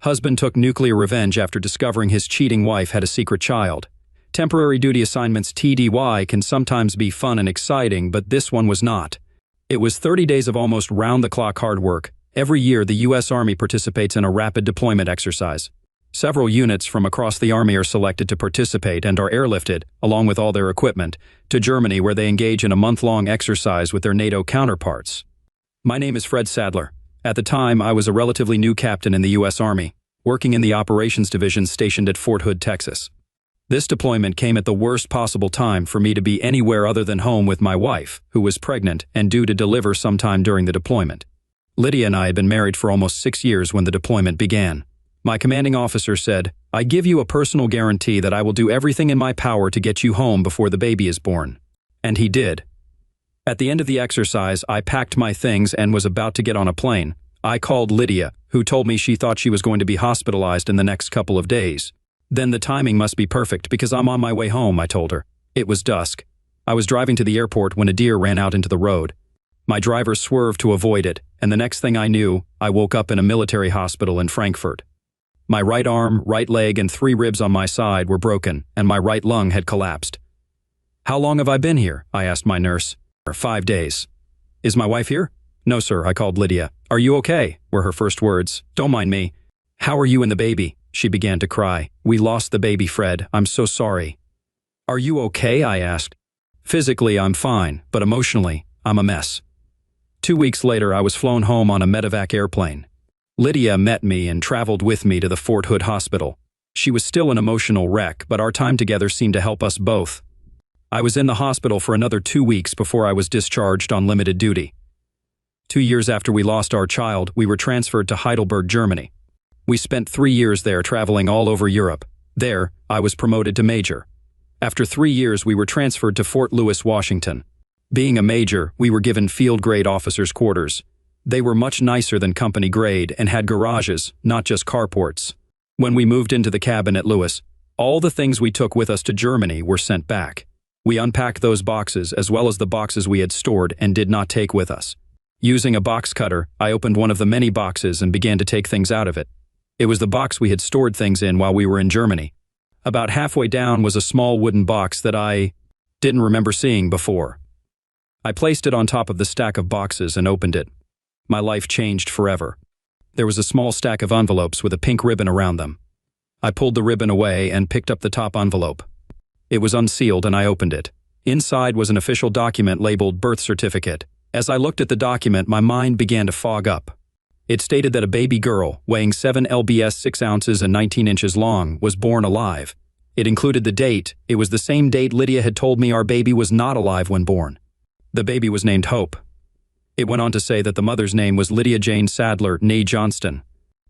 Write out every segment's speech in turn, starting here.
Husband took nuclear revenge after discovering his cheating wife had a secret child. Temporary duty assignments TDY can sometimes be fun and exciting, but this one was not. It was 30 days of almost round-the-clock hard work. Every year, the U.S. Army participates in a rapid deployment exercise. Several units from across the Army are selected to participate and are airlifted, along with all their equipment, to Germany, where they engage in a month-long exercise with their NATO counterparts. My name is Fred Sadler. At the time, I was a relatively new captain in the U.S. Army, working in the Operations Division stationed at Fort Hood, Texas. This deployment came at the worst possible time for me to be anywhere other than home with my wife, who was pregnant and due to deliver sometime during the deployment. Lydia and I had been married for almost 6 years when the deployment began. My commanding officer said, "I give you a personal guarantee that I will do everything in my power to get you home before the baby is born." And he did. At the end of the exercise, I packed my things and was about to get on a plane. I called Lydia, who told me she thought she was going to be hospitalized in the next couple of days. "Then the timing must be perfect because I'm on my way home," I told her. It was dusk. I was driving to the airport when a deer ran out into the road. My driver swerved to avoid it, and the next thing I knew, I woke up in a military hospital in Frankfurt. My right arm, right leg, and 3 ribs on my side were broken, and my right lung had collapsed. "How long have I been here?" I asked my nurse. 5 days. "Is my wife here?" "No, sir," I called Lydia. "Are you okay?" were her first words. "Don't mind me." "How are you and the baby?" She began to cry. "We lost the baby, Fred. I'm so sorry." "Are you okay?" I asked. "Physically, I'm fine, but emotionally, I'm a mess." 2 weeks later, I was flown home on a medevac airplane. Lydia met me and traveled with me to the Fort Hood Hospital. She was still an emotional wreck, but our time together seemed to help us both. I was in the hospital for another 2 weeks before I was discharged on limited duty. 2 years after we lost our child, we were transferred to Heidelberg, Germany. We spent 3 years there traveling all over Europe. There, I was promoted to major. After 3 years, we were transferred to Fort Lewis, Washington. Being a major, we were given field-grade officers' quarters. They were much nicer than company grade and had garages, not just carports. When we moved into the cabin at Lewis, all the things we took with us to Germany were sent back. We unpacked those boxes as well as the boxes we had stored and did not take with us. Using a box cutter, I opened one of the many boxes and began to take things out of it. It was the box we had stored things in while we were in Germany. About halfway down was a small wooden box that I didn't remember seeing before. I placed it on top of the stack of boxes and opened it. My life changed forever. There was a small stack of envelopes with a pink ribbon around them. I pulled the ribbon away and picked up the top envelope. It was unsealed and I opened it. Inside was an official document labeled birth certificate. As I looked at the document, my mind began to fog up. It stated that a baby girl, weighing 7 lbs 6 ounces and 19 inches long, was born alive. It included the date. It was the same date Lydia had told me our baby was not alive when born. The baby was named Hope. It went on to say that the mother's name was Lydia Jane Sadler, née Johnston.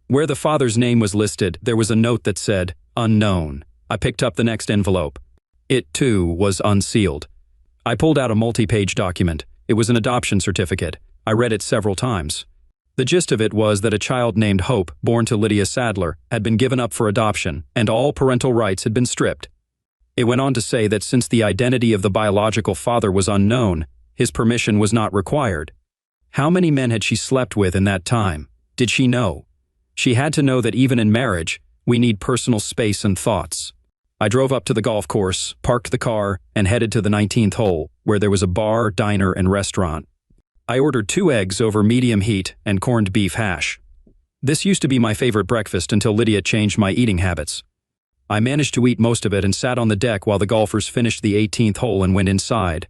Where the father's name was listed, there was a note that said, "Unknown." I picked up the next envelope. It, too, was unsealed. I pulled out a multi-page document. It was an adoption certificate. I read it several times. The gist of it was that a child named Hope, born to Lydia Sadler, had been given up for adoption, and all parental rights had been stripped. It went on to say that since the identity of the biological father was unknown, his permission was not required. How many men had she slept with in that time? Did she know? She had to know that even in marriage, we need personal space and thoughts. I drove up to the golf course, parked the car, and headed to the 19th hole, where there was a bar, diner, and restaurant. I ordered 2 eggs over medium heat and corned beef hash. This used to be my favorite breakfast until Lydia changed my eating habits. I managed to eat most of it and sat on the deck while the golfers finished the 18th hole and went inside.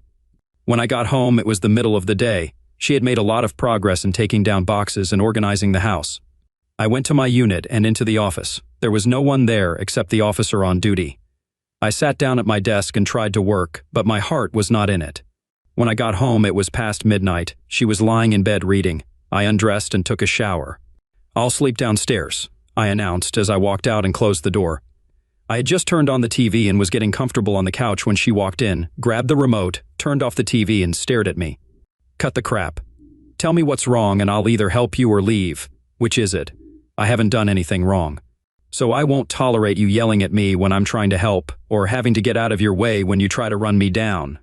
When I got home, it was the middle of the day. She had made a lot of progress in taking down boxes and organizing the house. I went to my unit and into the office. There was no one there except the officer on duty. I sat down at my desk and tried to work, but my heart was not in it. When I got home, it was past midnight. She was lying in bed reading. I undressed and took a shower. "I'll sleep downstairs," I announced as I walked out and closed the door. I had just turned on the TV and was getting comfortable on the couch when she walked in, grabbed the remote, turned off the TV, and stared at me. "Cut the crap. Tell me what's wrong and I'll either help you or leave. Which is it? I haven't done anything wrong. So I won't tolerate you yelling at me when I'm trying to help or having to get out of your way when you try to run me down."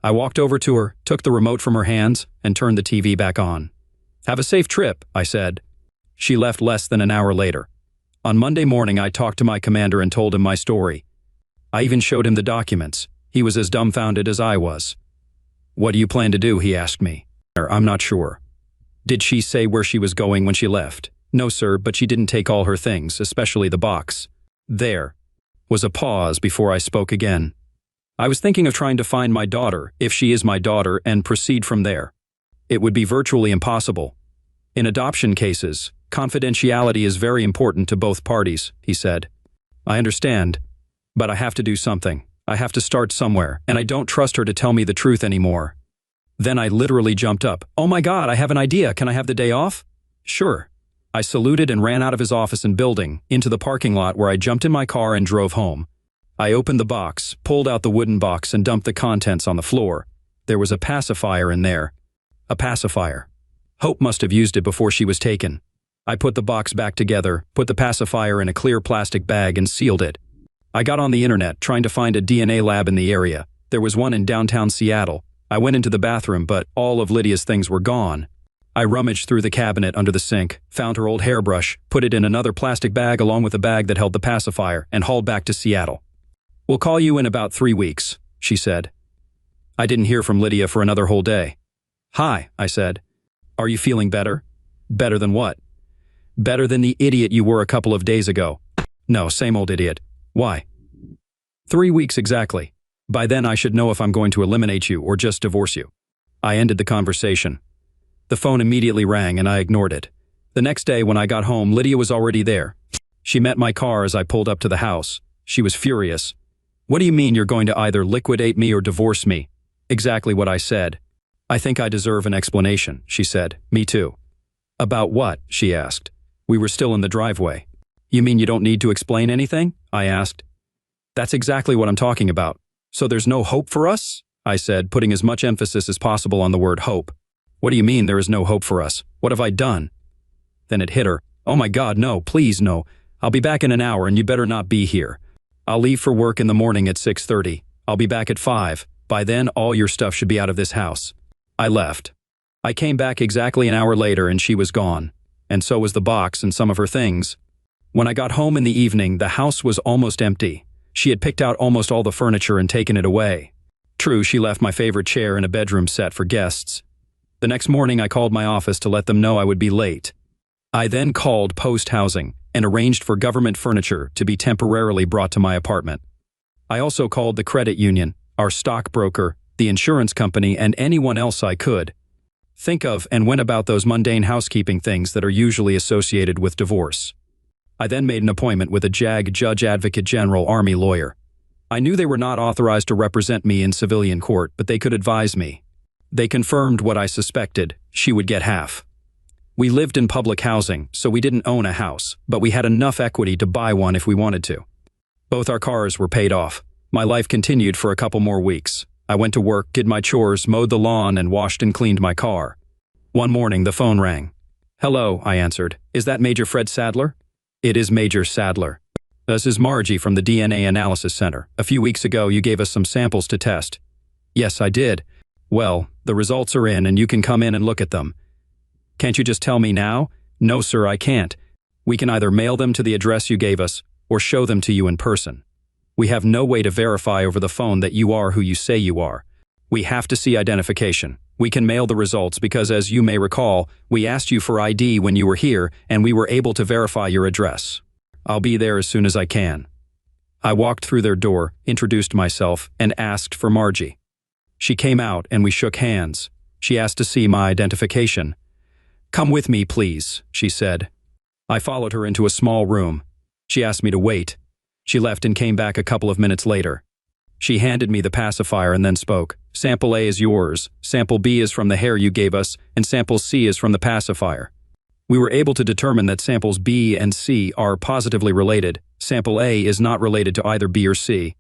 I walked over to her, took the remote from her hands, and turned the TV back on. "Have a safe trip," I said. She left less than an hour later. On Monday morning, I talked to my commander and told him my story. I even showed him the documents. He was as dumbfounded as I was. "What do you plan to do?" he asked me. "I'm not sure." "Did she say where she was going when she left?" "No, sir, but she didn't take all her things, especially the box." There was a pause before I spoke again. I was thinking of trying to find my daughter, if she is my daughter, and proceed from there. It would be virtually impossible. In adoption cases, confidentiality is very important to both parties, he said. "I understand, but I have to do something. I have to start somewhere, and I don't trust her to tell me the truth anymore." Then I literally jumped up. "Oh my God, I have an idea. Can I have the day off?" "Sure." I saluted and ran out of his office and building, into the parking lot where I jumped in my car and drove home. I opened the box, pulled out the wooden box, and dumped the contents on the floor. There was a pacifier in there. A pacifier. Hope must have used it before she was taken. I put the box back together, put the pacifier in a clear plastic bag, and sealed it. I got on the internet, trying to find a DNA lab in the area. There was one in downtown Seattle. I went into the bathroom, but all of Lydia's things were gone. I rummaged through the cabinet under the sink, found her old hairbrush, put it in another plastic bag along with the bag that held the pacifier, and hauled back to Seattle. "We'll call you in about 3 weeks, she said. I didn't hear from Lydia for another whole day. "Hi," I said. "Are you feeling better?" "Better than what?" "Better than the idiot you were a couple of days ago." "No, same old idiot." "Why?" 3 weeks exactly. By then I should know if I'm going to eliminate you or just divorce you." I ended the conversation. The phone immediately rang and I ignored it. The next day when I got home, Lydia was already there. She met my car as I pulled up to the house. She was furious. "What do you mean you're going to either liquidate me or divorce me?" Exactly what I said. "I think I deserve an explanation," she said. "Me too." "About what?" she asked. We were still in the driveway. "You mean you don't need to explain anything?" I asked. "That's exactly what I'm talking about." "So there's no hope for us?" I said, putting as much emphasis as possible on the word hope. "What do you mean there is no hope for us? What have I done?" Then it hit her. "Oh my God, no, please no. I'll be back in an hour and you better not be here. I'll leave for work in the morning at 6:30. I'll be back at 5. By then, all your stuff should be out of this house." I left. I came back exactly an hour later and she was gone. And so was the box and some of her things. When I got home in the evening, the house was almost empty. She had picked out almost all the furniture and taken it away. True, she left my favorite chair and a bedroom set for guests. The next morning, I called my office to let them know I would be late. I then called Post Housing and arranged for government furniture to be temporarily brought to my apartment. I also called the credit union, our stockbroker, the insurance company, and anyone else I could think of, and went about those mundane housekeeping things that are usually associated with divorce. I then made an appointment with a JAG, Judge Advocate General, Army lawyer. I knew they were not authorized to represent me in civilian court, but they could advise me. They confirmed what I suspected: she would get half. We lived in public housing, so we didn't own a house, but we had enough equity to buy one if we wanted to. Both our cars were paid off. My life continued for a couple more weeks. I went to work, did my chores, mowed the lawn, and washed and cleaned my car. One morning, the phone rang. "Hello," I answered. "Is that Major Fred Sadler?" "It is Major Sadler. This is Margie from the DNA Analysis Center. A few weeks ago, you gave us some samples to test." "Yes, I did." "Well, the results are in and you can come in and look at them." "Can't you just tell me now?" "No, sir, I can't. We can either mail them to the address you gave us or show them to you in person. We have no way to verify over the phone that you are who you say you are. We have to see identification. We can mail the results because, as you may recall, we asked you for ID when you were here and we were able to verify your address. I'll be there as soon as I can." I walked through their door, introduced myself, and asked for Margie. She came out and we shook hands. She asked to see my identification. "Come with me, please," she said. I followed her into a small room. She asked me to wait. She left and came back a couple of minutes later. She handed me the pacifier and then spoke. "Sample A is yours, Sample B is from the hair you gave us, and Sample C is from the pacifier." We were able to determine that Samples B and C are positively related. Sample A is not related to either B or C.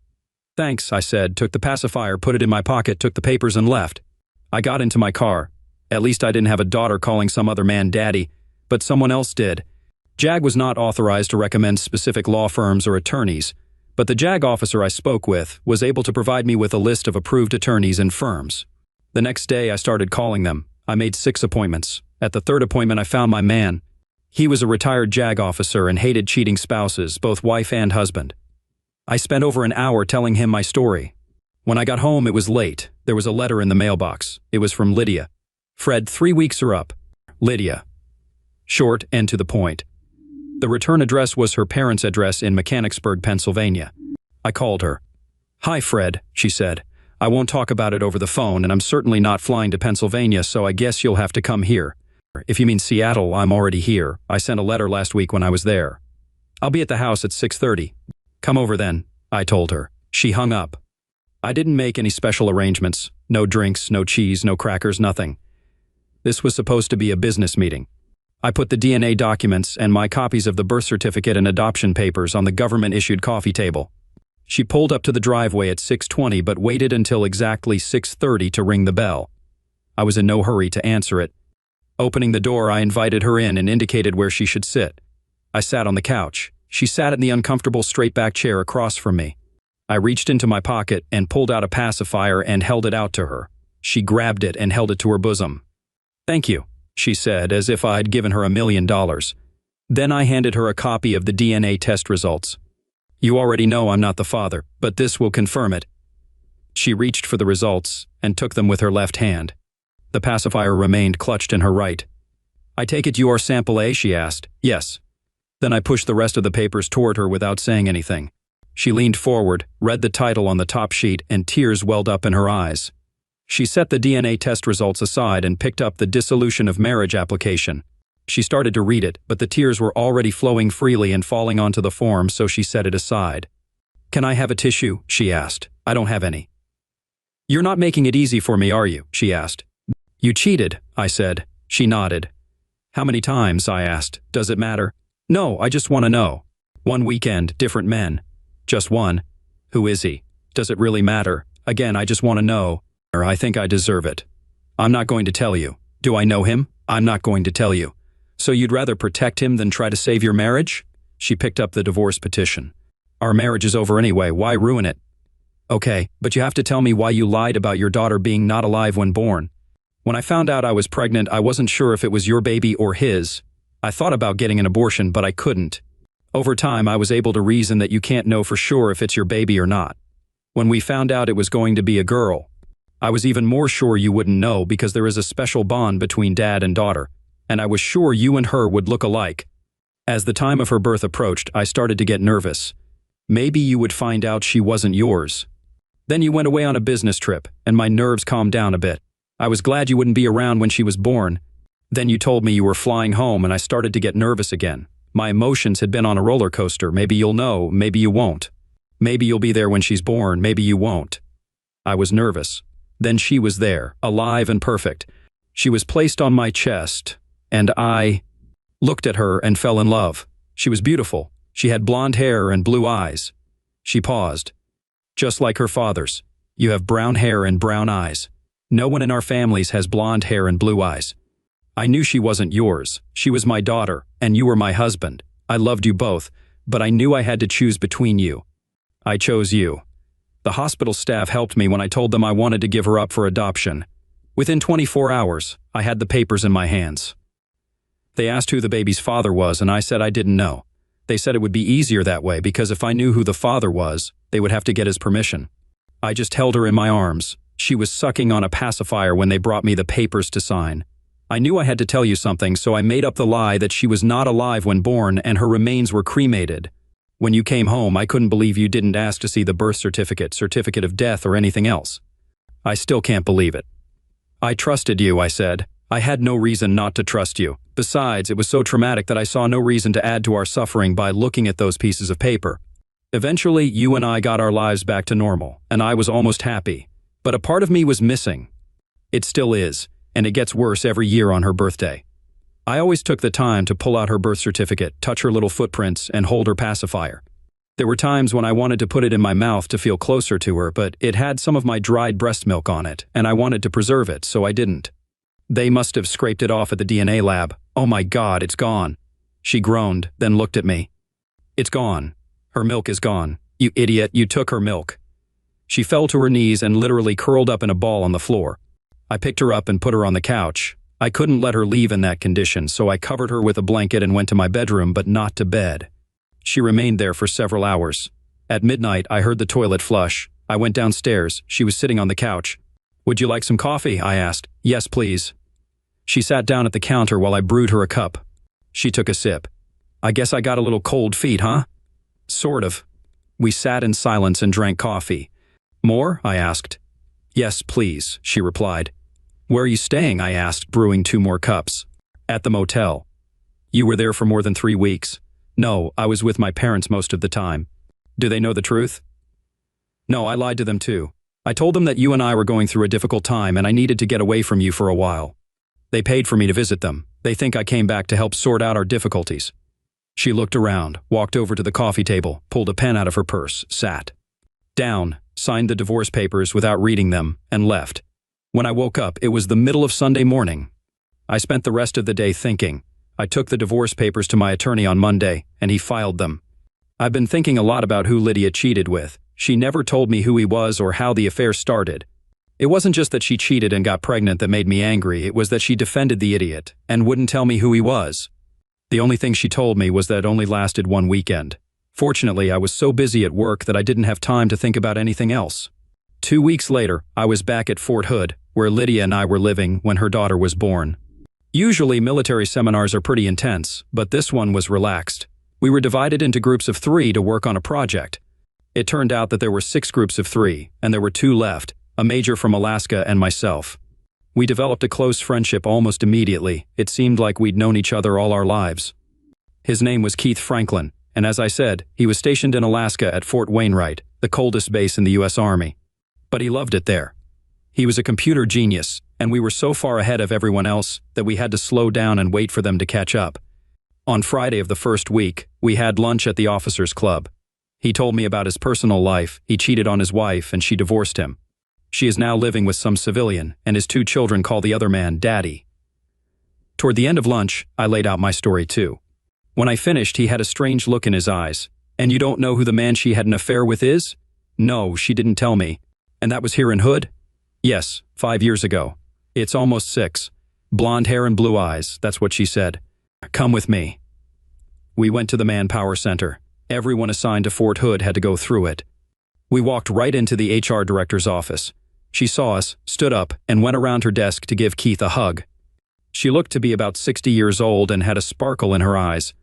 "Thanks," I said, took the pacifier, put it in my pocket, took the papers, and left. I got into my car. At least I didn't have a daughter calling some other man daddy, but someone else did. JAG was not authorized to recommend specific law firms or attorneys, but the JAG officer I spoke with was able to provide me with a list of approved attorneys and firms. The next day I started calling them. I made 6 appointments. At the 3rd appointment I found my man. He was a retired JAG officer and hated cheating spouses, both wife and husband. I spent over an hour telling him my story. When I got home, it was late. There was a letter in the mailbox. It was from Lydia. Fred, 3 weeks are up. Lydia. Short and to the point. The return address was her parents' address in Mechanicsburg, Pennsylvania. I called her. "Hi, Fred," she said. "I won't talk about it over the phone, and I'm certainly not flying to Pennsylvania, so I guess you'll have to come here. If you mean Seattle, I'm already here. I sent a letter last week when I was there. I'll be at the house at 6:30. Come over then," I told her. She hung up. I didn't make any special arrangements. No drinks, no cheese, no crackers, nothing. This was supposed to be a business meeting. I put the DNA documents and my copies of the birth certificate and adoption papers on the government-issued coffee table. She pulled up to the driveway at 6:20 but waited until exactly 6:30 to ring the bell. I was in no hurry to answer it. Opening the door, I invited her in and indicated where she should sit. I sat on the couch. She sat in the uncomfortable straight-back chair across from me. I reached into my pocket and pulled out a pacifier and held it out to her. She grabbed it and held it to her bosom. "Thank you," she said, as if I'd given her $1 million. Then I handed her a copy of the DNA test results. "You already know I'm not the father, but this will confirm it." She reached for the results and took them with her left hand. The pacifier remained clutched in her right. "I take it you are sample A?" she asked. "Yes." Then I pushed the rest of the papers toward her without saying anything. She leaned forward, read the title on the top sheet, and tears welled up in her eyes. She set the DNA test results aside and picked up the dissolution of marriage application. She started to read it, but the tears were already flowing freely and falling onto the form, so she set it aside. "Can I have a tissue?" she asked. "I don't have any." "You're not making it easy for me, are you?" she asked. "You cheated," I said. She nodded. "How many times?" I asked. "Does it matter?" "No, I just want to know." "One weekend, different men." "Just one." "Who is he?" "Does it really matter?" "Again, I just want to know. I think I deserve it." "I'm not going to tell you." "Do I know him?" "I'm not going to tell you." "So you'd rather protect him than try to save your marriage?" She picked up the divorce petition. "Our marriage is over anyway, why ruin it?" "Okay, but you have to tell me why you lied about your daughter being not alive when born." "When I found out I was pregnant, I wasn't sure if it was your baby or his. I thought about getting an abortion, but I couldn't. Over time, I was able to reason that you can't know for sure if it's your baby or not. When we found out it was going to be a girl, I was even more sure you wouldn't know because there is a special bond between dad and daughter, and I was sure you and her would look alike. As the time of her birth approached, I started to get nervous. Maybe you would find out she wasn't yours. Then you went away on a business trip, and my nerves calmed down a bit. I was glad you wouldn't be around when she was born. Then you told me you were flying home, and I started to get nervous again. My emotions had been on a roller coaster. Maybe you'll know, maybe you won't. Maybe you'll be there when she's born, maybe you won't. I was nervous. Then she was there, alive and perfect. She was placed on my chest, and I looked at her and fell in love. She was beautiful. She had blonde hair and blue eyes. She paused. "Just like her father's. You have brown hair and brown eyes. No one in our families has blonde hair and blue eyes. I knew she wasn't yours. She was my daughter, and you were my husband. I loved you both, but I knew I had to choose between you. I chose you. The hospital staff helped me when I told them I wanted to give her up for adoption. Within 24 hours, I had the papers in my hands. They asked who the baby's father was, and I said I didn't know. They said it would be easier that way because if I knew who the father was, they would have to get his permission. I just held her in my arms. She was sucking on a pacifier when they brought me the papers to sign. I knew I had to tell you something, so I made up the lie that she was not alive when born and her remains were cremated. When you came home, I couldn't believe you didn't ask to see the birth certificate, certificate of death, or anything else. I still can't believe it. I trusted you, I said. I had no reason not to trust you. Besides, it was so traumatic that I saw no reason to add to our suffering by looking at those pieces of paper. Eventually, you and I got our lives back to normal, and I was almost happy. But a part of me was missing. It still is, and it gets worse every year on her birthday. I always took the time to pull out her birth certificate, touch her little footprints, and hold her pacifier. There were times when I wanted to put it in my mouth to feel closer to her, but it had some of my dried breast milk on it, and I wanted to preserve it, so I didn't. They must have scraped it off at the DNA lab. Oh my God, it's gone. She groaned, then looked at me. It's gone. Her milk is gone. You idiot, you took her milk. She fell to her knees and literally curled up in a ball on the floor. I picked her up and put her on the couch. I couldn't let her leave in that condition, so I covered her with a blanket and went to my bedroom, but not to bed. She remained there for several hours. At midnight, I heard the toilet flush. I went downstairs. She was sitting on the couch. "Would you like some coffee?" I asked. "Yes, please." She sat down at the counter while I brewed her a cup. She took a sip. "I guess I got a little cold feet, huh?" "Sort of." We sat in silence and drank coffee. "More?" I asked. "Yes, please," she replied. "Where are you staying?" I asked, brewing 2 more cups. "At the motel." "You were there for more than 3 weeks?" "No, I was with my parents most of the time." "Do they know the truth?" "No, I lied to them too. I told them that you and I were going through a difficult time and I needed to get away from you for a while. They paid for me to visit them. They think I came back to help sort out our difficulties." She looked around, walked over to the coffee table, pulled a pen out of her purse, sat down, signed the divorce papers without reading them, and left. When I woke up, it was the middle of Sunday morning. I spent the rest of the day thinking. I took the divorce papers to my attorney on Monday, and he filed them. I've been thinking a lot about who Lydia cheated with. She never told me who he was or how the affair started. It wasn't just that she cheated and got pregnant that made me angry, it was that she defended the idiot and wouldn't tell me who he was. The only thing she told me was that it only lasted 1 weekend. Fortunately, I was so busy at work that I didn't have time to think about anything else. 2 weeks later, I was back at Fort Hood, where Lydia and I were living when her daughter was born. Usually, military seminars are pretty intense, but this one was relaxed. We were divided into groups of 3 to work on a project. It turned out that there were 6 groups of 3, and there were 2 left, a major from Alaska and myself. We developed a close friendship almost immediately. It seemed like we'd known each other all our lives. His name was Keith Franklin, and as I said, he was stationed in Alaska at Fort Wainwright, the coldest base in the U.S. Army. But he loved it there. He was a computer genius, and we were so far ahead of everyone else that we had to slow down and wait for them to catch up. On Friday of the first week, we had lunch at the officers' club. He told me about his personal life. He cheated on his wife, and she divorced him. She is now living with some civilian, and his 2 children call the other man Daddy. Toward the end of lunch, I laid out my story too. When I finished, he had a strange look in his eyes. "And you don't know who the man she had an affair with is?" "No, she didn't tell me." "And that was here in Hood?" "Yes, 5 years ago. It's almost 6. Blonde hair and blue eyes, that's what she said. Come with me." We went to the Manpower Center. Everyone assigned to Fort Hood had to go through it. We walked right into the HR director's office. She saw us, stood up, and went around her desk to give Keith a hug. She looked to be about 60 years old and had a sparkle in her eyes.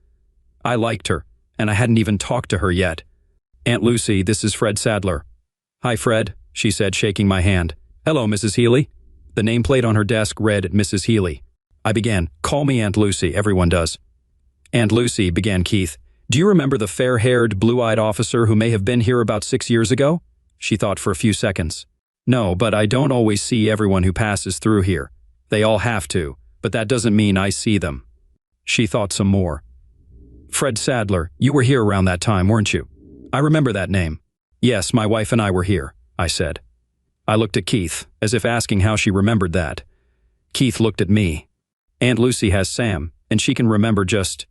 I liked her, and I hadn't even talked to her yet. "Aunt Lucy, this is Fred Sadler." "Hi, Fred," she said, shaking my hand. "Hello, Mrs. Healy." The nameplate on her desk read Mrs. Healy. I began, "Call me Aunt Lucy, everyone does." "Aunt Lucy," began Keith, "do you remember the fair-haired, blue-eyed officer who may have been here about 6 years ago?" She thought for a few seconds. "No, but I don't always see everyone who passes through here. They all have to, but that doesn't mean I see them." She thought some more. "Fred Sadler, you were here around that time, weren't you?" "I remember that name." "Yes, my wife and I were here," I said. I looked at Keith, as if asking how she remembered that. Keith looked at me. "Aunt Lucy has Sam, and she can remember just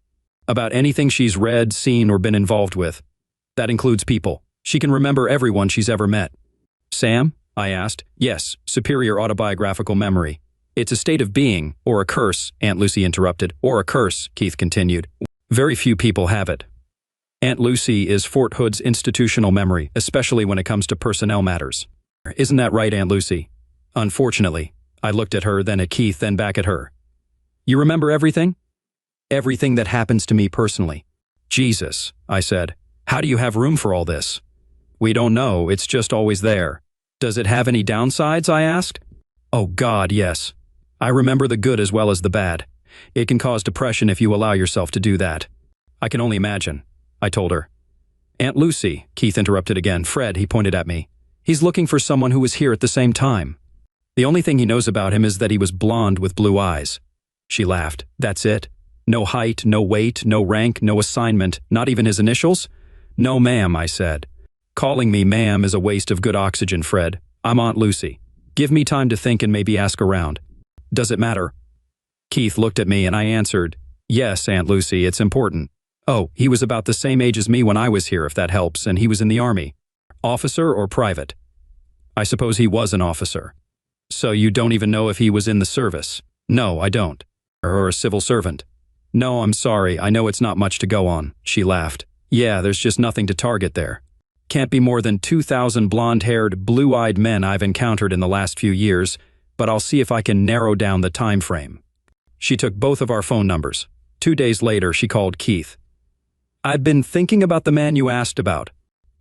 about anything she's read, seen, or been involved with. That includes people. She can remember everyone she's ever met." "Sam?" I asked. "Yes, superior autobiographical memory. It's a state of being, or a curse," Aunt Lucy interrupted. "Or a curse," Keith continued. "Very few people have it. Aunt Lucy is Fort Hood's institutional memory, especially when it comes to personnel matters. Isn't that right, Aunt Lucy?" "Unfortunately." I looked at her, then at Keith, then back at her. "You remember everything?" "Everything that happens to me personally." "Jesus," I said. "How do you have room for all this?" "We don't know, it's just always there." "Does it have any downsides?" I asked. "Oh God, yes. I remember the good as well as the bad. It can cause depression if you allow yourself to do that." "I can only imagine," I told her. "Aunt Lucy," Keith interrupted again. "Fred," he pointed at me. "He's looking for someone who was here at the same time. The only thing he knows about him is that he was blonde with blue eyes." She laughed. "That's it? No height, no weight, no rank, no assignment, not even his initials?" "No, ma'am," I said. "Calling me ma'am is a waste of good oxygen, Fred. I'm Aunt Lucy. Give me time to think and maybe ask around." "Does it matter?" Keith looked at me and I answered, "Yes, Aunt Lucy, it's important." "Oh, he was about the same age as me when I was here, if that helps, and he was in the Army." "Officer or private?" "I suppose he was an officer." "So you don't even know if he was in the service?" No, I don't. Or a civil servant. No, I'm sorry, I know it's not much to go on, she laughed. Yeah, there's just nothing to target there. Can't be more than 2,000 blonde-haired, blue-eyed men I've encountered in the last few years, but I'll see if I can narrow down the time frame. She took both of our phone numbers. 2 days later, she called Keith. I've been thinking about the man you asked about.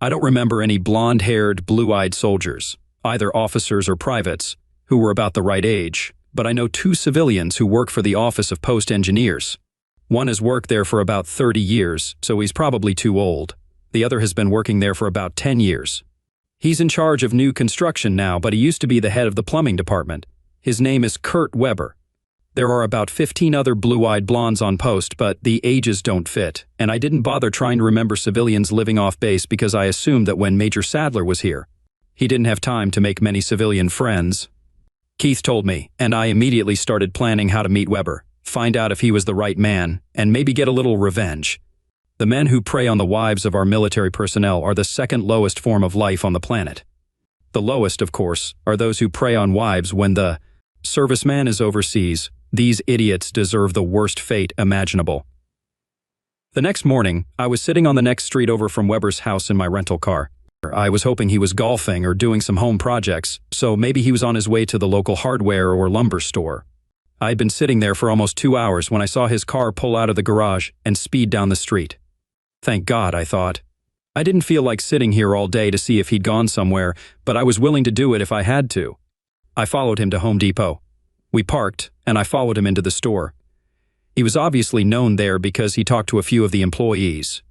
I don't remember any blonde-haired, blue-eyed soldiers, either officers or privates, who were about the right age, but I know 2 civilians who work for the Office of Post Engineers. One has worked there for about 30 years, so he's probably too old. The other has been working there for about 10 years. He's in charge of new construction now, but he used to be the head of the plumbing department. His name is Kurt Weber. There are about 15 other blue-eyed blondes on post, but the ages don't fit, and I didn't bother trying to remember civilians living off base because I assumed that when Major Sadler was here, he didn't have time to make many civilian friends. Keith told me, and I immediately started planning how to meet Weber, find out if he was the right man, and maybe get a little revenge. The men who prey on the wives of our military personnel are the second lowest form of life on the planet. The lowest, of course, are those who prey on wives when the serviceman is overseas. These idiots deserve the worst fate imaginable. The next morning, I was sitting on the next street over from Weber's house in my rental car. I was hoping he was golfing or doing some home projects, so maybe he was on his way to the local hardware or lumber store. I had been sitting there for almost 2 hours when I saw his car pull out of the garage and speed down the street. Thank God, I thought. I didn't feel like sitting here all day to see if he'd gone somewhere, but I was willing to do it if I had to. I followed him to Home Depot. We parked, and I followed him into the store. He was obviously known there because he talked to a few of the employees.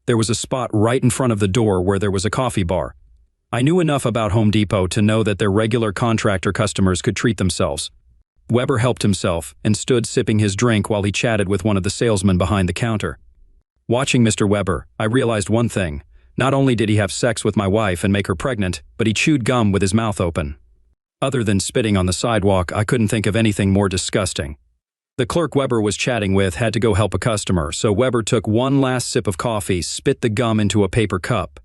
There was a spot right in front of the door where there was a coffee bar. I knew enough about Home Depot to know that their regular contractor customers could treat themselves. Weber helped himself and stood sipping his drink while he chatted with one of the salesmen behind the counter. Watching Mr. Weber, I realized one thing. Not only did he have sex with my wife and make her pregnant, but he chewed gum with his mouth open. Other than spitting on the sidewalk, I couldn't think of anything more disgusting. The clerk Weber was chatting with had to go help a customer, so Weber took one last sip of coffee, spit the gum into a paper cup,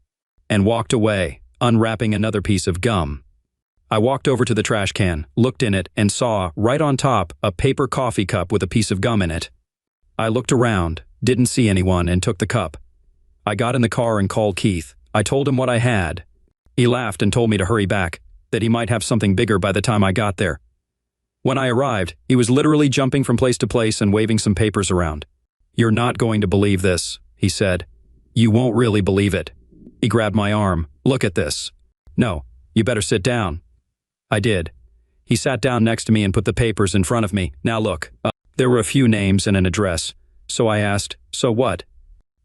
and walked away, unwrapping another piece of gum. I walked over to the trash can, looked in it, and saw, right on top, a paper coffee cup with a piece of gum in it. I looked around, didn't see anyone, and took the cup. I got in the car and called Keith. I told him what I had. He laughed and told me to hurry back, that he might have something bigger by the time I got there. When I arrived, he was literally jumping from place to place and waving some papers around. "You're not going to believe this," he said. "You won't really believe it." He grabbed my arm. "Look at this." "No, you better sit down." I did. He sat down next to me and put the papers in front of me. "Now look." There were a few names and an address. So I asked, "So what?"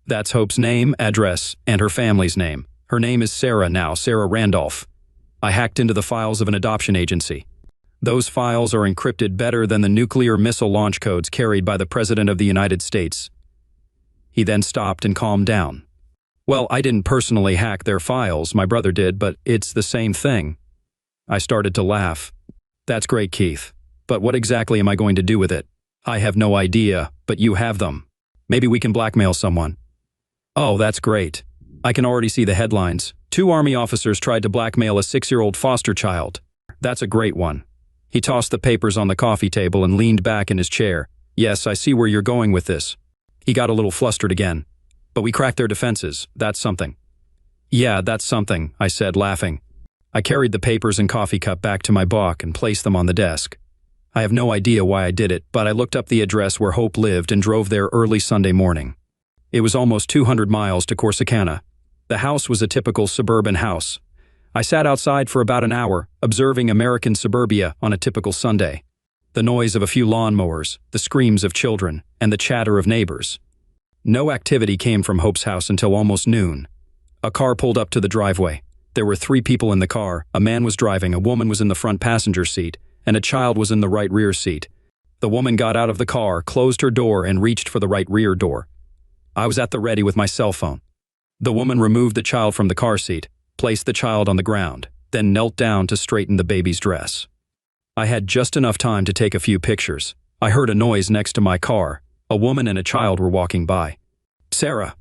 "That's Hope's name, address, and her family's name. Her name is Sarah now, Sarah Randolph. I hacked into the files of an adoption agency. Those files are encrypted better than the nuclear missile launch codes carried by the President of the United States." He then stopped and calmed down. "Well, I didn't personally hack their files, my brother did, but it's the same thing." I started to laugh. "That's great, Keith. But what exactly am I going to do with it?" "I have no idea, but you have them. Maybe we can blackmail someone." "Oh, that's great. I can already see the headlines. 2 Army officers tried to blackmail a 6-year-old foster child. That's a great one." He tossed the papers on the coffee table and leaned back in his chair. "Yes, I see where you're going with this." He got a little flustered again. "But we cracked their defenses. That's something." "Yeah, that's something," I said, laughing. I carried the papers and coffee cup back to my bunk and placed them on the desk. I have no idea why I did it, but I looked up the address where Hope lived and drove there early Sunday morning. It was almost 200 miles to Corsicana. The house was a typical suburban house. I sat outside for about an hour, observing American suburbia on a typical Sunday. The noise of a few lawnmowers, the screams of children, and the chatter of neighbors. No activity came from Hope's house until almost noon. A car pulled up to the driveway. There were 3 people in the car. A man was driving, a woman was in the front passenger seat, and a child was in the right rear seat. The woman got out of the car, closed her door, and reached for the right rear door. I was at the ready with my cell phone. The woman removed the child from the car seat, placed the child on the ground, then knelt down to straighten the baby's dress. I had just enough time to take a few pictures. I heard a noise next to my car. A woman and a child were walking by. "Sarah!"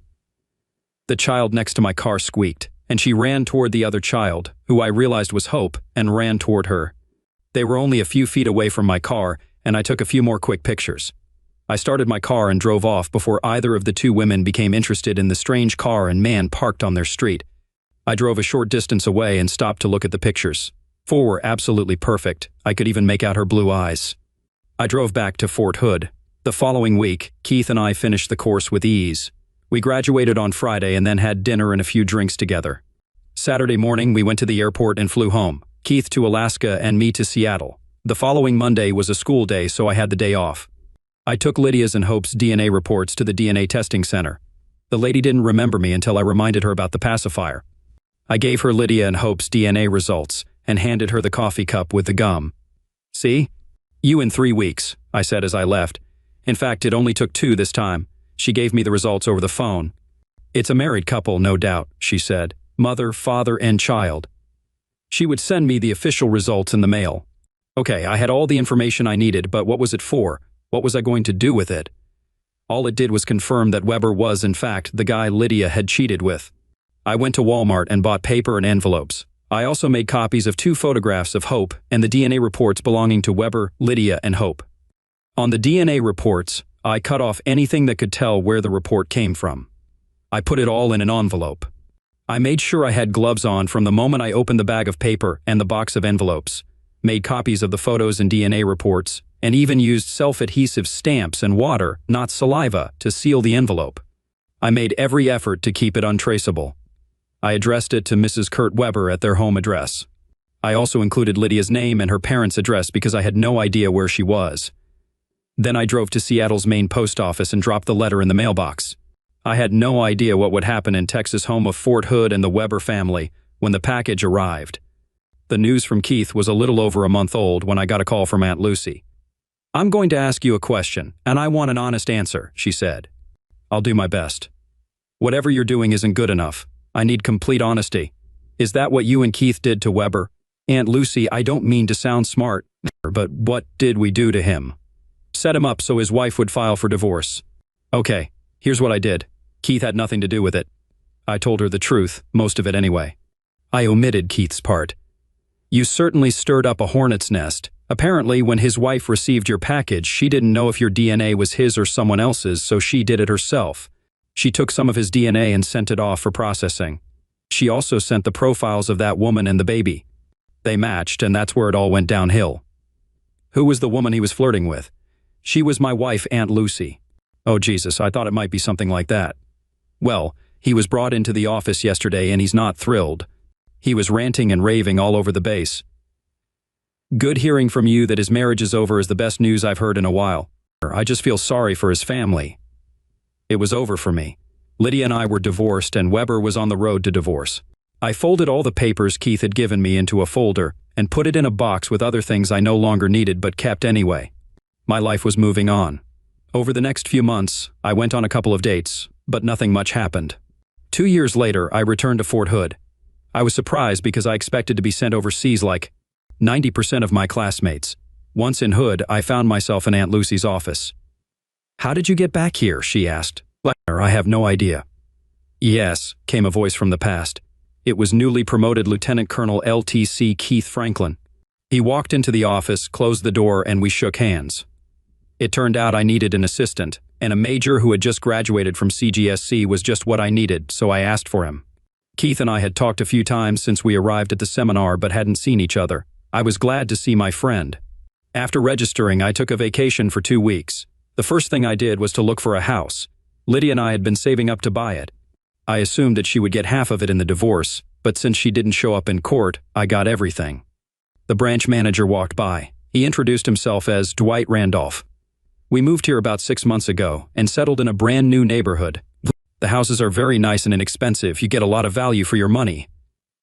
The child next to my car squeaked, and she ran toward the other child, who I realized was Hope, and ran toward her. They were only a few feet away from my car, and I took a few more quick pictures. I started my car and drove off before either of the two women became interested in the strange car and man parked on their street. I drove a short distance away and stopped to look at the pictures. 4 were absolutely perfect. I could even make out her blue eyes. I drove back to Fort Hood. The following week, Keith and I finished the course with ease. We graduated on Friday and then had dinner and a few drinks together. Saturday morning, we went to the airport and flew home, Keith to Alaska and me to Seattle. The following Monday was a school day, so I had the day off. I took Lydia's and Hope's DNA reports to the DNA testing center. The lady didn't remember me until I reminded her about the pacifier. I gave her Lydia and Hope's DNA results and handed her the coffee cup with the gum. "See? You in 3 weeks," I said as I left. In fact, it only took 2 this time. She gave me the results over the phone. "It's a married couple, no doubt," she said. "Mother, father, and child." She would send me the official results in the mail. Okay, I had all the information I needed, but what was it for? What was I going to do with it? All it did was confirm that Weber was, in fact, the guy Lydia had cheated with. I went to Walmart and bought paper and envelopes. I also made copies of 2 photographs of Hope and the DNA reports belonging to Weber, Lydia, and Hope. On the DNA reports, I cut off anything that could tell where the report came from. I put it all in an envelope. I made sure I had gloves on from the moment I opened the bag of paper and the box of envelopes, made copies of the photos and DNA reports, and even used self-adhesive stamps and water, not saliva, to seal the envelope. I made every effort to keep it untraceable. I addressed it to Mrs. Kurt Weber at their home address. I also included Lydia's name and her parents' address because I had no idea where she was. Then I drove to Seattle's main post office and dropped the letter in the mailbox. I had no idea what would happen in Texas' home of Fort Hood and the Weber family when the package arrived. The news from Keith was a little over a month old when I got a call from Aunt Lucy. "I'm going to ask you a question, and I want an honest answer," she said. "I'll do my best. Whatever you're doing isn't good enough. I need complete honesty. Is that what you and Keith did to Weber?" "Aunt Lucy, I don't mean to sound smart, but what did we do to him?" "Set him up so his wife would file for divorce." "Okay, here's what I did. Keith had nothing to do with it." I told her the truth, most of it anyway. I omitted Keith's part. "You certainly stirred up a hornet's nest. Apparently, when his wife received your package, she didn't know if your DNA was his or someone else's, so she did it herself. She took some of his DNA and sent it off for processing. She also sent the profiles of that woman and the baby. They matched, and that's where it all went downhill." "Who was the woman he was flirting with?" "She was my wife, Aunt Lucy." "Oh, Jesus, I thought it might be something like that." "Well, he was brought into the office yesterday and he's not thrilled. He was ranting and raving all over the base. Good hearing from you that his marriage is over is the best news I've heard in a while. I just feel sorry for his family." It was over for me. Lydia and I were divorced and Weber was on the road to divorce. I folded all the papers Keith had given me into a folder and put it in a box with other things I no longer needed but kept anyway. My life was moving on. Over the next few months, I went on a couple of dates, but nothing much happened. 2 years later, I returned to Fort Hood. I was surprised because I expected to be sent overseas like 90% of my classmates. Once in Hood, I found myself in Aunt Lucy's office. "How did you get back here?" she asked. "I have no idea." "Yes," came a voice from the past. It was newly promoted Lieutenant Colonel LTC Keith Franklin. He walked into the office, closed the door, and we shook hands. It turned out I needed an assistant, and a major who had just graduated from CGSC was just what I needed, so I asked for him. Keith and I had talked a few times since we arrived at the seminar but hadn't seen each other. I was glad to see my friend. After registering, I took a vacation for 2 weeks. The first thing I did was to look for a house. Lydia and I had been saving up to buy it. I assumed that she would get half of it in the divorce, but since she didn't show up in court, I got everything. The branch manager walked by. He introduced himself as Dwight Randolph. "We moved here about 6 months ago and settled in a brand new neighborhood. The houses are very nice and inexpensive. You get a lot of value for your money."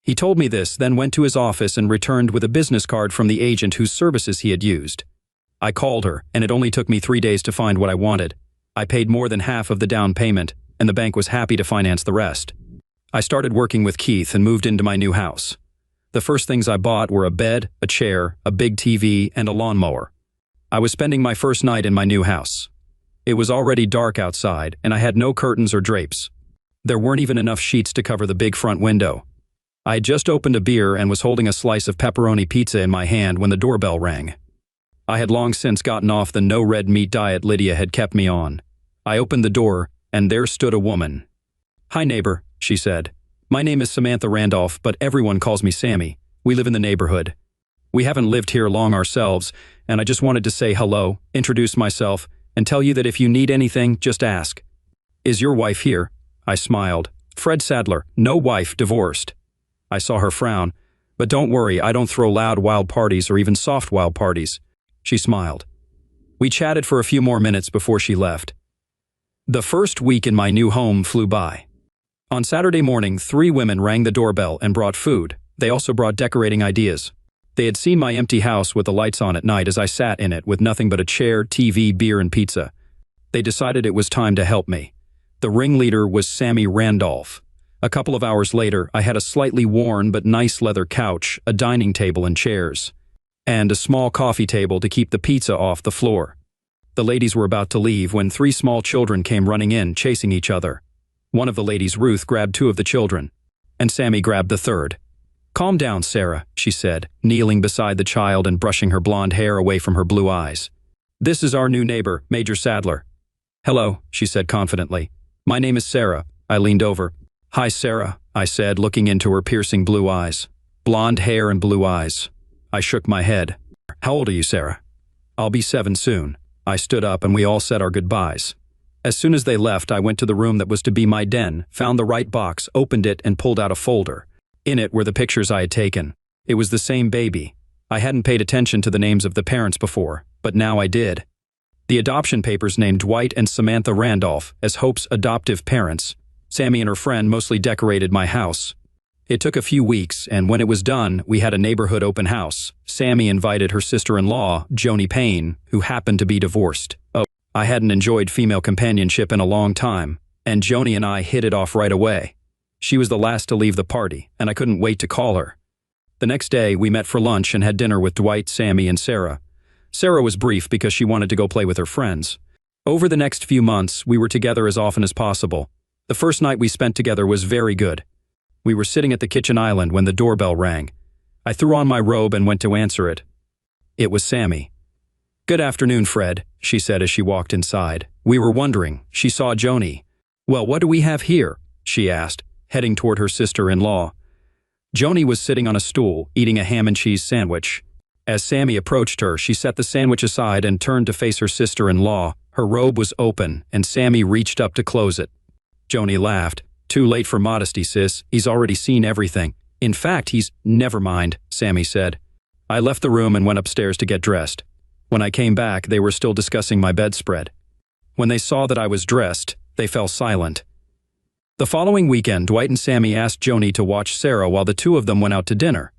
He told me this, then went to his office and returned with a business card from the agent whose services he had used. I called her, and it only took me 3 days to find what I wanted. I paid more than half of the down payment, and the bank was happy to finance the rest. I started working with Keith and moved into my new house. The first things I bought were a bed, a chair, a big TV, and a lawnmower. I was spending my first night in my new house. It was already dark outside, and I had no curtains or drapes. There weren't even enough sheets to cover the big front window. I had just opened a beer and was holding a slice of pepperoni pizza in my hand when the doorbell rang. I had long since gotten off the no red meat diet Lydia had kept me on. I opened the door, and there stood a woman. "Hi, neighbor," she said. "My name is Samantha Randolph, but everyone calls me Sammy. We live in the neighborhood. We haven't lived here long ourselves, and I just wanted to say hello, introduce myself, and tell you that if you need anything, just ask." "Is your wife here?" I smiled. "Fred Sadler, no wife, divorced." I saw her frown. "But don't worry, I don't throw loud wild parties or even soft wild parties." She smiled. We chatted for a few more minutes before she left. The first week in my new home flew by. On Saturday morning, 3 women rang the doorbell and brought food. They also brought decorating ideas. They had seen my empty house with the lights on at night as I sat in it with nothing but a chair, TV, beer, and pizza. They decided it was time to help me. The ringleader was Sammy Randolph. A couple of hours later, I had a slightly worn but nice leather couch, a dining table and chairs, and a small coffee table to keep the pizza off the floor. The ladies were about to leave when 3 small children came running in, chasing each other. One of the ladies, Ruth, grabbed 2 of the children, and Sammy grabbed the third. "Calm down, Sarah," she said, kneeling beside the child and brushing her blonde hair away from her blue eyes. "This is our new neighbor, Major Sadler." "Hello," she said confidently. "My name is Sarah." I leaned over. "Hi, Sarah," I said, looking into her piercing blue eyes. Blonde hair and blue eyes. I shook my head. "How old are you, Sarah?" "I'll be 7 soon." I stood up and we all said our goodbyes. As soon as they left, I went to the room that was to be my den, found the right box, opened it, and pulled out a folder. In it were the pictures I had taken. It was the same baby. I hadn't paid attention to the names of the parents before, but now I did. The adoption papers named Dwight and Samantha Randolph as Hope's adoptive parents. Sammy and her friend mostly decorated my house. It took a few weeks, and when it was done, we had a neighborhood open house. Sammy invited her sister-in-law, Joni Payne, who happened to be divorced. Oh, I hadn't enjoyed female companionship in a long time, and Joni and I hit it off right away. She was the last to leave the party, and I couldn't wait to call her. The next day, we met for lunch and had dinner with Dwight, Sammy, and Sarah. Sarah was brief because she wanted to go play with her friends. Over the next few months, we were together as often as possible. The first night we spent together was very good. We were sitting at the kitchen island when the doorbell rang. I threw on my robe and went to answer it. It was Sammy. "Good afternoon, Fred," she said as she walked inside. We were wondering. She saw Joni. "Well, what do we have here?" she asked, heading toward her sister-in-law. Joni was sitting on a stool, eating a ham and cheese sandwich. As Sammy approached her, she set the sandwich aside and turned to face her sister-in-law. Her robe was open, and Sammy reached up to close it. Joni laughed. "Too late for modesty, sis. He's already seen everything. In fact, he's—" "Never mind," Sammy said. I left the room and went upstairs to get dressed. When I came back, they were still discussing my bedspread. When they saw that I was dressed, they fell silent. The following weekend, Dwight and Sammy asked Joni to watch Sarah while the 2 of them went out to dinner.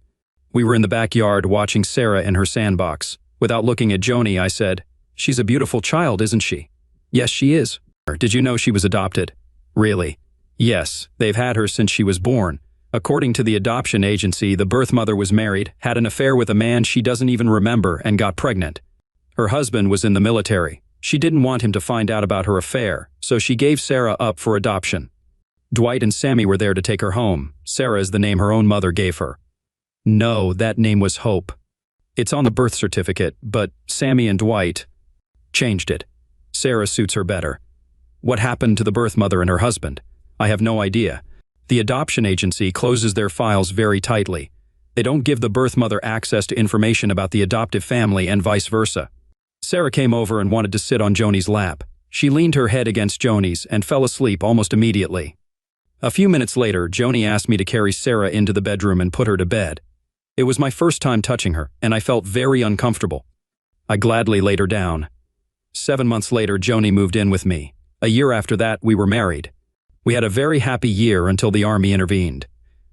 We were in the backyard watching Sarah in her sandbox. Without looking at Joni, I said, "She's a beautiful child, isn't she?" "Yes, she is." "Did you know she was adopted?" "Really?" "Yes, they've had her since she was born. According to the adoption agency, the birth mother was married, had an affair with a man she doesn't even remember, and got pregnant. Her husband was in the military. She didn't want him to find out about her affair, so she gave Sarah up for adoption. Dwight and Sammy were there to take her home. Sarah is the name her own mother gave her." "No, that name was Hope. It's on the birth certificate, but Sammy and Dwight changed it. Sarah suits her better." "What happened to the birth mother and her husband?" "I have no idea. The adoption agency closes their files very tightly. They don't give the birth mother access to information about the adoptive family and vice versa." Sarah came over and wanted to sit on Joni's lap. She leaned her head against Joni's and fell asleep almost immediately. A few minutes later, Joni asked me to carry Sarah into the bedroom and put her to bed. It was my first time touching her, and I felt very uncomfortable. I gladly laid her down. 7 months later, Joni moved in with me. A year after that, we were married. We had a very happy year until the Army intervened.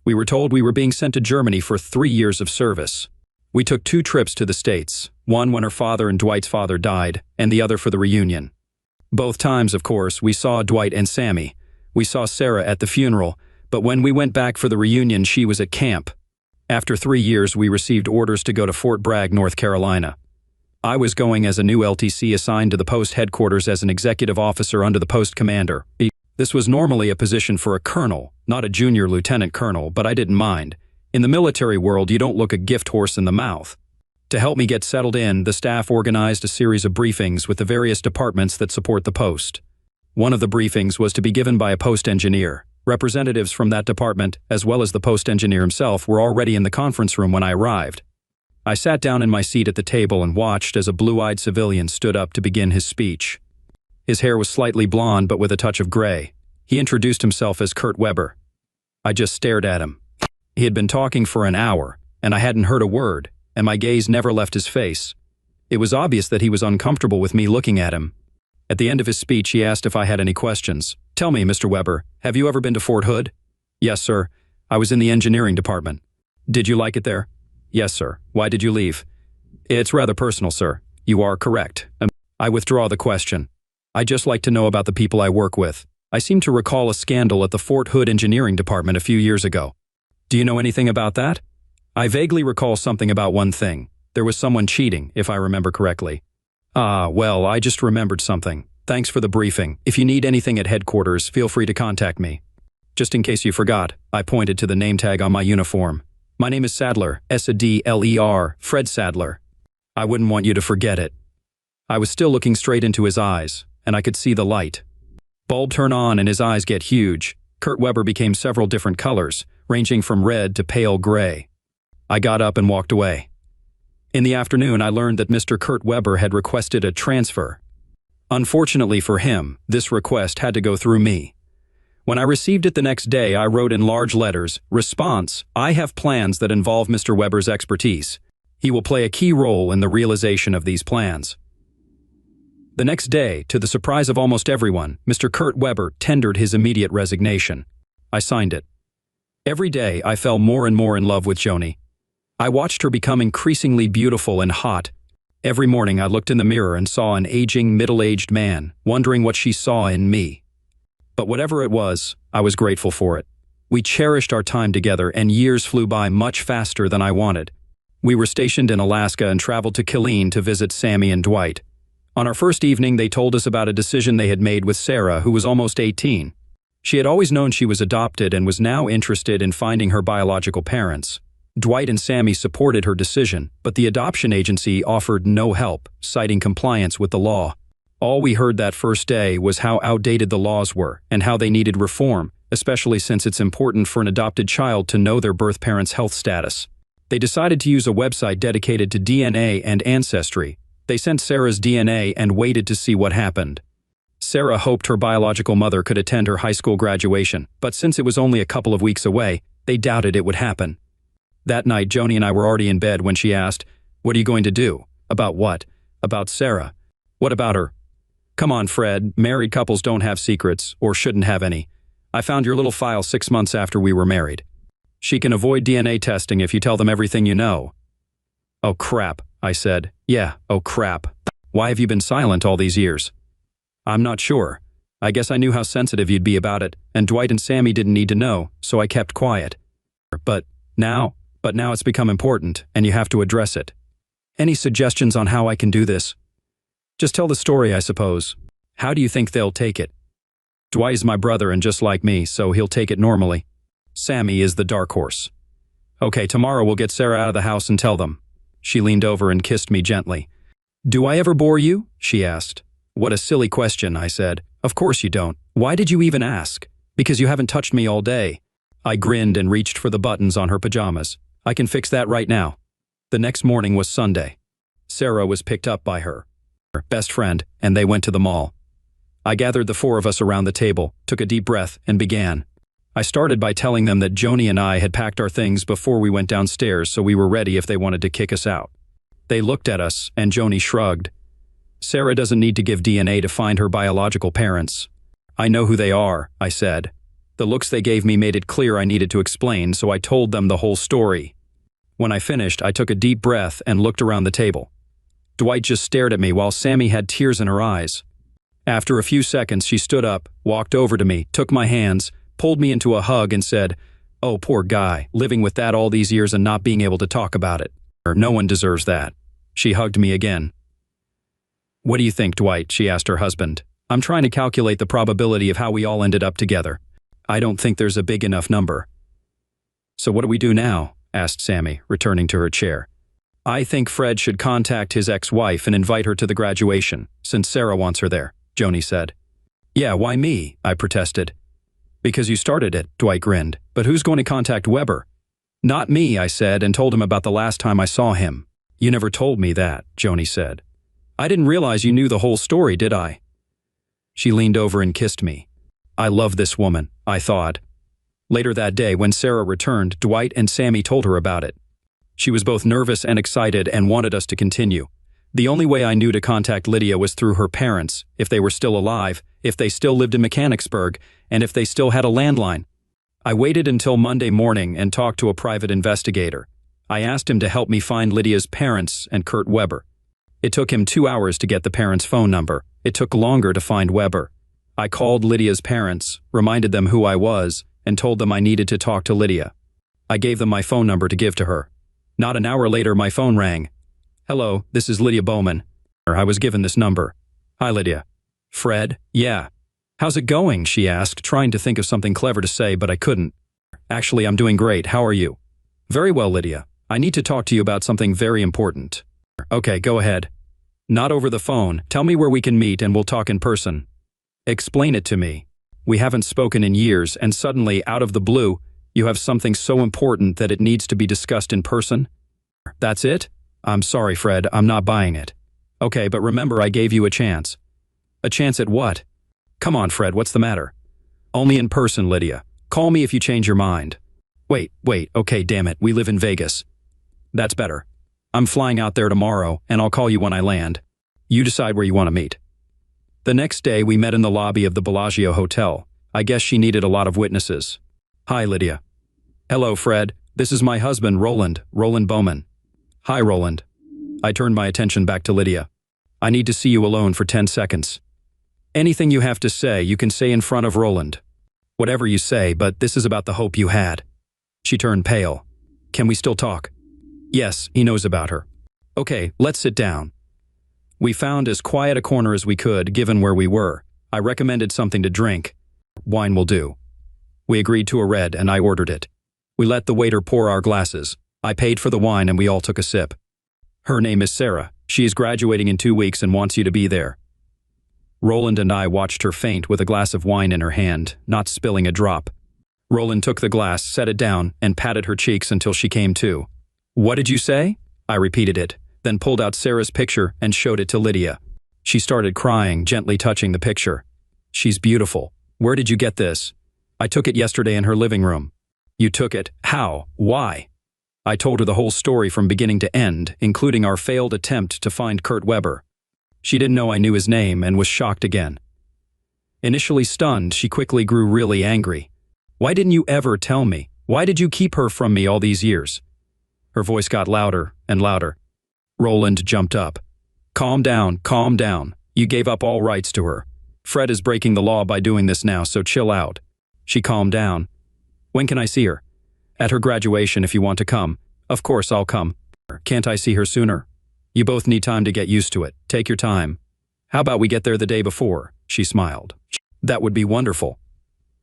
We were told we were being sent to Germany for 3 years of service. We took 2 trips to the States, one when her father and Dwight's father died, and the other for the reunion. Both times, of course, we saw Dwight and Sammy. We saw Sarah at the funeral, but when we went back for the reunion, she was at camp. After 3 years, we received orders to go to Fort Bragg, North Carolina. I was going as a new LTC assigned to the post headquarters as an executive officer under the post commander. This was normally a position for a colonel, not a junior lieutenant colonel, but I didn't mind. In the military world, you don't look a gift horse in the mouth. To help me get settled in, the staff organized a series of briefings with the various departments that support the post. One of the briefings was to be given by a post engineer. Representatives from that department, as well as the post engineer himself, were already in the conference room when I arrived. I sat down in my seat at the table and watched as a blue-eyed civilian stood up to begin his speech. His hair was slightly blonde but with a touch of gray. He introduced himself as Kurt Weber. I just stared at him. He had been talking for an hour, and I hadn't heard a word, and my gaze never left his face. It was obvious that he was uncomfortable with me looking at him. At the end of his speech, he asked if I had any questions. "Tell me, Mr. Weber, have you ever been to Fort Hood?" "Yes, sir. I was in the engineering department." "Did you like it there?" "Yes, sir. Why did you leave?" "It's rather personal, sir." "You are correct." "I withdraw the question. I'd just like to know about the people I work with. I seem to recall a scandal at the Fort Hood engineering department a few years ago." "Do you know anything about that?" "I vaguely recall something about one thing. There was someone cheating, if I remember correctly." "Ah, well, I just remembered something. Thanks for the briefing. If you need anything at headquarters, feel free to contact me." "Just in case you forgot," I pointed to the name tag on my uniform. "My name is Sadler, Sadler, Fred Sadler. I wouldn't want you to forget it." I was still looking straight into his eyes, and I could see the light. Bulb turn on and his eyes get huge. Kurt Weber became several different colors, ranging from red to pale gray. I got up and walked away. In the afternoon, I learned that Mr. Kurt Weber had requested a transfer. Unfortunately for him, this request had to go through me. When I received it the next day, I wrote in large letters, "Response, I have plans that involve Mr. Weber's expertise. He will play a key role in the realization of these plans." The next day, to the surprise of almost everyone, Mr. Kurt Weber tendered his immediate resignation. I signed it. Every day, I fell more and more in love with Joni. I watched her become increasingly beautiful and hot. Every morning I looked in the mirror and saw an aging, middle-aged man, wondering what she saw in me. But whatever it was, I was grateful for it. We cherished our time together, and years flew by much faster than I wanted. We were stationed in Alaska and traveled to Killeen to visit Sammy and Dwight. On our first evening, they told us about a decision they had made with Sarah, who was almost 18. She had always known she was adopted and was now interested in finding her biological parents. Dwight and Sammy supported her decision, but the adoption agency offered no help, citing compliance with the law. All we heard that first day was how outdated the laws were and how they needed reform, especially since it's important for an adopted child to know their birth parents' health status. They decided to use a website dedicated to DNA and ancestry. They sent Sarah's DNA and waited to see what happened. Sarah hoped her biological mother could attend her high school graduation, but since it was only a couple of weeks away, they doubted it would happen. That night, Joni and I were already in bed when she asked, "What are you going to do?" "About what?" "About Sarah." "What about her?" "Come on, Fred, married couples don't have secrets, or shouldn't have any. I found your little file 6 months after we were married. She can avoid DNA testing if you tell them everything you know." "Oh crap," I said. "Yeah, oh crap. Why have you been silent all these years?" "I'm not sure. I guess I knew how sensitive you'd be about it, and Dwight and Sammy didn't need to know, so I kept quiet. But now it's become important, and you have to address it. Any suggestions on how I can do this?" "Just tell the story, I suppose. How do you think they'll take it?" "Dwight is my brother and just like me, so he'll take it normally. Sammy is the dark horse." "Okay, tomorrow we'll get Sarah out of the house and tell them." She leaned over and kissed me gently. "Do I ever bore you?" she asked. "What a silly question," I said. "Of course you don't. Why did you even ask?" "Because you haven't touched me all day." I grinned and reached for the buttons on her pajamas. "I can fix that right now." The next morning was Sunday. Sarah was picked up by her best friend, and they went to the mall. I gathered the four of us around the table, took a deep breath, and began. I started by telling them that Joni and I had packed our things before we went downstairs, so we were ready if they wanted to kick us out. They looked at us, and Joni shrugged. "Sarah doesn't need to give DNA to find her biological parents." "I know who they are," I said. The looks they gave me made it clear I needed to explain, so I told them the whole story. When I finished, I took a deep breath and looked around the table. Dwight just stared at me while Sammy had tears in her eyes. After a few seconds, she stood up, walked over to me, took my hands, pulled me into a hug and said, "Oh, poor guy, living with that all these years and not being able to talk about it. No one deserves that." She hugged me again. "What do you think, Dwight?" she asked her husband. "I'm trying to calculate the probability of how we all ended up together. I don't think there's a big enough number." "So what do we do now?" asked Sammy, returning to her chair. I think Fred should contact his ex-wife and invite her to the graduation, since Sarah wants her there, Joni said. Yeah, why me? I protested. Because you started it, Dwight grinned. But who's going to contact Weber? Not me, I said, and told him about the last time I saw him. You never told me that, Joni said. I didn't realize you knew the whole story, did I? She leaned over and kissed me. I love this woman, I thought. Later that day, when Sarah returned, Dwight and Sammy told her about it. She was both nervous and excited and wanted us to continue. The only way I knew to contact Lydia was through her parents, if they were still alive, if they still lived in Mechanicsburg, and if they still had a landline. I waited until Monday morning and talked to a private investigator. I asked him to help me find Lydia's parents and Kurt Weber. It took him 2 hours to get the parents' phone number. It took longer to find Weber. I called Lydia's parents, reminded them who I was, and told them I needed to talk to Lydia. I gave them my phone number to give to her. Not an hour later, my phone rang. Hello, this is Lydia Bowman. I was given this number. Hi, Lydia. Fred? Yeah. How's it going? She asked, trying to think of something clever to say, but I couldn't. Actually, I'm doing great. How are you? Very well, Lydia. I need to talk to you about something very important. Okay, go ahead. Not over the phone. Tell me where we can meet and we'll talk in person. Explain it to me. We haven't spoken in years, and suddenly, out of the blue, you have something so important that it needs to be discussed in person? That's it? I'm sorry, Fred, I'm not buying it. Okay, but remember I gave you a chance. A chance at what? Come on, Fred, what's the matter? Only in person, Lydia. Call me if you change your mind. Wait, okay, damn it, we live in Vegas. That's better. I'm flying out there tomorrow, and I'll call you when I land. You decide where you want to meet. The next day, we met in the lobby of the Bellagio Hotel. I guess she needed a lot of witnesses. Hi, Lydia. Hello, Fred. This is my husband, Roland Bowman. Hi, Roland. I turned my attention back to Lydia. I need to see you alone for 10 seconds. Anything you have to say, you can say in front of Roland. Whatever you say, but this is about the hope you had. She turned pale. Can we still talk? Yes, he knows about her. Okay, let's sit down. We found as quiet a corner as we could, given where we were. I recommended something to drink. Wine will do. We agreed to a red, and I ordered it. We let the waiter pour our glasses. I paid for the wine, and we all took a sip. Her name is Sarah. She is graduating in 2 weeks and wants you to be there. Roland and I watched her faint with a glass of wine in her hand, not spilling a drop. Roland took the glass, set it down, and patted her cheeks until she came to. What did you say? I repeated it, then pulled out Sarah's picture and showed it to Lydia. She started crying, gently touching the picture. She's beautiful. Where did you get this? I took it yesterday in her living room. You took it? How? Why? I told her the whole story from beginning to end, including our failed attempt to find Kurt Weber. She didn't know I knew his name and was shocked again. Initially stunned, she quickly grew really angry. Why didn't you ever tell me? Why did you keep her from me all these years? Her voice got louder and louder. Roland jumped up. Calm down, calm down. You gave up all rights to her. Fred is breaking the law by doing this now, so chill out. She calmed down. When can I see her? At her graduation if you want to come. Of course I'll come. Can't I see her sooner? You both need time to get used to it. Take your time. How about we get there the day before? She smiled. That would be wonderful.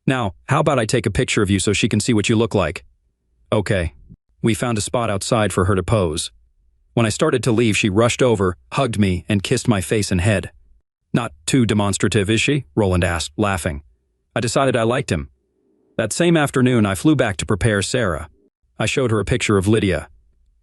Now, how about I take a picture of you so she can see what you look like? Okay. We found a spot outside for her to pose. When I started to leave, she rushed over, hugged me, and kissed my face and head. Not too demonstrative, is she? Roland asked, laughing. I decided I liked him. That same afternoon, I flew back to prepare Sarah. I showed her a picture of Lydia.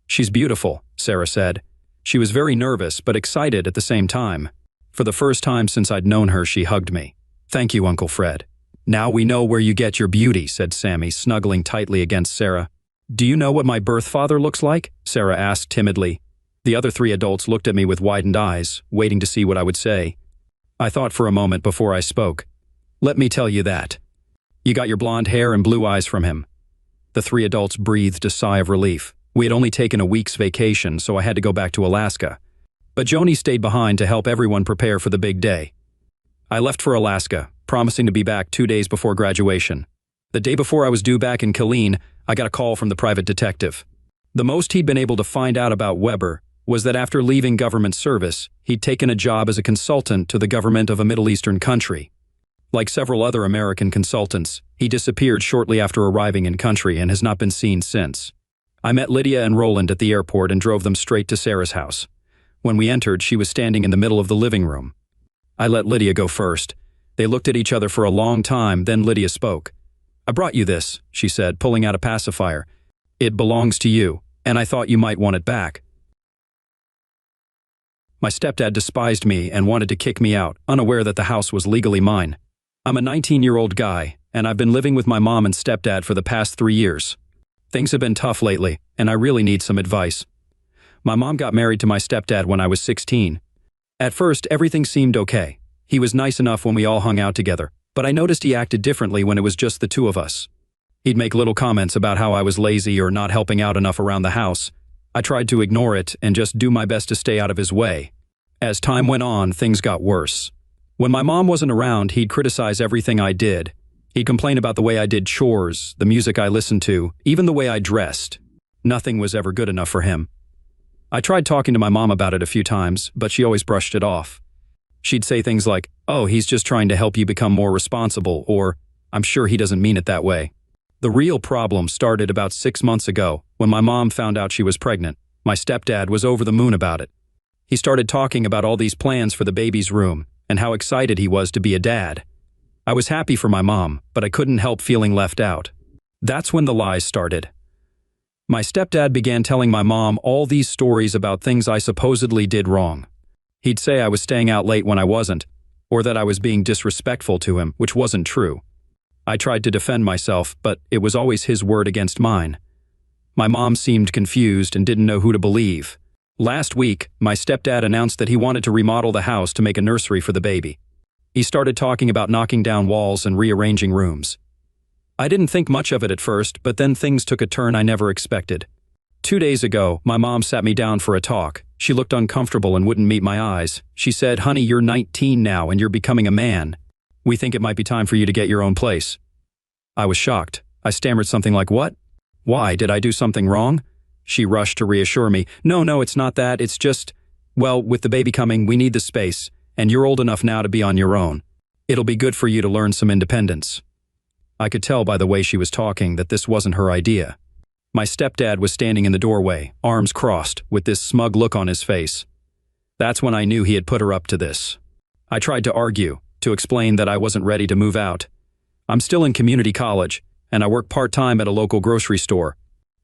She's beautiful, Sarah said. She was very nervous, but excited at the same time. For the first time since I'd known her, she hugged me. Thank you, Uncle Fred. Now we know where you get your beauty, said Sammy, snuggling tightly against Sarah. Do you know what my birth father looks like? Sarah asked timidly. The other 3 adults looked at me with widened eyes, waiting to see what I would say. I thought for a moment before I spoke. Let me tell you that. You got your blonde hair and blue eyes from him. The 3 adults breathed a sigh of relief. We had only taken a week's vacation, so I had to go back to Alaska. But Joni stayed behind to help everyone prepare for the big day. I left for Alaska, promising to be back 2 days before graduation. The day before I was due back in Killeen, I got a call from the private detective. The most he'd been able to find out about Weber was that after leaving government service, he'd taken a job as a consultant to the government of a Middle Eastern country. Like several other American consultants, he disappeared shortly after arriving in country and has not been seen since. I met Lydia and Roland at the airport and drove them straight to Sarah's house. When we entered, she was standing in the middle of the living room. I let Lydia go first. They looked at each other for a long time, then Lydia spoke. "I brought you this," she said, pulling out a pacifier. "It belongs to you, and I thought you might want it back." My stepdad despised me and wanted to kick me out, unaware that the house was legally mine. I'm a 19-year-old guy, and I've been living with my mom and stepdad for the past 3 years. Things have been tough lately, and I really need some advice. My mom got married to my stepdad when I was 16. At first, everything seemed okay. He was nice enough when we all hung out together, but I noticed he acted differently when it was just the two of us. He'd make little comments about how I was lazy or not helping out enough around the house. I tried to ignore it and just do my best to stay out of his way. As time went on, things got worse. When my mom wasn't around, he'd criticize everything I did. He'd complain about the way I did chores, the music I listened to, even the way I dressed. Nothing was ever good enough for him. I tried talking to my mom about it a few times, but she always brushed it off. She'd say things like, "Oh, he's just trying to help you become more responsible," or, "I'm sure he doesn't mean it that way." The real problem started about 6 months ago, when my mom found out she was pregnant. My stepdad was over the moon about it. He started talking about all these plans for the baby's room, and how excited he was to be a dad. I was happy for my mom, but I couldn't help feeling left out. That's when the lies started. My stepdad began telling my mom all these stories about things I supposedly did wrong. He'd say I was staying out late when I wasn't, or that I was being disrespectful to him, which wasn't true. I tried to defend myself, but it was always his word against mine. My mom seemed confused and didn't know who to believe. Last week, my stepdad announced that he wanted to remodel the house to make a nursery for the baby. He started talking about knocking down walls and rearranging rooms. I didn't think much of it at first, but then things took a turn I never expected. 2 days ago, my mom sat me down for a talk. She looked uncomfortable and wouldn't meet my eyes. She said, "Honey, you're 19 now and you're becoming a man. We think it might be time for you to get your own place." I was shocked. I stammered something like, "What? Why, did I do something wrong?" She rushed to reassure me. No, it's not that. It's just, well, with the baby coming, we need the space, and you're old enough now to be on your own. It'll be good for you to learn some independence." I could tell by the way she was talking that this wasn't her idea. My stepdad was standing in the doorway, arms crossed, with this smug look on his face. That's when I knew he had put her up to this. I tried to argue, to explain that I wasn't ready to move out. I'm still in community college, and I work part-time at a local grocery store.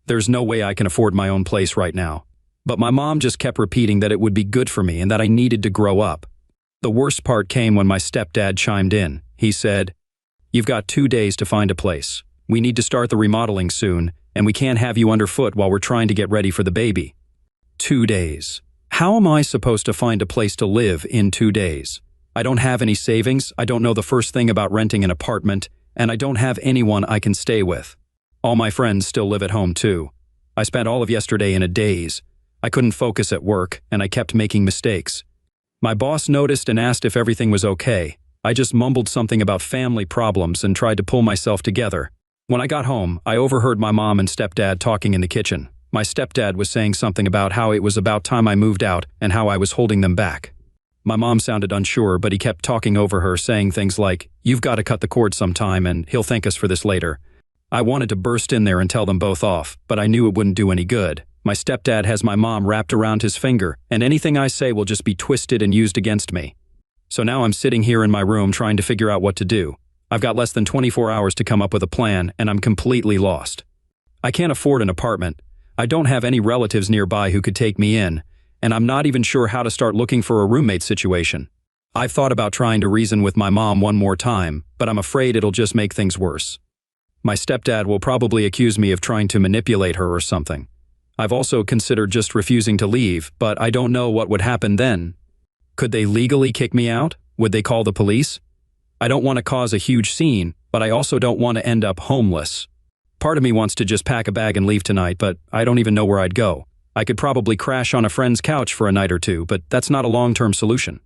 There's no way I can afford my own place right now. But my mom just kept repeating that it would be good for me and that I needed to grow up. The worst part came when my stepdad chimed in. He said, "You've got 2 days to find a place. We need to start the remodeling soon, and we can't have you underfoot while we're trying to get ready for the baby." 2 days. How am I supposed to find a place to live in 2 days? I don't have any savings, I don't know the first thing about renting an apartment, and I don't have anyone I can stay with. All my friends still live at home too. I spent all of yesterday in a daze. I couldn't focus at work, and I kept making mistakes. My boss noticed and asked if everything was okay. I just mumbled something about family problems and tried to pull myself together. When I got home, I overheard my mom and stepdad talking in the kitchen. My stepdad was saying something about how it was about time I moved out and how I was holding them back. My mom sounded unsure, but he kept talking over her, saying things like, "You've got to cut the cord sometime and he'll thank us for this later." I wanted to burst in there and tell them both off, but I knew it wouldn't do any good. My stepdad has my mom wrapped around his finger, and anything I say will just be twisted and used against me. So now I'm sitting here in my room trying to figure out what to do. I've got less than 24 hours to come up with a plan, and I'm completely lost. I can't afford an apartment. I don't have any relatives nearby who could take me in, and I'm not even sure how to start looking for a roommate situation. I've thought about trying to reason with my mom one more time, but I'm afraid it'll just make things worse. My stepdad will probably accuse me of trying to manipulate her or something. I've also considered just refusing to leave, but I don't know what would happen then. Could they legally kick me out? Would they call the police? I don't want to cause a huge scene, but I also don't want to end up homeless. Part of me wants to just pack a bag and leave tonight, but I don't even know where I'd go. I could probably crash on a friend's couch for a night or two, but that's not a long-term solution.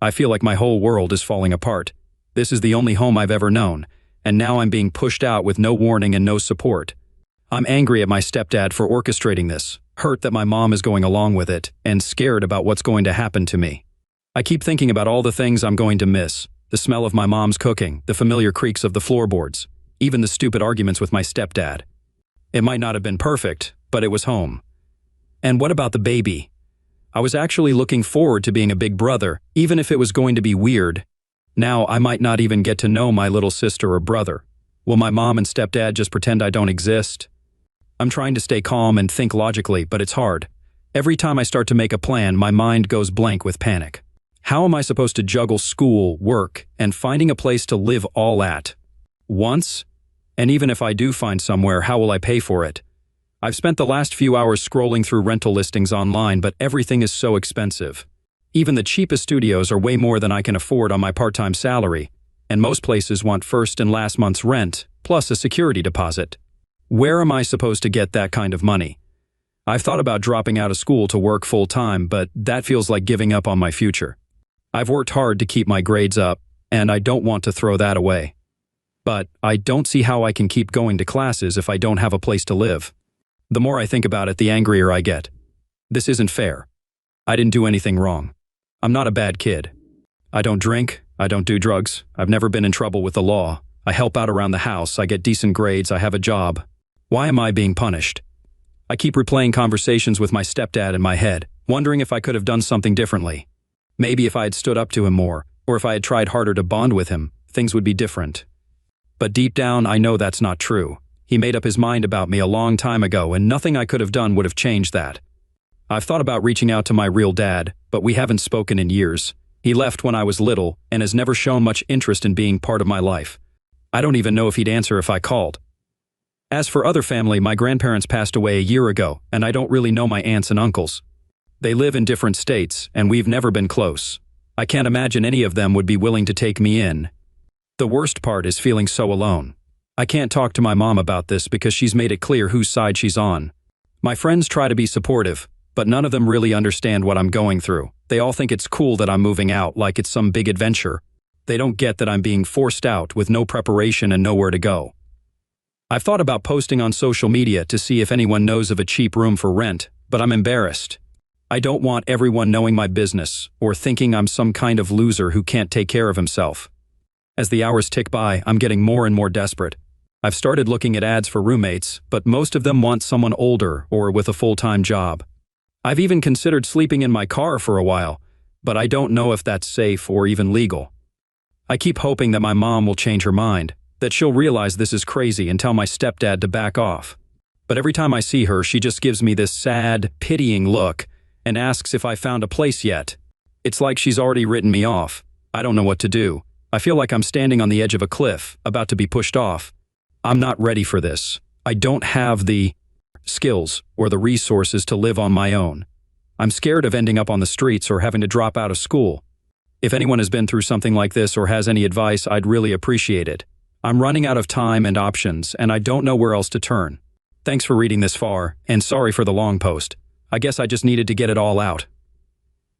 I feel like my whole world is falling apart. This is the only home I've ever known, and now I'm being pushed out with no warning and no support. I'm angry at my stepdad for orchestrating this, hurt that my mom is going along with it, and scared about what's going to happen to me. I keep thinking about all the things I'm going to miss. The smell of my mom's cooking, the familiar creaks of the floorboards, even the stupid arguments with my stepdad. It might not have been perfect, but it was home. And what about the baby? I was actually looking forward to being a big brother, even if it was going to be weird. Now I might not even get to know my little sister or brother. Will my mom and stepdad just pretend I don't exist? I'm trying to stay calm and think logically, but it's hard. Every time I start to make a plan, my mind goes blank with panic. How am I supposed to juggle school, work, and finding a place to live all at once? And even if I do find somewhere, how will I pay for it? I've spent the last few hours scrolling through rental listings online, but everything is so expensive. Even the cheapest studios are way more than I can afford on my part-time salary, and most places want first and last month's rent, plus a security deposit. Where am I supposed to get that kind of money? I've thought about dropping out of school to work full-time, but that feels like giving up on my future. I've worked hard to keep my grades up, and I don't want to throw that away. But I don't see how I can keep going to classes if I don't have a place to live. The more I think about it, the angrier I get. This isn't fair. I didn't do anything wrong. I'm not a bad kid. I don't drink, I don't do drugs, I've never been in trouble with the law, I help out around the house, I get decent grades, I have a job. Why am I being punished? I keep replaying conversations with my stepdad in my head, wondering if I could have done something differently. Maybe if I had stood up to him more, or if I had tried harder to bond with him, things would be different. But deep down, I know that's not true. He made up his mind about me a long time ago, and nothing I could have done would have changed that. I've thought about reaching out to my real dad, but we haven't spoken in years. He left when I was little and has never shown much interest in being part of my life. I don't even know if he'd answer if I called. As for other family, my grandparents passed away a year ago, and I don't really know my aunts and uncles. They live in different states, and we've never been close. I can't imagine any of them would be willing to take me in. The worst part is feeling so alone. I can't talk to my mom about this because she's made it clear whose side she's on. My friends try to be supportive, but none of them really understand what I'm going through. They all think it's cool that I'm moving out, like it's some big adventure. They don't get that I'm being forced out with no preparation and nowhere to go. I've thought about posting on social media to see if anyone knows of a cheap room for rent, but I'm embarrassed. I don't want everyone knowing my business or thinking I'm some kind of loser who can't take care of himself. As the hours tick by, I'm getting more and more desperate. I've started looking at ads for roommates, but most of them want someone older or with a full-time job. I've even considered sleeping in my car for a while, but I don't know if that's safe or even legal. I keep hoping that my mom will change her mind, that she'll realize this is crazy and tell my stepdad to back off. But every time I see her, she just gives me this sad, pitying look and asks if I found a place yet. It's like she's already written me off. I don't know what to do. I feel like I'm standing on the edge of a cliff, about to be pushed off. I'm not ready for this. I don't have the skills or the resources to live on my own. I'm scared of ending up on the streets or having to drop out of school. If anyone has been through something like this or has any advice, I'd really appreciate it. I'm running out of time and options, and I don't know where else to turn. Thanks for reading this far, and sorry for the long post. I guess I just needed to get it all out.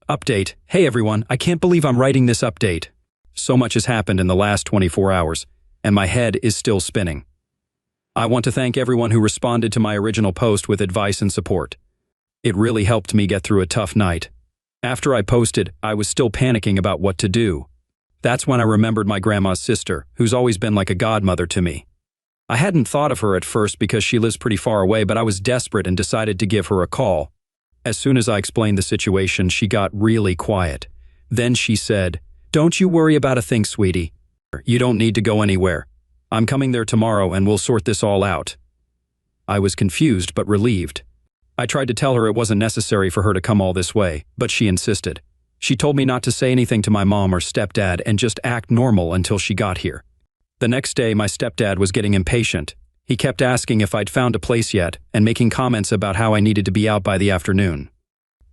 Update. Hey everyone, I can't believe I'm writing this update. So much has happened in the last 24 hours, and my head is still spinning. I want to thank everyone who responded to my original post with advice and support. It really helped me get through a tough night. After I posted, I was still panicking about what to do. That's when I remembered my grandma's sister, who's always been like a godmother to me. I hadn't thought of her at first because she lives pretty far away, but I was desperate and decided to give her a call. As soon as I explained the situation, she got really quiet. Then she said, "Don't you worry about a thing, sweetie. You don't need to go anywhere. I'm coming there tomorrow and we'll sort this all out." I was confused but relieved. I tried to tell her it wasn't necessary for her to come all this way, but she insisted. She told me not to say anything to my mom or stepdad and just act normal until she got here. The next day, my stepdad was getting impatient. He kept asking if I'd found a place yet and making comments about how I needed to be out by the afternoon.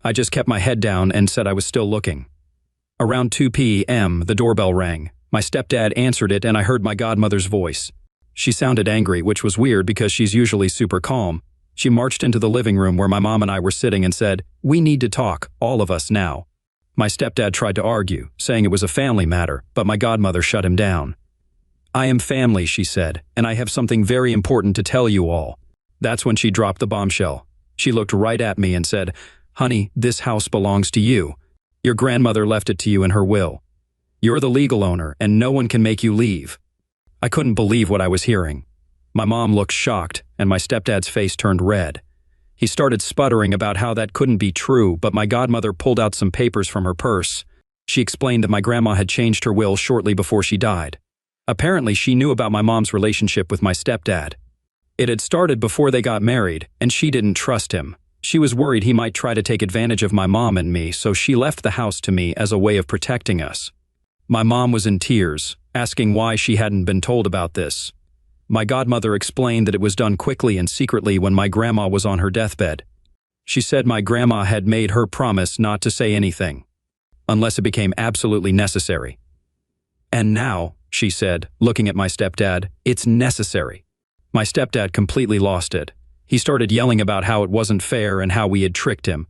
I just kept my head down and said I was still looking. Around 2 p.m., the doorbell rang. My stepdad answered it and I heard my godmother's voice. She sounded angry, which was weird because she's usually super calm. She marched into the living room where my mom and I were sitting and said, "We need to talk, all of us now." My stepdad tried to argue, saying it was a family matter, but my godmother shut him down. "I am family," she said, "and I have something very important to tell you all." That's when she dropped the bombshell. She looked right at me and said, "Honey, this house belongs to you. Your grandmother left it to you in her will. You're the legal owner, and no one can make you leave." I couldn't believe what I was hearing. My mom looked shocked, and my stepdad's face turned red. He started sputtering about how that couldn't be true, but my godmother pulled out some papers from her purse. She explained that my grandma had changed her will shortly before she died. Apparently, she knew about my mom's relationship with my stepdad. It had started before they got married, and she didn't trust him. She was worried he might try to take advantage of my mom and me, so she left the house to me as a way of protecting us. My mom was in tears, asking why she hadn't been told about this. My godmother explained that it was done quickly and secretly when my grandma was on her deathbed. She said my grandma had made her promise not to say anything, unless it became absolutely necessary. And now, she said, looking at my stepdad, it's necessary. My stepdad completely lost it. He started yelling about how it wasn't fair and how we had tricked him.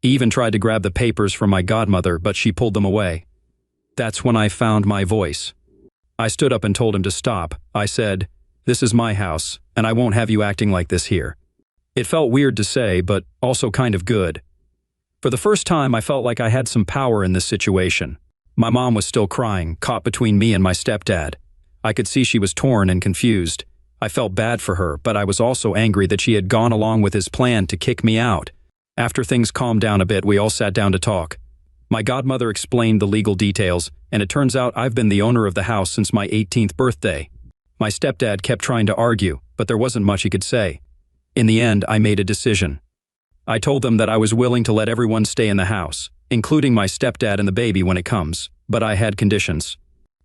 He even tried to grab the papers from my godmother, but she pulled them away. That's when I found my voice. I stood up and told him to stop. I said, "This is my house, and I won't have you acting like this here." It felt weird to say, but also kind of good. For the first time, I felt like I had some power in this situation. My mom was still crying, caught between me and my stepdad. I could see she was torn and confused. I felt bad for her, but I was also angry that she had gone along with his plan to kick me out. After things calmed down a bit, we all sat down to talk. My godmother explained the legal details, and it turns out I've been the owner of the house since my 18th birthday. My stepdad kept trying to argue, but there wasn't much he could say. In the end, I made a decision. I told them that I was willing to let everyone stay in the house, including my stepdad and the baby when it comes, but I had conditions.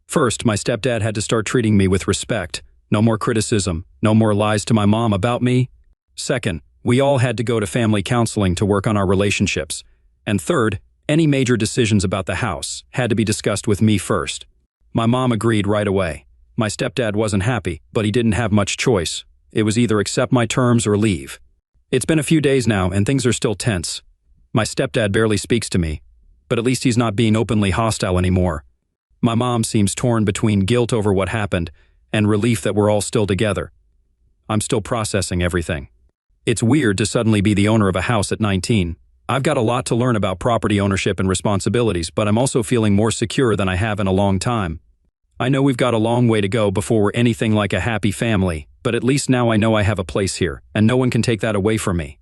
First, my stepdad had to start treating me with respect. No more criticism, no more lies to my mom about me. Second, we all had to go to family counseling to work on our relationships. And third, any major decisions about the house had to be discussed with me first. My mom agreed right away. My stepdad wasn't happy, but he didn't have much choice. It was either accept my terms or leave. It's been a few days now, and things are still tense. My stepdad barely speaks to me, but at least he's not being openly hostile anymore. My mom seems torn between guilt over what happened and relief that we're all still together. I'm still processing everything. It's weird to suddenly be the owner of a house at 19. I've got a lot to learn about property ownership and responsibilities, but I'm also feeling more secure than I have in a long time. I know we've got a long way to go before we're anything like a happy family, but at least now I know I have a place here, and no one can take that away from me.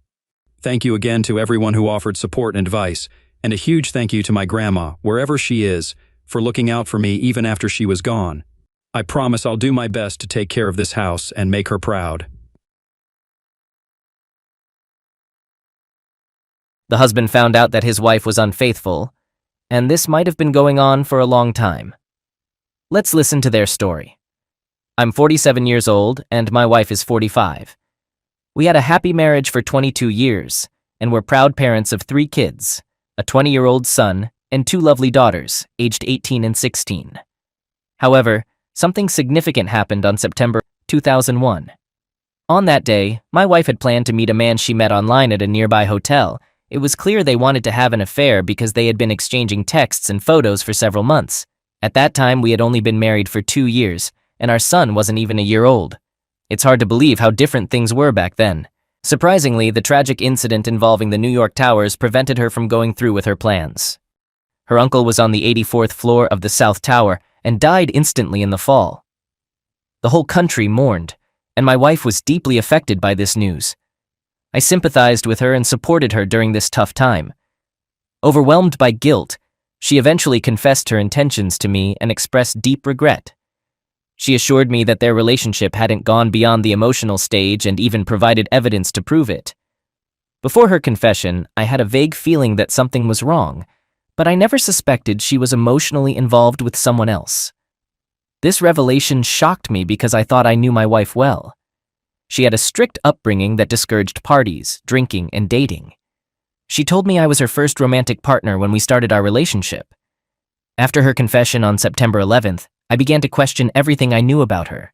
Thank you again to everyone who offered support and advice, and a huge thank you to my grandma, wherever she is, for looking out for me even after she was gone. I promise I'll do my best to take care of this house and make her proud. The husband found out that his wife was unfaithful, and this might have been going on for a long time. Let's listen to their story. I'm 47 years old, and my wife is 45. We had a happy marriage for 22 years, and we're proud parents of 3 kids, a 20-year-old son, and 2 lovely daughters, aged 18 and 16. However, something significant happened on September 2001. On that day, my wife had planned to meet a man she met online at a nearby hotel. It was clear they wanted to have an affair because they had been exchanging texts and photos for several months. At that time, we had only been married for 2 years, and our son wasn't even a year old. It's hard to believe how different things were back then. Surprisingly, the tragic incident involving the New York Towers prevented her from going through with her plans. Her uncle was on the 84th floor of the South Tower and died instantly in the fall. The whole country mourned, and my wife was deeply affected by this news. I sympathized with her and supported her during this tough time. Overwhelmed by guilt, she eventually confessed her intentions to me and expressed deep regret. She assured me that their relationship hadn't gone beyond the emotional stage and even provided evidence to prove it. Before her confession, I had a vague feeling that something was wrong, but I never suspected she was emotionally involved with someone else. This revelation shocked me because I thought I knew my wife well. She had a strict upbringing that discouraged parties, drinking, and dating. She told me I was her first romantic partner when we started our relationship. After her confession on September 11th, I began to question everything I knew about her.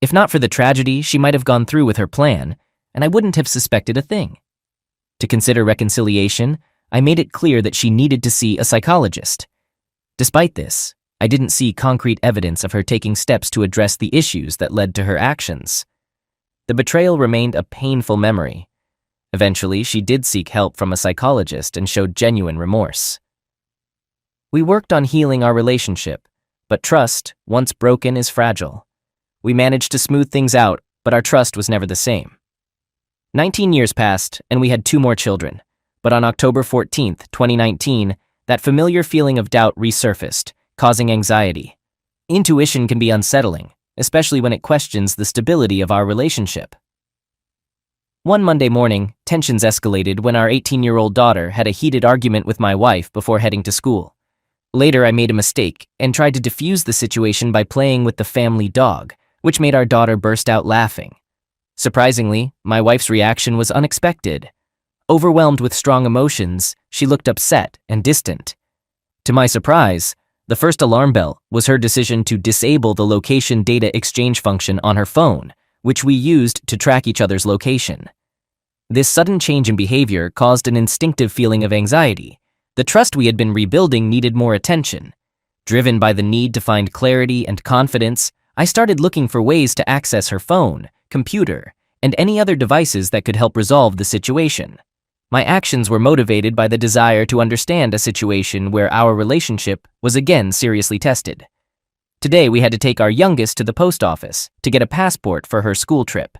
If not for the tragedy, she might have gone through with her plan, and I wouldn't have suspected a thing. To consider reconciliation, I made it clear that she needed to see a psychologist. Despite this, I didn't see concrete evidence of her taking steps to address the issues that led to her actions. The betrayal remained a painful memory. Eventually, she did seek help from a psychologist and showed genuine remorse. We worked on healing our relationship, but trust, once broken, is fragile. We managed to smooth things out, but our trust was never the same. 19 years passed, and we had 2 more children. But on October 14th, 2019, that familiar feeling of doubt resurfaced, causing anxiety. Intuition can be unsettling, especially when it questions the stability of our relationship. One Monday morning, tensions escalated when our 18-year-old daughter had a heated argument with my wife before heading to school. Later, I made a mistake and tried to defuse the situation by playing with the family dog, which made our daughter burst out laughing. Surprisingly, my wife's reaction was unexpected. Overwhelmed with strong emotions, she looked upset and distant. To my surprise, the first alarm bell was her decision to disable the location data exchange function on her phone, which we used to track each other's location. This sudden change in behavior caused an instinctive feeling of anxiety. The trust we had been rebuilding needed more attention. Driven by the need to find clarity and confidence, I started looking for ways to access her phone, computer, and any other devices that could help resolve the situation. My actions were motivated by the desire to understand a situation where our relationship was again seriously tested. Today, we had to take our youngest to the post office to get a passport for her school trip.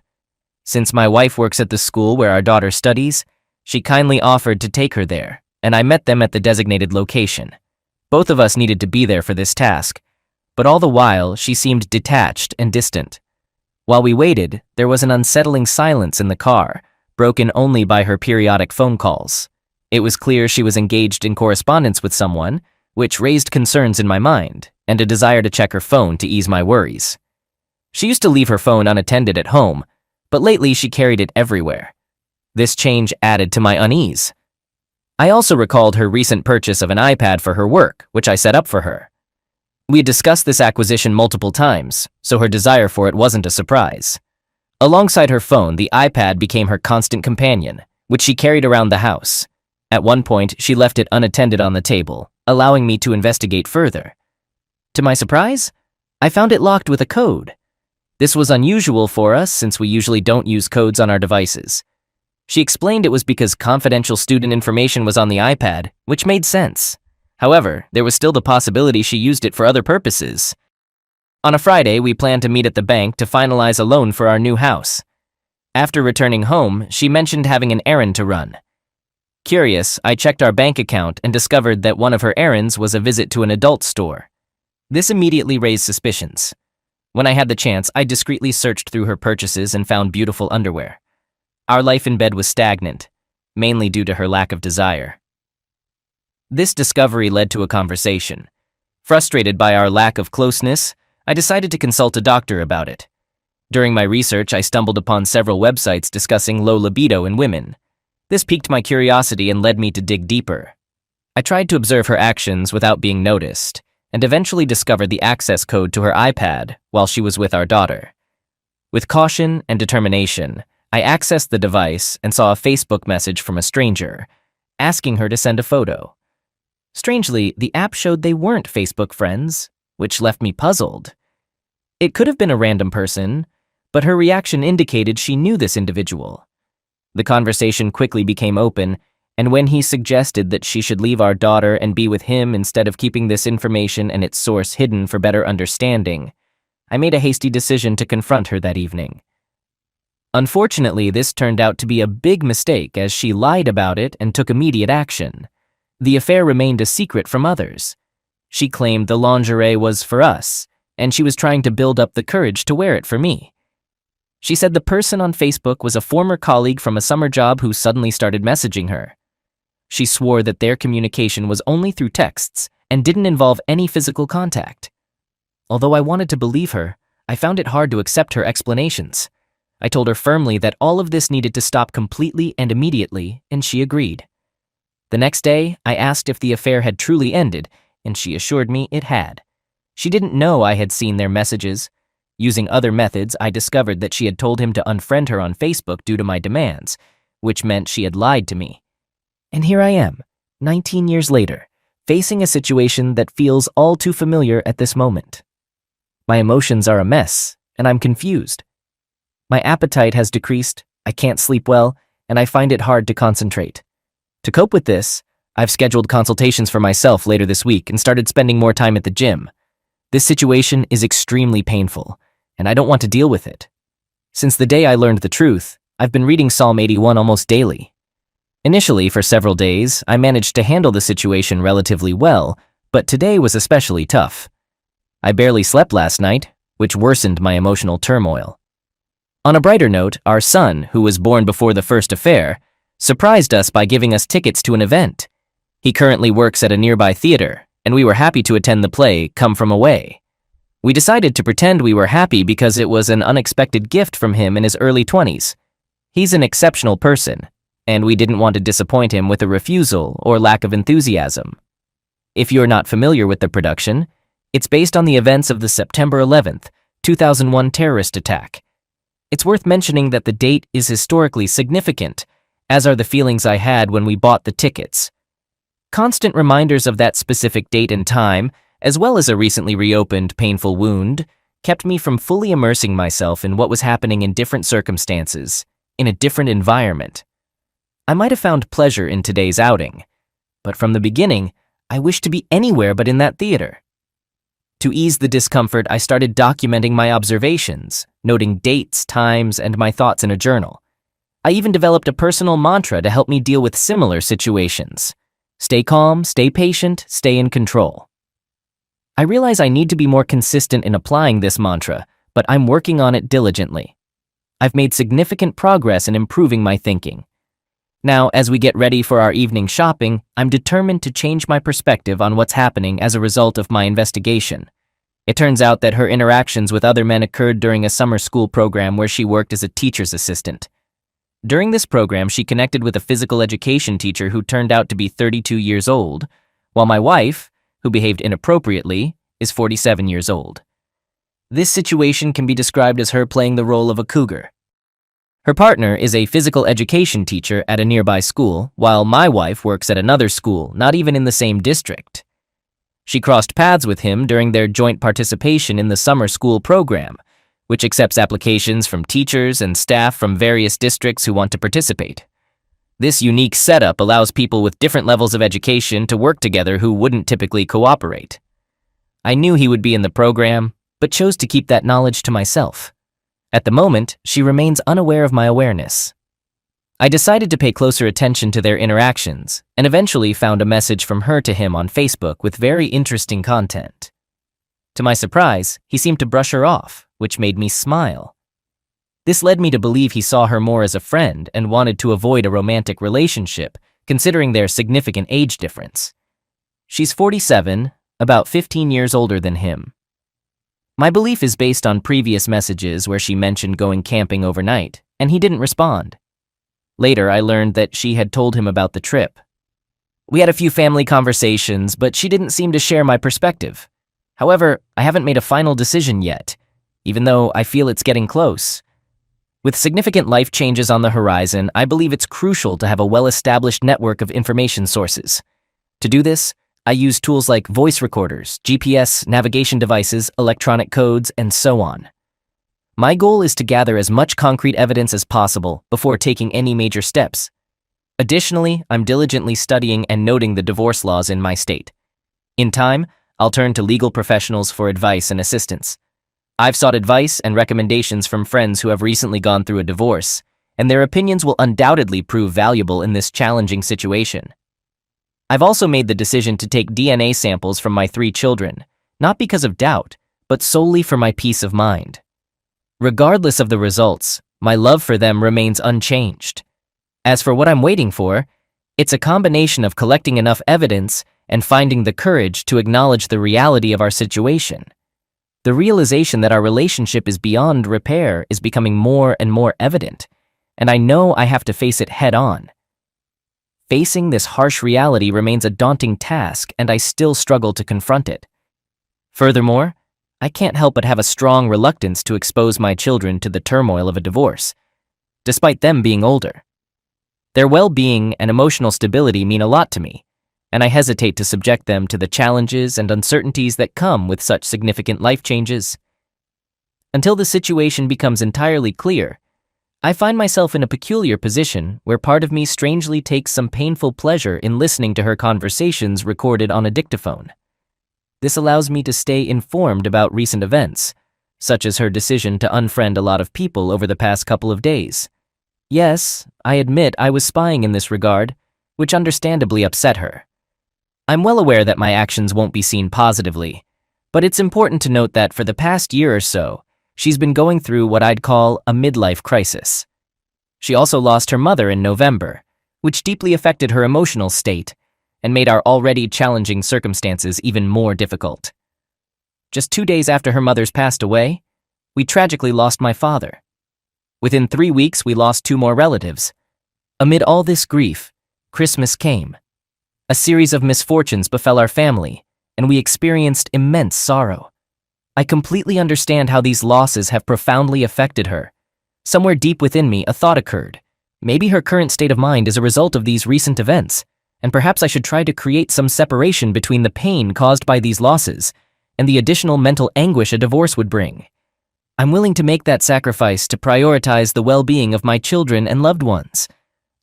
Since my wife works at the school where our daughter studies, she kindly offered to take her there, and I met them at the designated location. Both of us needed to be there for this task, but all the while, she seemed detached and distant. While we waited, there was an unsettling silence in the car, broken only by her periodic phone calls. It was clear she was engaged in correspondence with someone, which raised concerns in my mind, and a desire to check her phone to ease my worries. She used to leave her phone unattended at home, but lately she carried it everywhere. This change added to my unease. I also recalled her recent purchase of an iPad for her work, which I set up for her. We had discussed this acquisition multiple times, so her desire for it wasn't a surprise. Alongside her phone, the iPad became her constant companion, which she carried around the house. At one point, she left it unattended on the table, allowing me to investigate further. To my surprise, I found it locked with a code. This was unusual for us since we usually don't use codes on our devices. She explained it was because confidential student information was on the iPad, which made sense. However, there was still the possibility she used it for other purposes. On a Friday, we planned to meet at the bank to finalize a loan for our new house. After returning home, she mentioned having an errand to run. Curious, I checked our bank account and discovered that one of her errands was a visit to an adult store. This immediately raised suspicions. When I had the chance, I discreetly searched through her purchases and found beautiful underwear. Our life in bed was stagnant, mainly due to her lack of desire. This discovery led to a conversation. Frustrated by our lack of closeness, I decided to consult a doctor about it. During my research, I stumbled upon several websites discussing low libido in women. This piqued my curiosity and led me to dig deeper. I tried to observe her actions without being noticed, and eventually discovered the access code to her iPad while she was with our daughter. With caution and determination, I accessed the device and saw a Facebook message from a stranger, asking her to send a photo. Strangely, the app showed they weren't Facebook friends, which left me puzzled. It could have been a random person, but her reaction indicated she knew this individual. The conversation quickly became open, and when he suggested that she should leave our daughter and be with him instead of keeping this information and its source hidden for better understanding, I made a hasty decision to confront her that evening. Unfortunately, this turned out to be a big mistake as she lied about it and took immediate action. The affair remained a secret from others. She claimed the lingerie was for us, and she was trying to build up the courage to wear it for me. She said the person on Facebook was a former colleague from a summer job who suddenly started messaging her. She swore that their communication was only through texts and didn't involve any physical contact. Although I wanted to believe her, I found it hard to accept her explanations. I told her firmly that all of this needed to stop completely and immediately, and she agreed. The next day, I asked if the affair had truly ended, and she assured me it had. She didn't know I had seen their messages. Using other methods, I discovered that she had told him to unfriend her on Facebook due to my demands, which meant she had lied to me. And here I am, 19 years later, facing a situation that feels all too familiar at this moment. My emotions are a mess, and I'm confused. My appetite has decreased, I can't sleep well, and I find it hard to concentrate. To cope with this, I've scheduled consultations for myself later this week and started spending more time at the gym. This situation is extremely painful, and I don't want to deal with it. Since the day I learned the truth, I've been reading Psalm 81 almost daily. Initially, for several days, I managed to handle the situation relatively well, but today was especially tough. I barely slept last night, which worsened my emotional turmoil. On a brighter note, our son, who was born before the first affair, surprised us by giving us tickets to an event. He currently works at a nearby theater, and we were happy to attend the play Come From Away. We decided to pretend we were happy because it was an unexpected gift from him in his early 20s. He's an exceptional person, and we didn't want to disappoint him with a refusal or lack of enthusiasm. If you're not familiar with the production, it's based on the events of the September 11th, 2001 terrorist attack. It's worth mentioning that the date is historically significant, as are the feelings I had when we bought the tickets. Constant reminders of that specific date and time, as well as a recently reopened painful wound, kept me from fully immersing myself in what was happening in different circumstances, in a different environment. I might have found pleasure in today's outing, but from the beginning, I wished to be anywhere but in that theater. To ease the discomfort, I started documenting my observations, noting dates, times, and my thoughts in a journal. I even developed a personal mantra to help me deal with similar situations. Stay calm, stay patient, stay in control. I realize I need to be more consistent in applying this mantra, but I'm working on it diligently. I've made significant progress in improving my thinking. Now, as we get ready for our evening shopping, I'm determined to change my perspective on what's happening as a result of my investigation. It turns out that her interactions with other men occurred during a summer school program where she worked as a teacher's assistant. During this program, she connected with a physical education teacher who turned out to be 32 years old, while my wife, who behaved inappropriately, is 47 years old. This situation can be described as her playing the role of a cougar. Her partner is a physical education teacher at a nearby school, while my wife works at another school, not even in the same district. She crossed paths with him during their joint participation in the summer school program, which accepts applications from teachers and staff from various districts who want to participate. This unique setup allows people with different levels of education to work together who wouldn't typically cooperate. I knew he would be in the program, but chose to keep that knowledge to myself. At the moment, she remains unaware of my awareness. I decided to pay closer attention to their interactions, and eventually found a message from her to him on Facebook with very interesting content. To my surprise, he seemed to brush her off, which made me smile. This led me to believe he saw her more as a friend and wanted to avoid a romantic relationship, considering their significant age difference. She's 47, about 15 years older than him. My belief is based on previous messages where she mentioned going camping overnight, and he didn't respond. Later, I learned that she had told him about the trip. We had a few family conversations, but she didn't seem to share my perspective. However, I haven't made a final decision yet, even though I feel it's getting close. With significant life changes on the horizon, I believe it's crucial to have a well-established network of information sources. To do this, I use tools like voice recorders, GPS, navigation devices, electronic codes, and so on. My goal is to gather as much concrete evidence as possible before taking any major steps. Additionally, I'm diligently studying and noting the divorce laws in my state. In time, I'll turn to legal professionals for advice and assistance. I've sought advice and recommendations from friends who have recently gone through a divorce, and their opinions will undoubtedly prove valuable in this challenging situation. I've also made the decision to take DNA samples from my 3 children, not because of doubt, but solely for my peace of mind. Regardless of the results, my love for them remains unchanged. As for what I'm waiting for, it's a combination of collecting enough evidence and finding the courage to acknowledge the reality of our situation. The realization that our relationship is beyond repair is becoming more and more evident, and I know I have to face it head on. Facing this harsh reality remains a daunting task, and I still struggle to confront it. Furthermore, I can't help but have a strong reluctance to expose my children to the turmoil of a divorce, despite them being older. Their well-being and emotional stability mean a lot to me, and I hesitate to subject them to the challenges and uncertainties that come with such significant life changes. Until the situation becomes entirely clear, I find myself in a peculiar position where part of me strangely takes some painful pleasure in listening to her conversations recorded on a dictaphone. This allows me to stay informed about recent events, such as her decision to unfriend a lot of people over the past couple of days. Yes, I admit I was spying in this regard, which understandably upset her. I'm well aware that my actions won't be seen positively, but it's important to note that for the past year or so, she's been going through what I'd call a midlife crisis. She also lost her mother in November, which deeply affected her emotional state and made our already challenging circumstances even more difficult. Just 2 days after her mother's passed away, we tragically lost my father. Within 3 weeks, we lost 2 more relatives. Amid all this grief, Christmas came. A series of misfortunes befell our family, and we experienced immense sorrow. I completely understand how these losses have profoundly affected her. Somewhere deep within me, a thought occurred. Maybe her current state of mind is a result of these recent events, and perhaps I should try to create some separation between the pain caused by these losses and the additional mental anguish a divorce would bring. I'm willing to make that sacrifice to prioritize the well-being of my children and loved ones.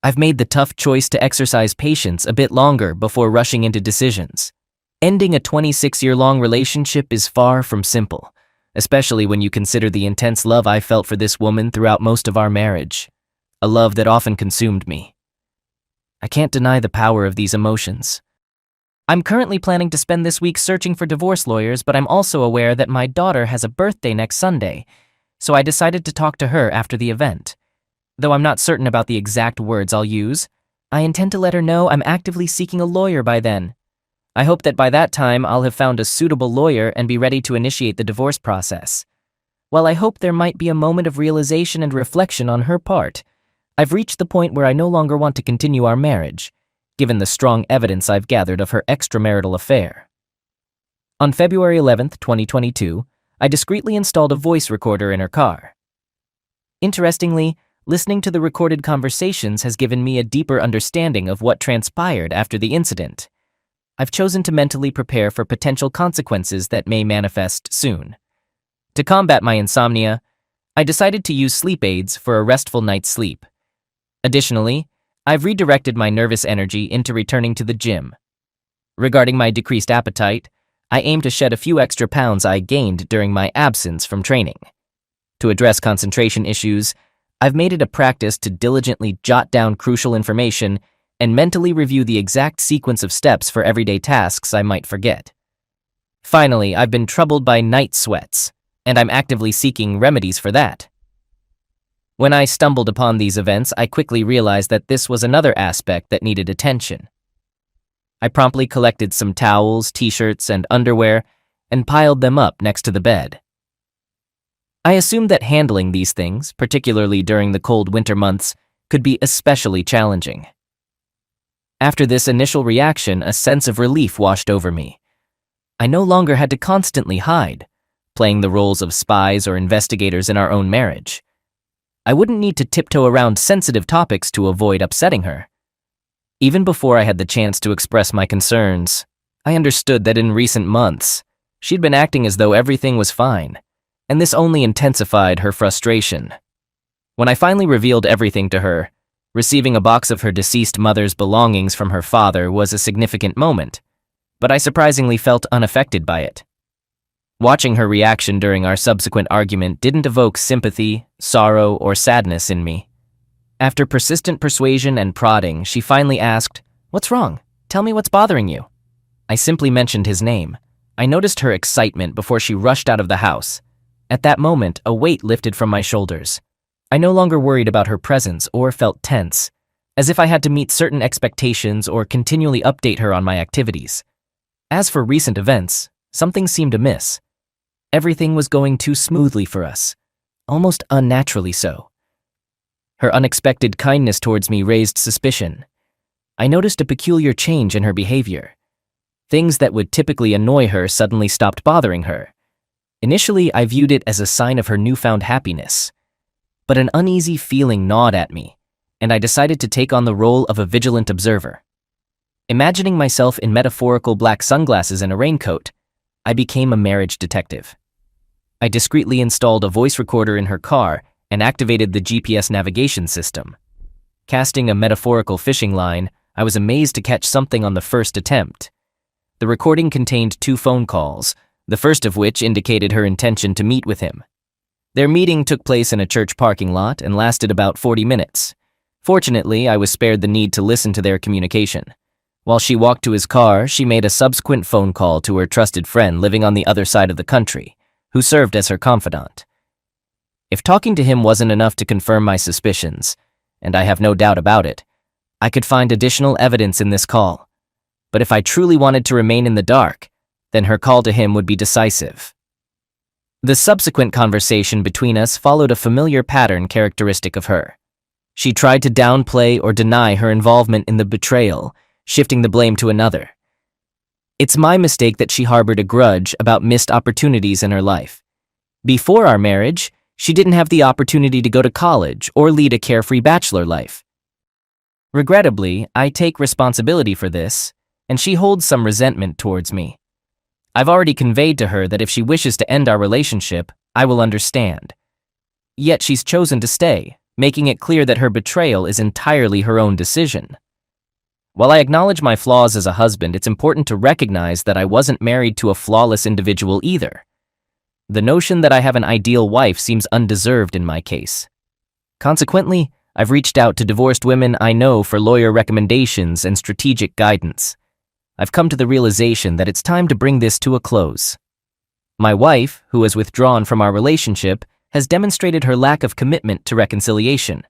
I've made the tough choice to exercise patience a bit longer before rushing into decisions. Ending a 26-year-long relationship is far from simple, especially when you consider the intense love I felt for this woman throughout most of our marriage, a love that often consumed me. I can't deny the power of these emotions. I'm currently planning to spend this week searching for divorce lawyers, but I'm also aware that my daughter has a birthday next Sunday, so I decided to talk to her after the event. Though I'm not certain about the exact words I'll use, I intend to let her know I'm actively seeking a lawyer by then. I hope that by that time I'll have found a suitable lawyer and be ready to initiate the divorce process. While I hope there might be a moment of realization and reflection on her part, I've reached the point where I no longer want to continue our marriage, given the strong evidence I've gathered of her extramarital affair. On February 11th, 2022, I discreetly installed a voice recorder in her car. Interestingly, listening to the recorded conversations has given me a deeper understanding of what transpired after the incident. I've chosen to mentally prepare for potential consequences that may manifest soon. To combat my insomnia, I decided to use sleep aids for a restful night's sleep. Additionally, I've redirected my nervous energy into returning to the gym. Regarding my decreased appetite, I aim to shed a few extra pounds I gained during my absence from training. To address concentration issues, I've made it a practice to diligently jot down crucial information and mentally review the exact sequence of steps for everyday tasks I might forget. Finally, I've been troubled by night sweats, and I'm actively seeking remedies for that. When I stumbled upon these events, I quickly realized that this was another aspect that needed attention. I promptly collected some towels, t-shirts, and underwear and piled them up next to the bed. I assumed that handling these things, particularly during the cold winter months, could be especially challenging. After this initial reaction, a sense of relief washed over me. I no longer had to constantly hide, playing the roles of spies or investigators in our own marriage. I wouldn't need to tiptoe around sensitive topics to avoid upsetting her. Even before I had the chance to express my concerns, I understood that in recent months, she'd been acting as though everything was fine, and this only intensified her frustration. When I finally revealed everything to her, receiving a box of her deceased mother's belongings from her father was a significant moment, but I surprisingly felt unaffected by it. Watching her reaction during our subsequent argument didn't evoke sympathy, sorrow, or sadness in me. After persistent persuasion and prodding, she finally asked, "What's wrong? Tell me what's bothering you." I simply mentioned his name. I noticed her excitement before she rushed out of the house. At that moment, a weight lifted from my shoulders. I no longer worried about her presence or felt tense, as if I had to meet certain expectations or continually update her on my activities. As for recent events, something seemed amiss. Everything was going too smoothly for us, almost unnaturally so. Her unexpected kindness towards me raised suspicion. I noticed a peculiar change in her behavior. Things that would typically annoy her suddenly stopped bothering her. Initially, I viewed it as a sign of her newfound happiness. But an uneasy feeling gnawed at me, and I decided to take on the role of a vigilant observer. Imagining myself in metaphorical black sunglasses and a raincoat, I became a marriage detective. I discreetly installed a voice recorder in her car and activated the GPS navigation system. Casting a metaphorical fishing line, I was amazed to catch something on the first attempt. The recording contained 2 phone calls, the first of which indicated her intention to meet with him. Their meeting took place in a church parking lot and lasted about 40 minutes. Fortunately, I was spared the need to listen to their communication. While she walked to his car, she made a subsequent phone call to her trusted friend living on the other side of the country, who served as her confidant. If talking to him wasn't enough to confirm my suspicions, and I have no doubt about it, I could find additional evidence in this call. But if I truly wanted to remain in the dark, then her call to him would be decisive. The subsequent conversation between us followed a familiar pattern characteristic of her. She tried to downplay or deny her involvement in the betrayal, shifting the blame to another. It's my mistake that she harbored a grudge about missed opportunities in her life. Before our marriage, she didn't have the opportunity to go to college or lead a carefree bachelor life. Regrettably, I take responsibility for this, and she holds some resentment towards me. I've already conveyed to her that if she wishes to end our relationship, I will understand. Yet she's chosen to stay, making it clear that her betrayal is entirely her own decision. While I acknowledge my flaws as a husband, it's important to recognize that I wasn't married to a flawless individual either. The notion that I have an ideal wife seems undeserved in my case. Consequently, I've reached out to divorced women I know for lawyer recommendations and strategic guidance. I've come to the realization that it's time to bring this to a close. My wife, who has withdrawn from our relationship, has demonstrated her lack of commitment to reconciliation.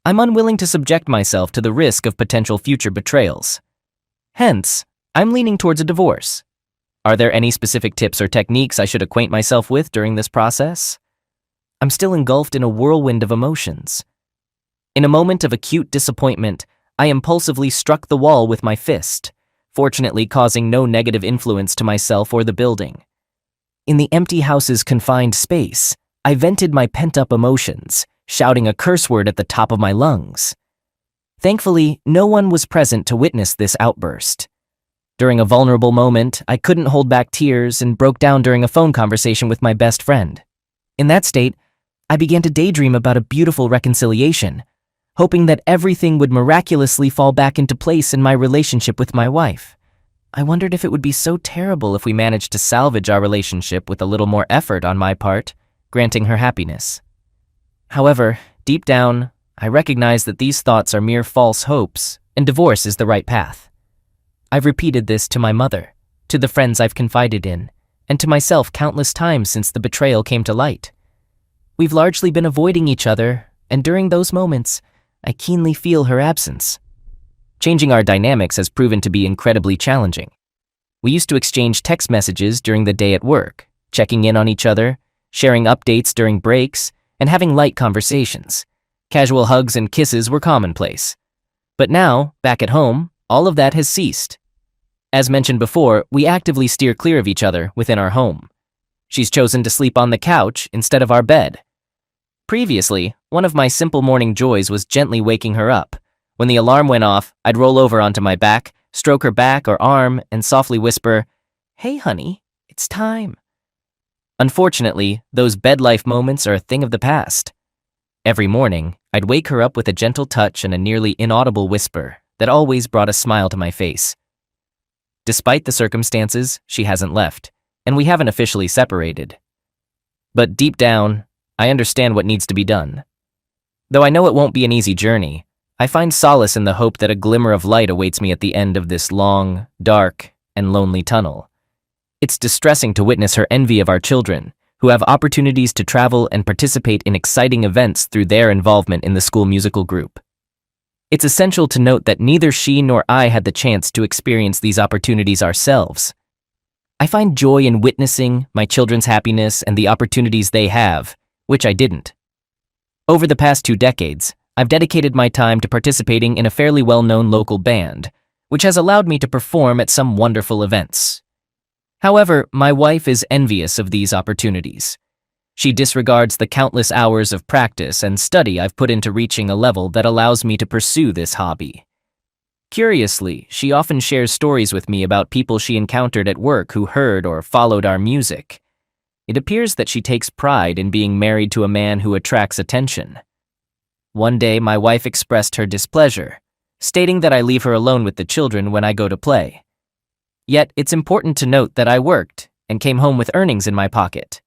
I'm unwilling to subject myself to the risk of potential future betrayals. Hence, I'm leaning towards a divorce. Are there any specific tips or techniques I should acquaint myself with during this process? I'm still engulfed in a whirlwind of emotions. In a moment of acute disappointment, I impulsively struck the wall with my fist, fortunately causing no negative influence to myself or the building. In the empty house's confined space, I vented my pent-up emotions, shouting a curse word at the top of my lungs. Thankfully, no one was present to witness this outburst. During a vulnerable moment, I couldn't hold back tears and broke down during a phone conversation with my best friend. In that state, I began to daydream about a beautiful reconciliation, hoping that everything would miraculously fall back into place in my relationship with my wife. I wondered if it would be so terrible if we managed to salvage our relationship with a little more effort on my part, granting her happiness. However, deep down, I recognize that these thoughts are mere false hopes, and divorce is the right path. I've repeated this to my mother, to the friends I've confided in, and to myself countless times since the betrayal came to light. We've largely been avoiding each other, and during those moments, I keenly feel her absence. Changing our dynamics has proven to be incredibly challenging. We used to exchange text messages during the day at work, checking in on each other, sharing updates during breaks, and having light conversations. Casual hugs and kisses were commonplace. But now, back at home, all of that has ceased. As mentioned before, we actively steer clear of each other within our home. She's chosen to sleep on the couch instead of our bed. Previously, one of my simple morning joys was gently waking her up. When the alarm went off, I'd roll over onto my back, stroke her back or arm, and softly whisper, "Hey honey, it's time." Unfortunately, those bed-life moments are a thing of the past. Every morning, I'd wake her up with a gentle touch and a nearly inaudible whisper that always brought a smile to my face. Despite the circumstances, she hasn't left, and we haven't officially separated. But deep down, I understand what needs to be done. Though I know it won't be an easy journey, I find solace in the hope that a glimmer of light awaits me at the end of this long, dark, and lonely tunnel. It's distressing to witness her envy of our children, who have opportunities to travel and participate in exciting events through their involvement in the school musical group. It's essential to note that neither she nor I had the chance to experience these opportunities ourselves. I find joy in witnessing my children's happiness and the opportunities they have, which I didn't. Over the past 2 decades, I've dedicated my time to participating in a fairly well-known local band, which has allowed me to perform at some wonderful events. However, my wife is envious of these opportunities. She disregards the countless hours of practice and study I've put into reaching a level that allows me to pursue this hobby. Curiously, she often shares stories with me about people she encountered at work who heard or followed our music. It appears that she takes pride in being married to a man who attracts attention. One day, my wife expressed her displeasure, stating that I leave her alone with the children when I go to play. Yet, it's important to note that I worked and came home with earnings in my pocket.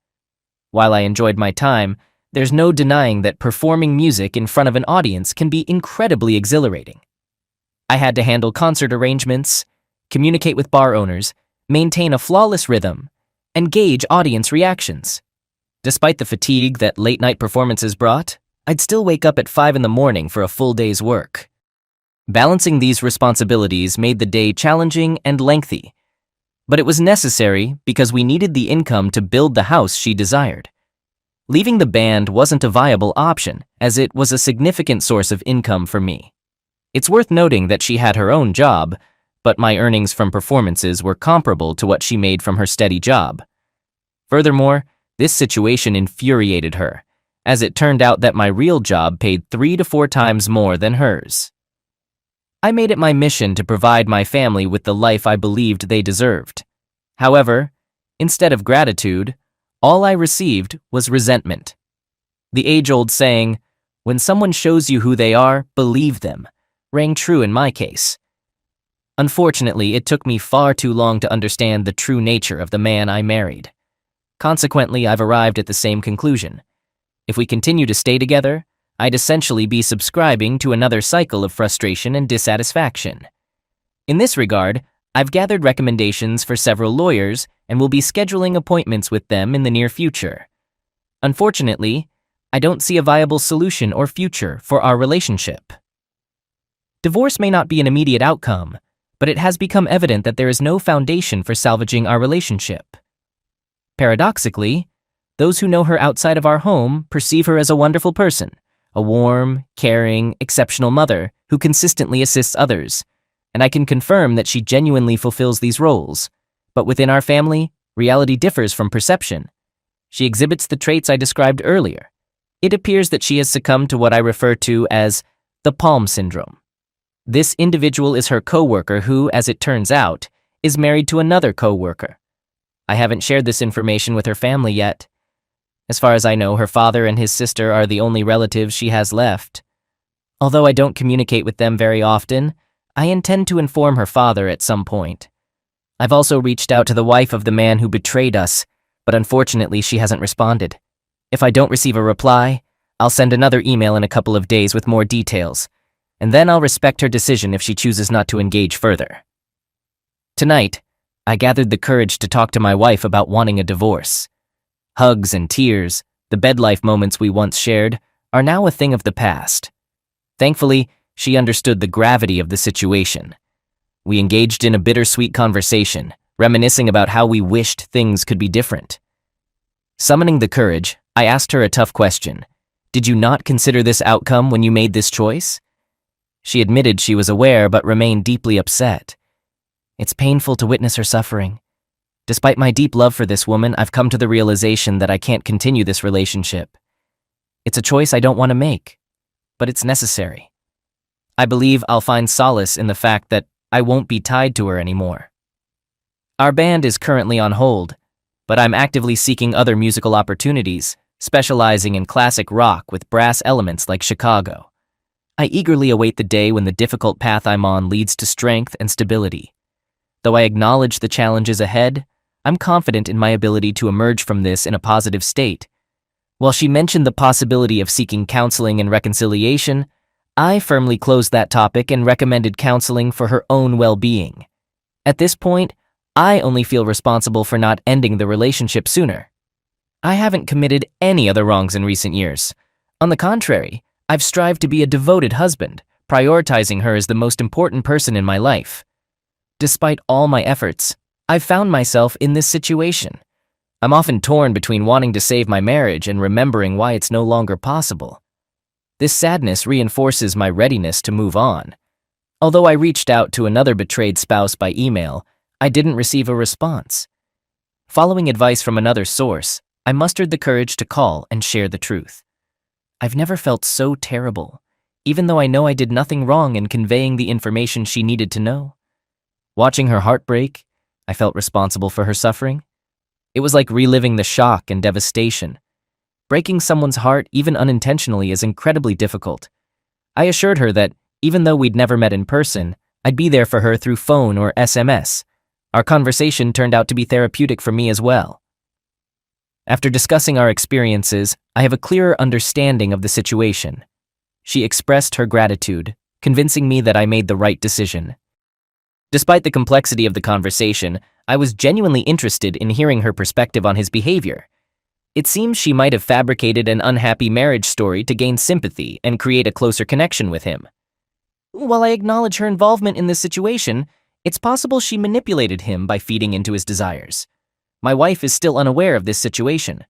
While I enjoyed my time, there's no denying that performing music in front of an audience can be incredibly exhilarating. I had to handle concert arrangements, communicate with bar owners, maintain a flawless rhythm, and gauge audience reactions. Despite the fatigue that late-night performances brought, I'd still wake up at 5 in the morning for a full day's work. Balancing these responsibilities made the day challenging and lengthy, but it was necessary because we needed the income to build the house she desired. Leaving the band wasn't a viable option, as it was a significant source of income for me. It's worth noting that she had her own job, but my earnings from performances were comparable to what she made from her steady job. Furthermore, this situation infuriated her, as it turned out that my real job paid 3 to 4 times more than hers. I made it my mission to provide my family with the life I believed they deserved. However, instead of gratitude, all I received was resentment. The age-old saying, "When someone shows you who they are, believe them," rang true in my case. Unfortunately, it took me far too long to understand the true nature of the man I married. Consequently, I've arrived at the same conclusion. If we continue to stay together, I'd essentially be subscribing to another cycle of frustration and dissatisfaction. In this regard, I've gathered recommendations for several lawyers and will be scheduling appointments with them in the near future. Unfortunately, I don't see a viable solution or future for our relationship. Divorce may not be an immediate outcome, but it has become evident that there is no foundation for salvaging our relationship. Paradoxically, those who know her outside of our home perceive her as a wonderful person, a warm, caring, exceptional mother who consistently assists others, and I can confirm that she genuinely fulfills these roles. But within our family, reality differs from perception. She exhibits the traits I described earlier. It appears that she has succumbed to what I refer to as the Palm syndrome. This individual is her coworker who, as it turns out, is married to another coworker. I haven't shared this information with her family yet. As far as I know, her father and his sister are the only relatives she has left. Although I don't communicate with them very often, I intend to inform her father at some point. I've also reached out to the wife of the man who betrayed us, but unfortunately she hasn't responded. If I don't receive a reply, I'll send another email in a couple of days with more details, and then I'll respect her decision if she chooses not to engage further. Tonight, I gathered the courage to talk to my wife about wanting a divorce. Hugs and tears, the bed life moments we once shared, are now a thing of the past. Thankfully, she understood the gravity of the situation. We engaged in a bittersweet conversation, reminiscing about how we wished things could be different. Summoning the courage, I asked her a tough question. Did you not consider this outcome when you made this choice? She admitted she was aware but remained deeply upset. It's painful to witness her suffering. Despite my deep love for this woman, I've come to the realization that I can't continue this relationship. It's a choice I don't want to make, but it's necessary. I believe I'll find solace in the fact that I won't be tied to her anymore. Our band is currently on hold, but I'm actively seeking other musical opportunities, specializing in classic rock with brass elements like Chicago. I eagerly await the day when the difficult path I'm on leads to strength and stability. Though I acknowledge the challenges ahead, I'm confident in my ability to emerge from this in a positive state. While she mentioned the possibility of seeking counseling and reconciliation, I firmly closed that topic and recommended counseling for her own well-being. At this point, I only feel responsible for not ending the relationship sooner. I haven't committed any other wrongs in recent years. On the contrary, I've strived to be a devoted husband, prioritizing her as the most important person in my life. Despite all my efforts, I've found myself in this situation. I'm often torn between wanting to save my marriage and remembering why it's no longer possible. This sadness reinforces my readiness to move on. Although I reached out to another betrayed spouse by email, I didn't receive a response. Following advice from another source, I mustered the courage to call and share the truth. I've never felt so terrible, even though I know I did nothing wrong in conveying the information she needed to know. Watching her heartbreak, I felt responsible for her suffering. It was like reliving the shock and devastation. Breaking someone's heart, even unintentionally, is incredibly difficult. I assured her that, even though we'd never met in person, I'd be there for her through phone or SMS. Our conversation turned out to be therapeutic for me as well. After discussing our experiences, I have a clearer understanding of the situation. She expressed her gratitude, convincing me that I made the right decision. Despite the complexity of the conversation, I was genuinely interested in hearing her perspective on his behavior. It seems she might have fabricated an unhappy marriage story to gain sympathy and create a closer connection with him. While I acknowledge her involvement in this situation, it's possible she manipulated him by feeding into his desires. My wife is still unaware of this situation.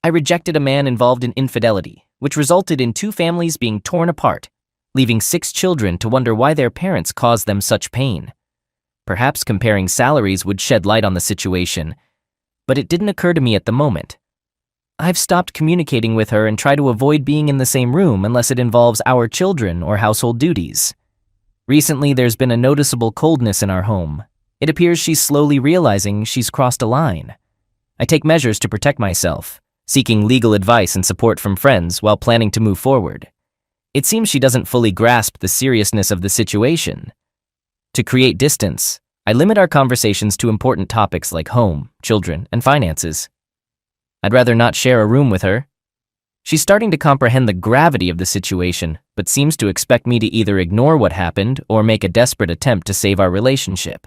I rejected a man involved in infidelity, which resulted in 2 families being torn apart, leaving 6 children to wonder why their parents caused them such pain. Perhaps comparing salaries would shed light on the situation, but it didn't occur to me at the moment. I've stopped communicating with her and try to avoid being in the same room unless it involves our children or household duties. Recently, there's been a noticeable coldness in our home. It appears she's slowly realizing she's crossed a line. I take measures to protect myself, seeking legal advice and support from friends while planning to move forward. It seems she doesn't fully grasp the seriousness of the situation. To create distance, I limit our conversations to important topics like home, children, and finances. I'd rather not share a room with her. She's starting to comprehend the gravity of the situation, but seems to expect me to either ignore what happened or make a desperate attempt to save our relationship.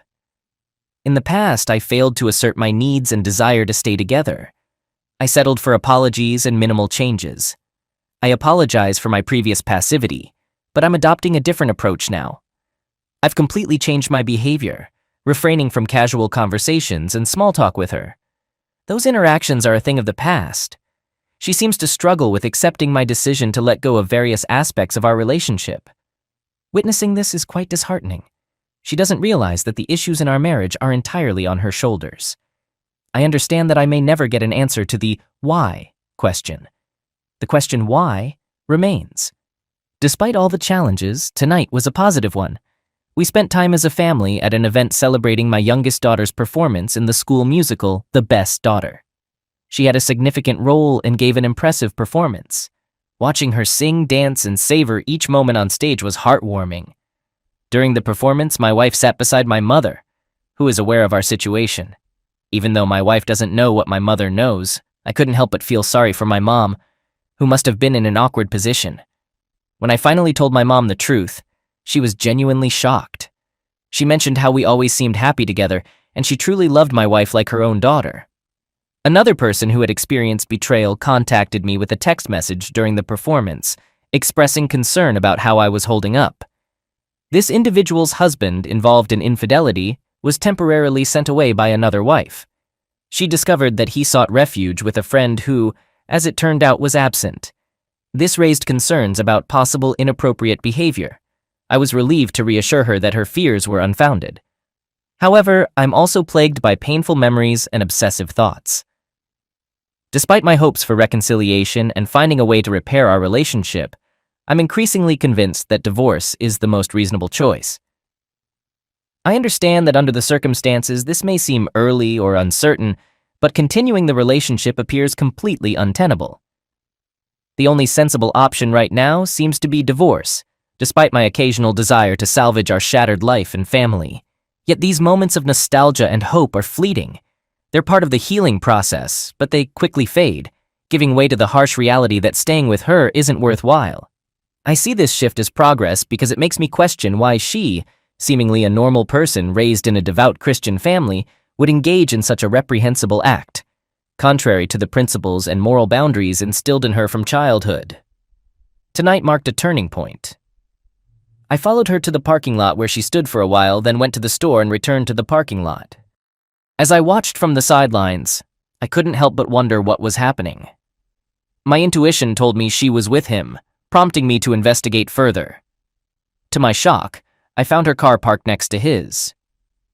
In the past, I failed to assert my needs and desire to stay together. I settled for apologies and minimal changes. I apologize for my previous passivity, but I'm adopting a different approach now. I've completely changed my behavior, refraining from casual conversations and small talk with her. Those interactions are a thing of the past. She seems to struggle with accepting my decision to let go of various aspects of our relationship. Witnessing this is quite disheartening. She doesn't realize that the issues in our marriage are entirely on her shoulders. I understand that I may never get an answer to the why question. The question why remains. Despite all the challenges, tonight was a positive one. We spent time as a family at an event celebrating my youngest daughter's performance in the school musical, The Best Daughter. She had a significant role and gave an impressive performance. Watching her sing, dance, and savor each moment on stage was heartwarming. During the performance, my wife sat beside my mother, who is aware of our situation. Even though my wife doesn't know what my mother knows, I couldn't help but feel sorry for my mom, who must have been in an awkward position. When I finally told my mom the truth, she was genuinely shocked. She mentioned how we always seemed happy together, and she truly loved my wife like her own daughter. Another person who had experienced betrayal contacted me with a text message during the performance, expressing concern about how I was holding up. This individual's husband, involved in infidelity, was temporarily sent away by another wife. She discovered that he sought refuge with a friend who, as it turned out, was absent. This raised concerns about possible inappropriate behavior. I was relieved to reassure her that her fears were unfounded. However, I'm also plagued by painful memories and obsessive thoughts. Despite my hopes for reconciliation and finding a way to repair our relationship, I'm increasingly convinced that divorce is the most reasonable choice. I understand that under the circumstances this may seem early or uncertain, but continuing the relationship appears completely untenable. The only sensible option right now seems to be divorce, despite my occasional desire to salvage our shattered life and family. Yet these moments of nostalgia and hope are fleeting. They're part of the healing process, but they quickly fade, giving way to the harsh reality that staying with her isn't worthwhile. I see this shift as progress because it makes me question why she, seemingly a normal person raised in a devout Christian family, would engage in such a reprehensible act, contrary to the principles and moral boundaries instilled in her from childhood. Tonight marked a turning point. I followed her to the parking lot where she stood for a while, then went to the store and returned to the parking lot. As I watched from the sidelines, I couldn't help but wonder what was happening. My intuition told me she was with him, prompting me to investigate further. To my shock, I found her car parked next to his.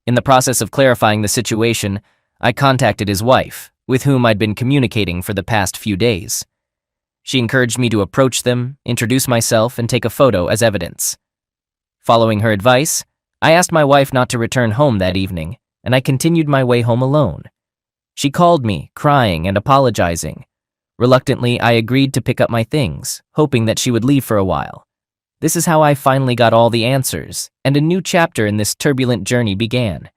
In the process of clarifying the situation, I contacted his wife, with whom I'd been communicating for the past few days. She encouraged me to approach them, introduce myself, and take a photo as evidence. Following her advice, I asked my wife not to return home that evening, and I continued my way home alone. She called me, crying and apologizing. Reluctantly, I agreed to pick up my things, hoping that she would leave for a while. This is how I finally got all the answers, and a new chapter in this turbulent journey began.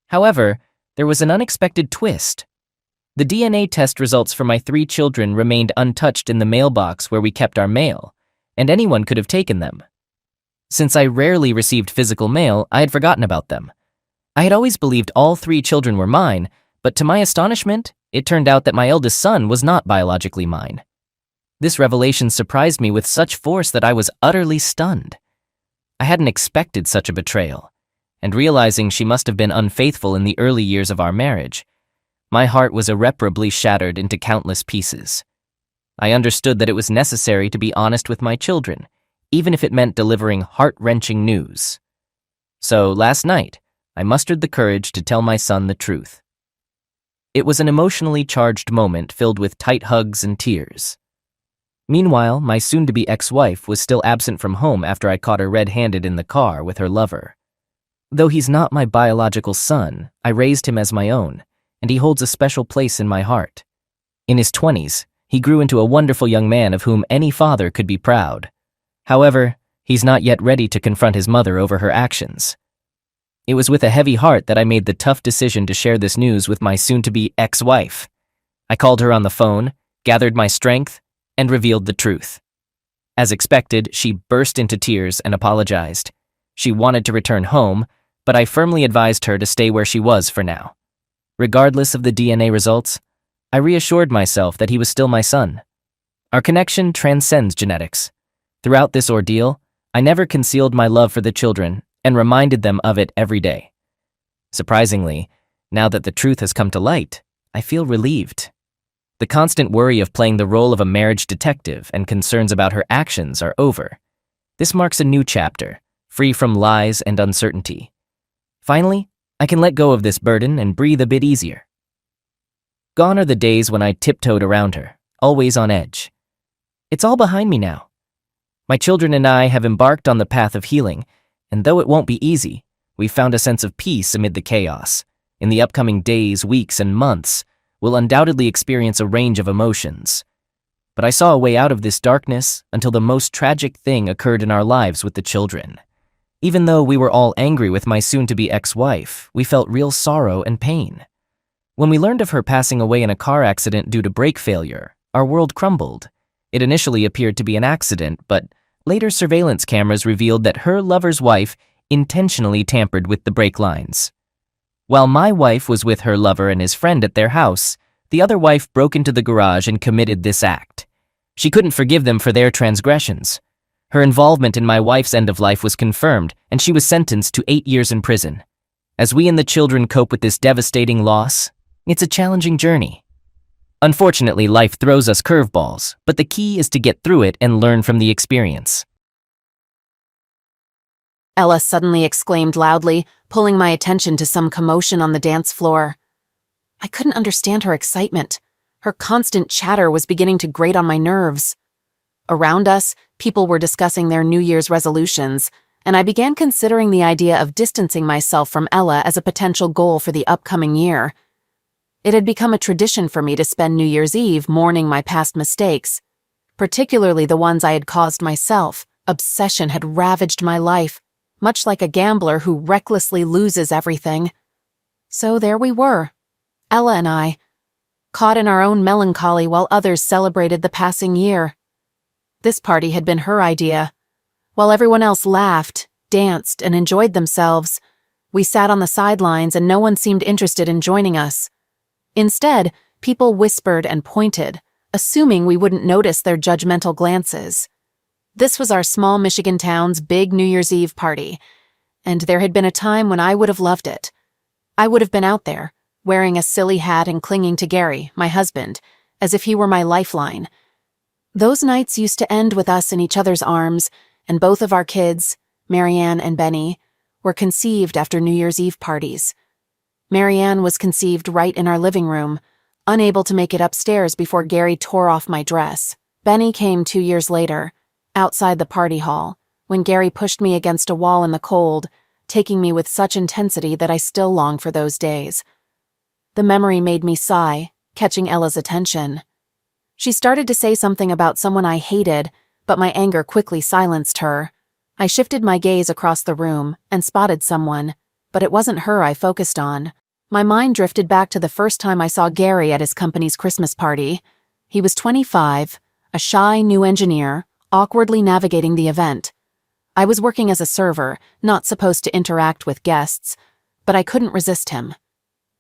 However, there was an unexpected twist. The DNA test results for my 3 children remained untouched in the mailbox where we kept our mail, and anyone could have taken them. Since I rarely received physical mail, I had forgotten about them. I had always believed all 3 children were mine, but to my astonishment, it turned out that my eldest son was not biologically mine. This revelation surprised me with such force that I was utterly stunned. I hadn't expected such a betrayal, and realizing she must have been unfaithful in the early years of our marriage, my heart was irreparably shattered into countless pieces. I understood that it was necessary to be honest with my children, even if it meant delivering heart-wrenching news. So last night, I mustered the courage to tell my son the truth. It was an emotionally charged moment filled with tight hugs and tears. Meanwhile, my soon-to-be ex-wife was still absent from home after I caught her red-handed in the car with her lover. Though he's not my biological son, I raised him as my own, and he holds a special place in my heart. In his 20s, he grew into a wonderful young man of whom any father could be proud. However, he's not yet ready to confront his mother over her actions. It was with a heavy heart that I made the tough decision to share this news with my soon-to-be ex-wife. I called her on the phone, gathered my strength, and revealed the truth. As expected, she burst into tears and apologized. She wanted to return home, but I firmly advised her to stay where she was for now. Regardless of the DNA results, I reassured myself that he was still my son. Our connection transcends genetics. Throughout this ordeal, I never concealed my love for the children and reminded them of it every day. Surprisingly, now that the truth has come to light, I feel relieved. The constant worry of playing the role of a marriage detective and concerns about her actions are over. This marks a new chapter, free from lies and uncertainty. Finally, I can let go of this burden and breathe a bit easier. Gone are the days when I tiptoed around her, always on edge. It's all behind me now. My children and I have embarked on the path of healing, and though it won't be easy, we've found a sense of peace amid the chaos. In the upcoming days, weeks, and months, we'll undoubtedly experience a range of emotions. But I saw a way out of this darkness until the most tragic thing occurred in our lives with the children. Even though we were all angry with my soon-to-be ex-wife, we felt real sorrow and pain. When we learned of her passing away in a car accident due to brake failure, our world crumbled. It initially appeared to be an accident, but later surveillance cameras revealed that her lover's wife intentionally tampered with the brake lines. While my wife was with her lover and his friend at their house, the other wife broke into the garage and committed this act. She couldn't forgive them for their transgressions. Her involvement in my wife's end of life was confirmed, and she was sentenced to 8 years in prison. As we and the children cope with this devastating loss, it's a challenging journey. Unfortunately, life throws us curveballs, but the key is to get through it and learn from the experience. Ella suddenly exclaimed loudly, pulling my attention to some commotion on the dance floor. I couldn't understand her excitement. Her constant chatter was beginning to grate on my nerves. Around us, people were discussing their New Year's resolutions, and I began considering the idea of distancing myself from Ella as a potential goal for the upcoming year. It had become a tradition for me to spend New Year's Eve mourning my past mistakes, particularly the ones I had caused myself. Obsession had ravaged my life, much like a gambler who recklessly loses everything. So there we were, Ella and I, caught in our own melancholy while others celebrated the passing year. This party had been her idea. While everyone else laughed, danced, and enjoyed themselves, we sat on the sidelines and no one seemed interested in joining us. Instead, people whispered and pointed, assuming we wouldn't notice their judgmental glances. This was our small Michigan town's big New Year's Eve party, and there had been a time when I would have loved it. I would have been out there, wearing a silly hat and clinging to Gary, my husband, as if he were my lifeline. Those nights used to end with us in each other's arms, and both of our kids, Marianne and Benny, were conceived after New Year's Eve parties. Marianne was conceived right in our living room, unable to make it upstairs before Gary tore off my dress. Benny came 2 years later, outside the party hall, when Gary pushed me against a wall in the cold, taking me with such intensity that I still long for those days. The memory made me sigh, catching Ella's attention. She started to say something about someone I hated, but my anger quickly silenced her. I shifted my gaze across the room and spotted someone, but it wasn't her I focused on. My mind drifted back to the first time I saw Gary at his company's Christmas party. He was 25, a shy new engineer, awkwardly navigating the event. I was working as a server, not supposed to interact with guests, but I couldn't resist him.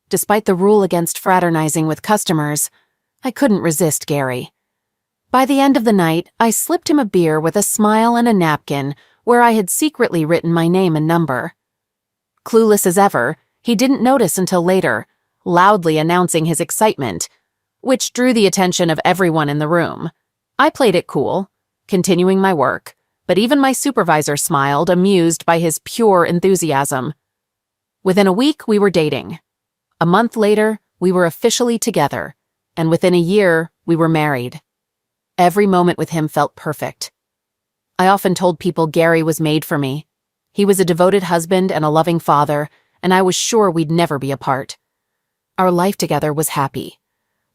Despite the rule against fraternizing with customers, I couldn't resist Gary. By the end of the night, I slipped him a beer with a smile and a napkin where I had secretly written my name and number. Clueless as ever, he didn't notice until later, loudly announcing his excitement, which drew the attention of everyone in the room. I played it cool, continuing my work, but even my supervisor smiled, amused by his pure enthusiasm. Within a week, we were dating. A month later, we were officially together, and within a year, we were married. Every moment with him felt perfect. I often told people Gary was made for me. He was a devoted husband and a loving father, and I was sure we'd never be apart. Our life together was happy.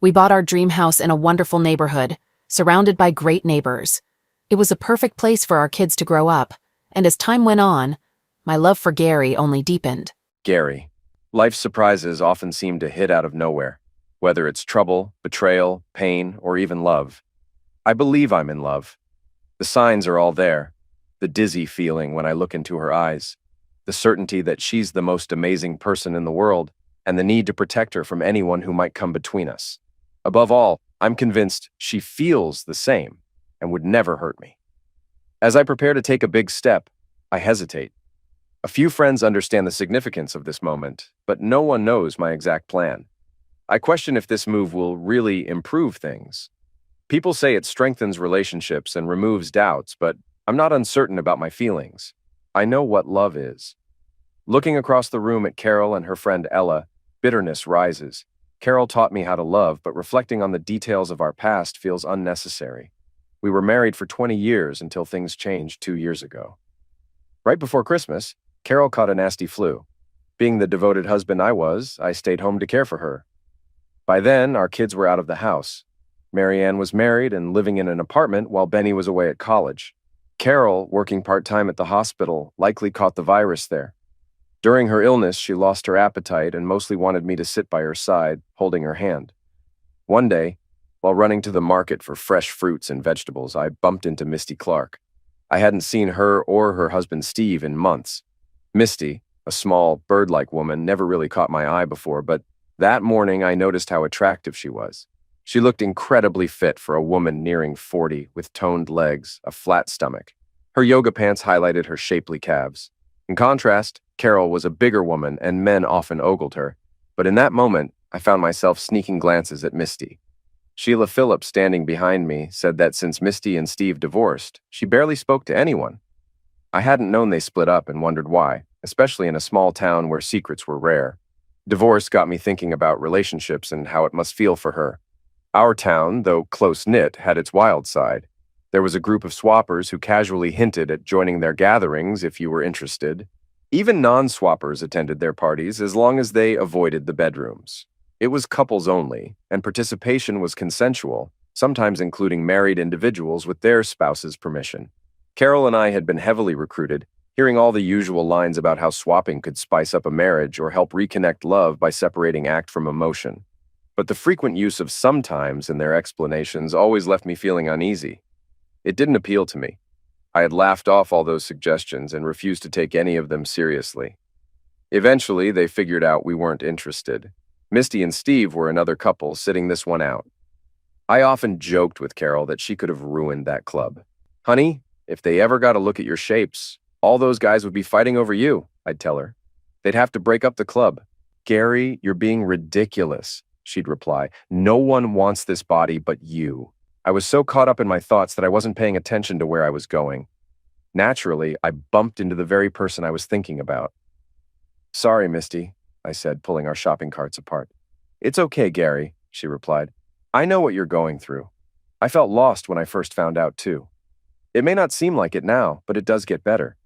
We bought our dream house in a wonderful neighborhood, surrounded by great neighbors. It was a perfect place for our kids to grow up, and as time went on, my love for Gary only deepened. Gary. Life's surprises often seem to hit out of nowhere, whether it's trouble, betrayal, pain, or even love. I believe I'm in love. The signs are all there. The dizzy feeling when I look into her eyes, the certainty that she's the most amazing person in the world, and the need to protect her from anyone who might come between us. Above all, I'm convinced she feels the same and would never hurt me. As I prepare to take a big step, I hesitate. A few friends understand the significance of this moment, but no one knows my exact plan. I question if this move will really improve things. People say it strengthens relationships and removes doubts, but I'm not uncertain about my feelings. I know what love is. Looking across the room at Carol and her friend Ella, bitterness rises. Carol taught me how to love, but reflecting on the details of our past feels unnecessary. We were married for 20 years until things changed 2 years ago. Right before Christmas, Carol caught a nasty flu. Being the devoted husband I was, I stayed home to care for her. By then, our kids were out of the house. Marianne was married and living in an apartment while Benny was away at college. Carol, working part-time at the hospital, likely caught the virus there. During her illness, she lost her appetite and mostly wanted me to sit by her side, holding her hand. One day, while running to the market for fresh fruits and vegetables, I bumped into Misty Clark. I hadn't seen her or her husband Steve in months. Misty, a small, bird-like woman, never really caught my eye before, but that morning I noticed how attractive she was. She looked incredibly fit for a woman nearing 40, with toned legs, a flat stomach. Her yoga pants highlighted her shapely calves. In contrast, Carol was a bigger woman and men often ogled her, but in that moment, I found myself sneaking glances at Misty. Sheila Phillips, standing behind me, said that since Misty and Steve divorced, she barely spoke to anyone. I hadn't known they split up and wondered why, especially in a small town where secrets were rare. Divorce got me thinking about relationships and how it must feel for her. Our town, though close-knit, had its wild side. There was a group of swappers who casually hinted at joining their gatherings if you were interested. Even non-swappers attended their parties as long as they avoided the bedrooms. It was couples only, and participation was consensual, sometimes including married individuals with their spouse's permission. Carol and I had been heavily recruited, hearing all the usual lines about how swapping could spice up a marriage or help reconnect love by separating act from emotion. But the frequent use of sometimes in their explanations always left me feeling uneasy. It didn't appeal to me. I had laughed off all those suggestions and refused to take any of them seriously. Eventually, they figured out we weren't interested. Misty and Steve were another couple, sitting this one out. I often joked with Carol that she could have ruined that club. "Honey, if they ever got a look at your shapes, all those guys would be fighting over you," I'd tell her. "They'd have to break up the club." "Gary, you're being ridiculous," she'd reply. "No one wants this body but you." I was so caught up in my thoughts that I wasn't paying attention to where I was going. Naturally, I bumped into the very person I was thinking about. "Sorry, Misty," I said, pulling our shopping carts apart. "It's okay, Gary," she replied. "I know what you're going through. I felt lost when I first found out, too. It may not seem like it now, but it does get better.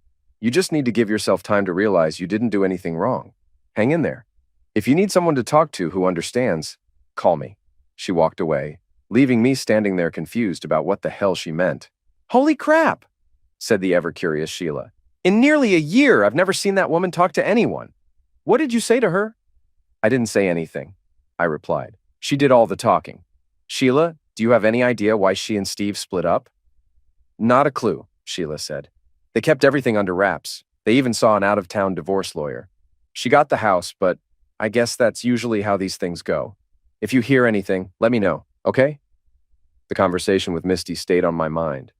You just need to give yourself time to realize you didn't do anything wrong. Hang in there. If you need someone to talk to who understands, call me." She walked away, leaving me standing there confused about what the hell she meant. "Holy crap," said the ever-curious Sheila. "In nearly a year, I've never seen that woman talk to anyone. What did you say to her?" I didn't say anything, I replied. She did all the talking. Sheila, do you have any idea why she and Steve split up? Not a clue, Sheila said. They kept everything under wraps. They even saw an out-of-town divorce lawyer. She got the house, but I guess that's usually how these things go. If you hear anything, let me know, okay? The conversation with Misty stayed on my mind.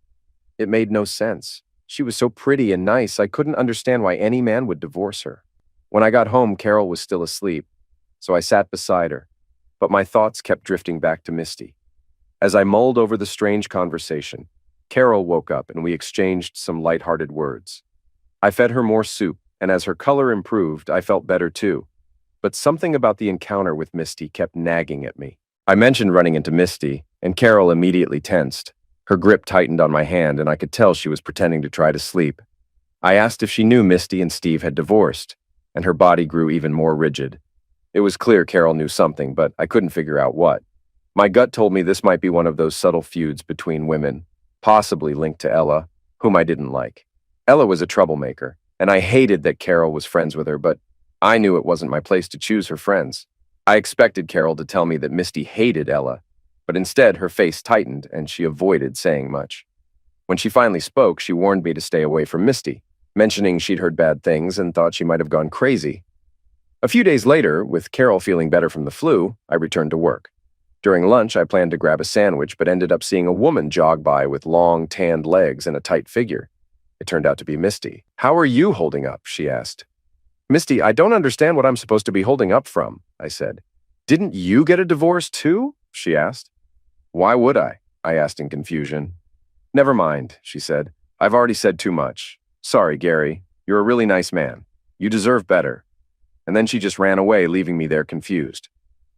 It made no sense. She was so pretty and nice, I couldn't understand why any man would divorce her. When I got home, Carol was still asleep, so I sat beside her, but my thoughts kept drifting back to Misty. As I mulled over the strange conversation, Carol woke up and we exchanged some light-hearted words. I fed her more soup, and as her color improved, I felt better too. But something about the encounter with Misty kept nagging at me. I mentioned running into Misty, and Carol immediately tensed. Her grip tightened on my hand, and I could tell she was pretending to try to sleep. I asked if she knew Misty and Steve had divorced, and her body grew even more rigid. It was clear Carol knew something, but I couldn't figure out what. My gut told me this might be one of those subtle feuds between women, possibly linked to Ella, whom I didn't like. Ella was a troublemaker, and I hated that Carol was friends with her, but I knew it wasn't my place to choose her friends. I expected Carol to tell me that Misty hated Ella, but instead her face tightened and she avoided saying much. When she finally spoke, she warned me to stay away from Misty, mentioning she'd heard bad things and thought she might have gone crazy. A few days later, with Carol feeling better from the flu, I returned to work. During lunch, I planned to grab a sandwich, but ended up seeing a woman jog by with long, tanned legs and a tight figure. It turned out to be Misty. "How are you holding up?" she asked. "Misty, I don't understand what I'm supposed to be holding up from," I said. "Didn't you get a divorce too?" she asked. "Why would I?" I asked in confusion. "Never mind," she said. "I've already said too much. Sorry, Gary. You're a really nice man. You deserve better." And then she just ran away, leaving me there confused.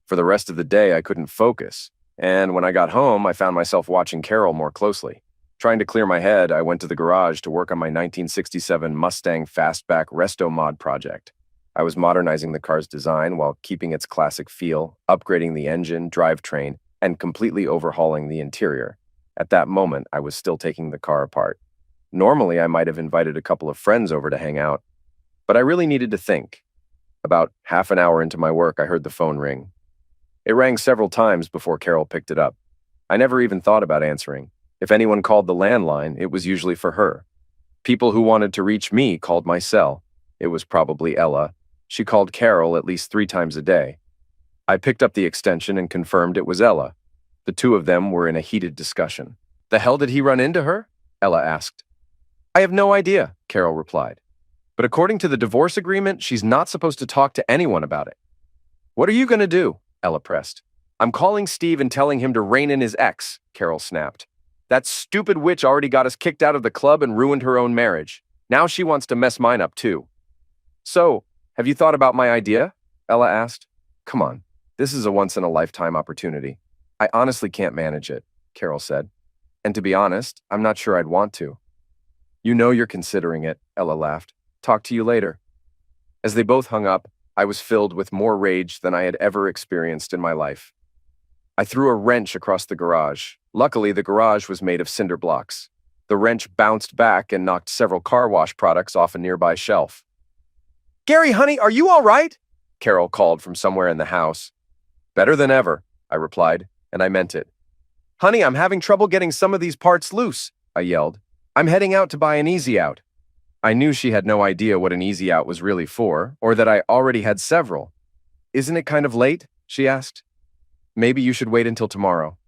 For the rest of the day, I couldn't focus, and when I got home, I found myself watching Carol more closely. Trying to clear my head, I went to the garage to work on my 1967 Mustang Fastback Resto Mod project. I was modernizing the car's design while keeping its classic feel, upgrading the engine, drivetrain, and completely overhauling the interior. At that moment, I was still taking the car apart. Normally, I might have invited a couple of friends over to hang out, but I really needed to think. About half an hour into my work, I heard the phone ring. It rang several times before Carol picked it up. I never even thought about answering. If anyone called the landline, it was usually for her. People who wanted to reach me called my cell. It was probably Ella. She called Carol at least 3 times a day. I picked up the extension and confirmed it was Ella. The two of them were in a heated discussion. "The hell did he run into her?" Ella asked. "I have no idea," Carol replied. "But according to the divorce agreement, she's not supposed to talk to anyone about it." "What are you going to do?" Ella pressed. "I'm calling Steve and telling him to rein in his ex," Carol snapped. "That stupid witch already got us kicked out of the club and ruined her own marriage. Now she wants to mess mine up too." "So, have you thought about my idea?" Ella asked. "Come on, this is a once-in-a-lifetime opportunity. I honestly can't manage it," Carol said. "And to be honest, I'm not sure I'd want to." "You know you're considering it," Ella laughed. "Talk to you later." As they both hung up, I was filled with more rage than I had ever experienced in my life. I threw a wrench across the garage. Luckily, the garage was made of cinder blocks. The wrench bounced back and knocked several car wash products off a nearby shelf. "Gary, honey, are you all right?" Carol called from somewhere in the house. "Better than ever," I replied, and I meant it. "Honey, I'm having trouble getting some of these parts loose," I yelled. "I'm heading out to buy an Easy Out." I knew she had no idea what an Easy Out was really for, or that I already had several. "Isn't it kind of late?" she asked. "Maybe you should wait until tomorrow."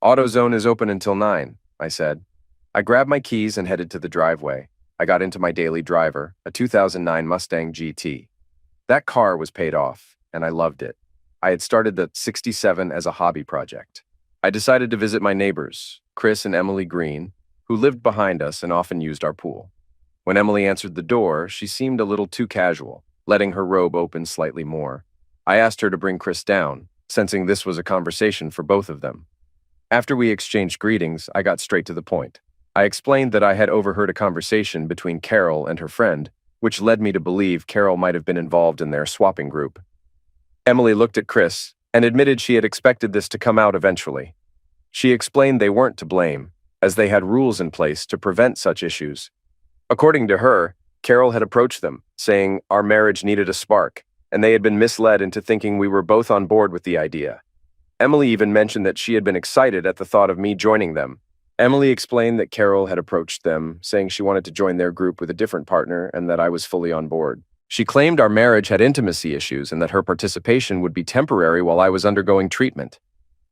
"AutoZone is open until 9, I said. I grabbed my keys and headed to the driveway. I got into my daily driver, a 2009 Mustang GT. That car was paid off, and I loved it. I had started the 67 as a hobby project. I decided to visit my neighbors, Chris and Emily Green, who lived behind us and often used our pool. When Emily answered the door, she seemed a little too casual, letting her robe open slightly more. I asked her to bring Chris down, sensing this was a conversation for both of them. After we exchanged greetings, I got straight to the point. I explained that I had overheard a conversation between Carol and her friend, which led me to believe Carol might have been involved in their swapping group. Emily looked at Chris and admitted she had expected this to come out eventually. She explained they weren't to blame, as they had rules in place to prevent such issues. According to her, Carol had approached them, saying our marriage needed a spark, and they had been misled into thinking we were both on board with the idea. Emily even mentioned that she had been excited at the thought of me joining them. Emily explained that Carol had approached them, saying she wanted to join their group with a different partner and that I was fully on board. She claimed our marriage had intimacy issues and that her participation would be temporary while I was undergoing treatment.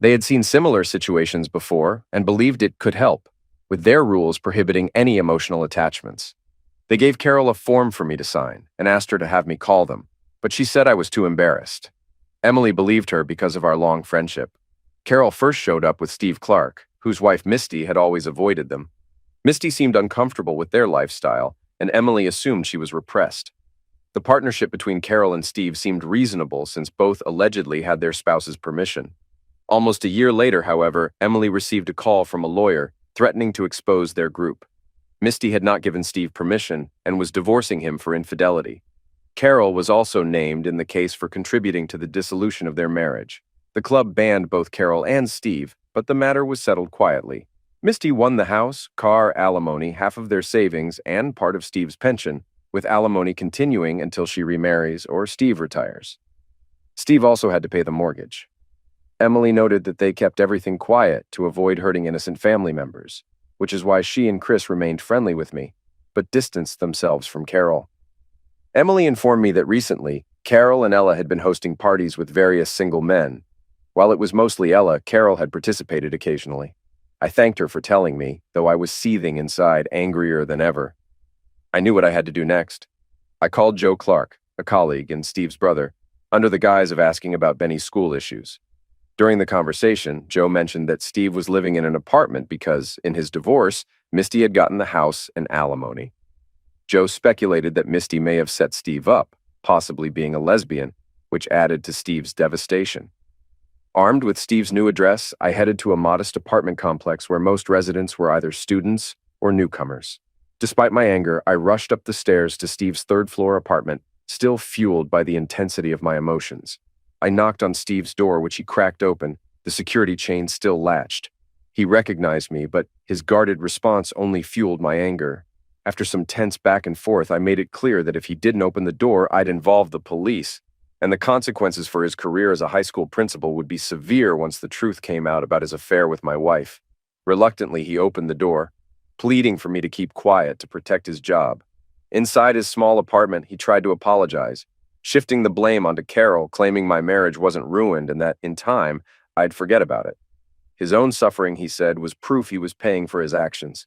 They had seen similar situations before and believed it could help, with their rules prohibiting any emotional attachments. They gave Carol a form for me to sign and asked her to have me call them, but she said I was too embarrassed. Emily believed her because of our long friendship. Carol first showed up with Steve Clark, whose wife Misty had always avoided them. Misty seemed uncomfortable with their lifestyle, and Emily assumed she was repressed. The partnership between Carol and Steve seemed reasonable since both allegedly had their spouse's permission. Almost a year later, however, Emily received a call from a lawyer threatening to expose their group. Misty had not given Steve permission and was divorcing him for infidelity. Carol was also named in the case for contributing to the dissolution of their marriage. The club banned both Carol and Steve, but the matter was settled quietly. Misty won the house, car, alimony, half of their savings, and part of Steve's pension, with alimony continuing until she remarries or Steve retires. Steve also had to pay the mortgage. Emily noted that they kept everything quiet to avoid hurting innocent family members, which is why she and Chris remained friendly with me, but distanced themselves from Carol. Emily informed me that recently, Carol and Ella had been hosting parties with various single men. While it was mostly Ella, Carol had participated occasionally. I thanked her for telling me, though I was seething inside, angrier than ever. I knew what I had to do next. I called Joe Clark, a colleague and Steve's brother, under the guise of asking about Benny's school issues. During the conversation, Joe mentioned that Steve was living in an apartment because, in his divorce, Misty had gotten the house and alimony. Joe speculated that Misty may have set Steve up, possibly being a lesbian, which added to Steve's devastation. Armed with Steve's new address, I headed to a modest apartment complex where most residents were either students or newcomers. Despite my anger, I rushed up the stairs to Steve's third-floor apartment, still fueled by the intensity of my emotions. I knocked on Steve's door, which he cracked open, the security chain still latched. He recognized me, but his guarded response only fueled my anger. After some tense back and forth, I made it clear that if he didn't open the door, I'd involve the police, and the consequences for his career as a high school principal would be severe once the truth came out about his affair with my wife. Reluctantly, he opened the door, pleading for me to keep quiet to protect his job. Inside his small apartment, he tried to apologize, shifting the blame onto Carol, claiming my marriage wasn't ruined and that, in time, I'd forget about it. His own suffering, he said, was proof he was paying for his actions.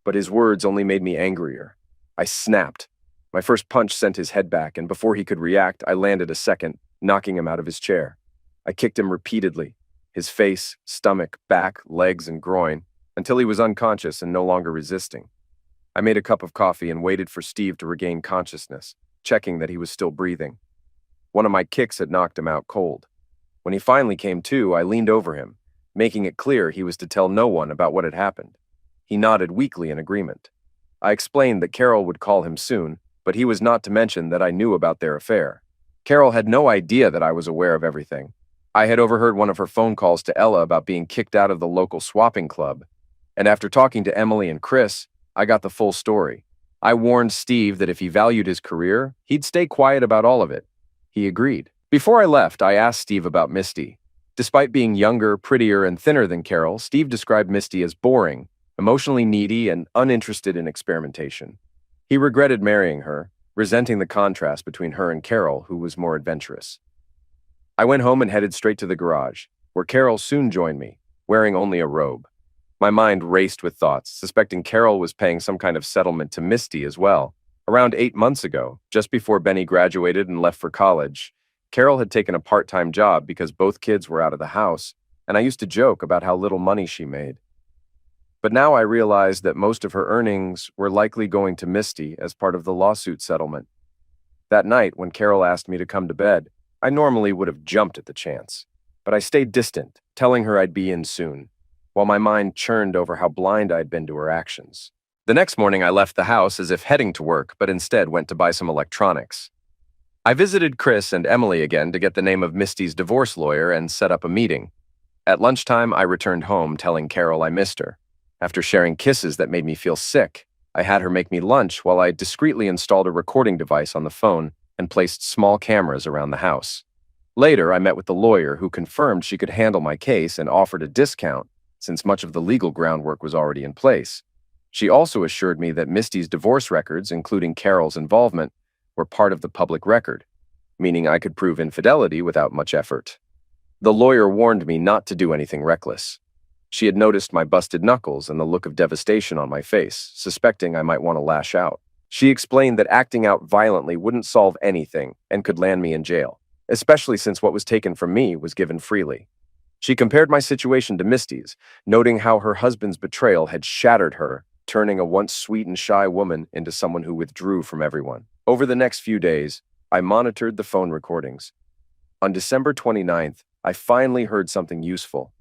But his words only made me angrier. I snapped. My first punch sent his head back, and before he could react, I landed a second, knocking him out of his chair. I kicked him repeatedly, his face, stomach, back, legs, and groin, until he was unconscious and no longer resisting. I made a cup of coffee and waited for Steve to regain consciousness, checking that he was still breathing. One of my kicks had knocked him out cold. When he finally came to, I leaned over him, making it clear he was to tell no one about what had happened. He nodded weakly in agreement. I explained that Carol would call him soon, but he was not to mention that I knew about their affair. Carol had no idea that I was aware of everything. I had overheard one of her phone calls to Ella about being kicked out of the local swapping club, and after talking to Emily and Chris, I got the full story. I warned Steve that if he valued his career, he'd stay quiet about all of it. He agreed. Before I left, I asked Steve about Misty. Despite being younger, prettier, and thinner than Carol, Steve described Misty as boring, emotionally needy, and uninterested in experimentation. He regretted marrying her, resenting the contrast between her and Carol, who was more adventurous. I went home and headed straight to the garage, where Carol soon joined me, wearing only a robe. My mind raced with thoughts, suspecting Carol was paying some kind of settlement to Misty as well. Around 8 months ago, just before Benny graduated and left for college, Carol had taken a part-time job because both kids were out of the house, and I used to joke about how little money she made. But now I realized that most of her earnings were likely going to Misty as part of the lawsuit settlement. That night, when Carol asked me to come to bed, I normally would have jumped at the chance. But I stayed distant, telling her I'd be in soon, while my mind churned over how blind I'd been to her actions. The next morning, I left the house as if heading to work, but instead went to buy some electronics. I visited Chris and Emily again to get the name of Misty's divorce lawyer and set up a meeting. At lunchtime, I returned home telling Carol I missed her. After sharing kisses that made me feel sick, I had her make me lunch while I discreetly installed a recording device on the phone, and placed small cameras around the house. Later, I met with the lawyer who confirmed she could handle my case and offered a discount since much of the legal groundwork was already in place. She also assured me that Misty's divorce records, including Carol's involvement, were part of the public record, meaning I could prove infidelity without much effort. The lawyer warned me not to do anything reckless. She had noticed my busted knuckles and the look of devastation on my face, suspecting I might want to lash out. She explained that acting out violently wouldn't solve anything and could land me in jail, especially since what was taken from me was given freely. She compared my situation to Misty's, noting how her husband's betrayal had shattered her, turning a once sweet and shy woman into someone who withdrew from everyone. Over the next few days, I monitored the phone recordings. On December 29th, I finally heard something useful.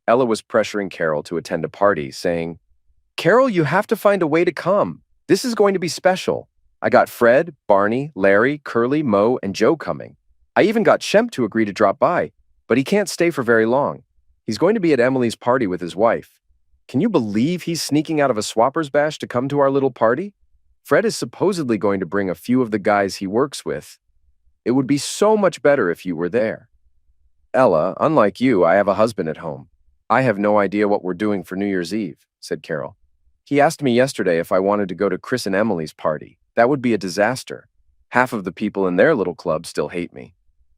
Ella was pressuring Carol to attend a party, saying, "Carol, you have to find a way to come. This is going to be special. I got Fred, Barney, Larry, Curly, Mo, and Joe coming. I even got Shemp to agree to drop by, but he can't stay for very long. He's going to be at Emily's party with his wife. Can you believe he's sneaking out of a Swappers bash to come to our little party? Fred is supposedly going to bring a few of the guys he works with. It would be so much better if you were there. Ella, unlike you, I have a husband at home. I have no idea what we're doing for New Year's Eve," said Carol. "He asked me yesterday if I wanted to go to Chris and Emily's party. That would be a disaster. Half of the people in their little club still hate me.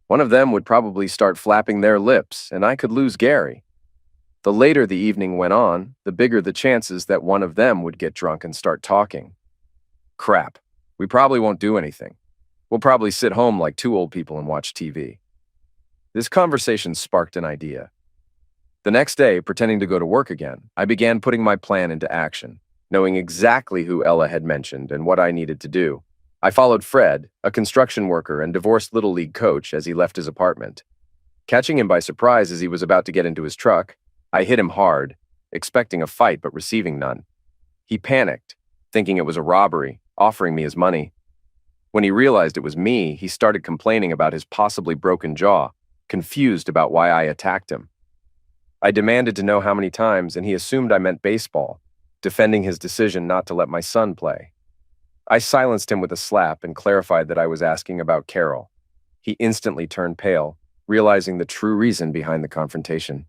One of them would probably start flapping their lips, and I could lose Gary. The later the evening went on, the bigger the chances that one of them would get drunk and start talking. Crap. We probably won't do anything. We'll probably sit home like two old people and watch TV." This conversation sparked an idea. The next day, pretending to go to work again, I began putting my plan into action, knowing exactly who Ella had mentioned and what I needed to do. I followed Fred, a construction worker and divorced Little League coach, as he left his apartment. Catching him by surprise as he was about to get into his truck, I hit him hard, expecting a fight but receiving none. He panicked, thinking it was a robbery, offering me his money. When he realized it was me, he started complaining about his possibly broken jaw, confused about why I attacked him. I demanded to know how many times, and he assumed I meant baseball, defending his decision not to let my son play. I silenced him with a slap and clarified that I was asking about Carol. He instantly turned pale, realizing the true reason behind the confrontation.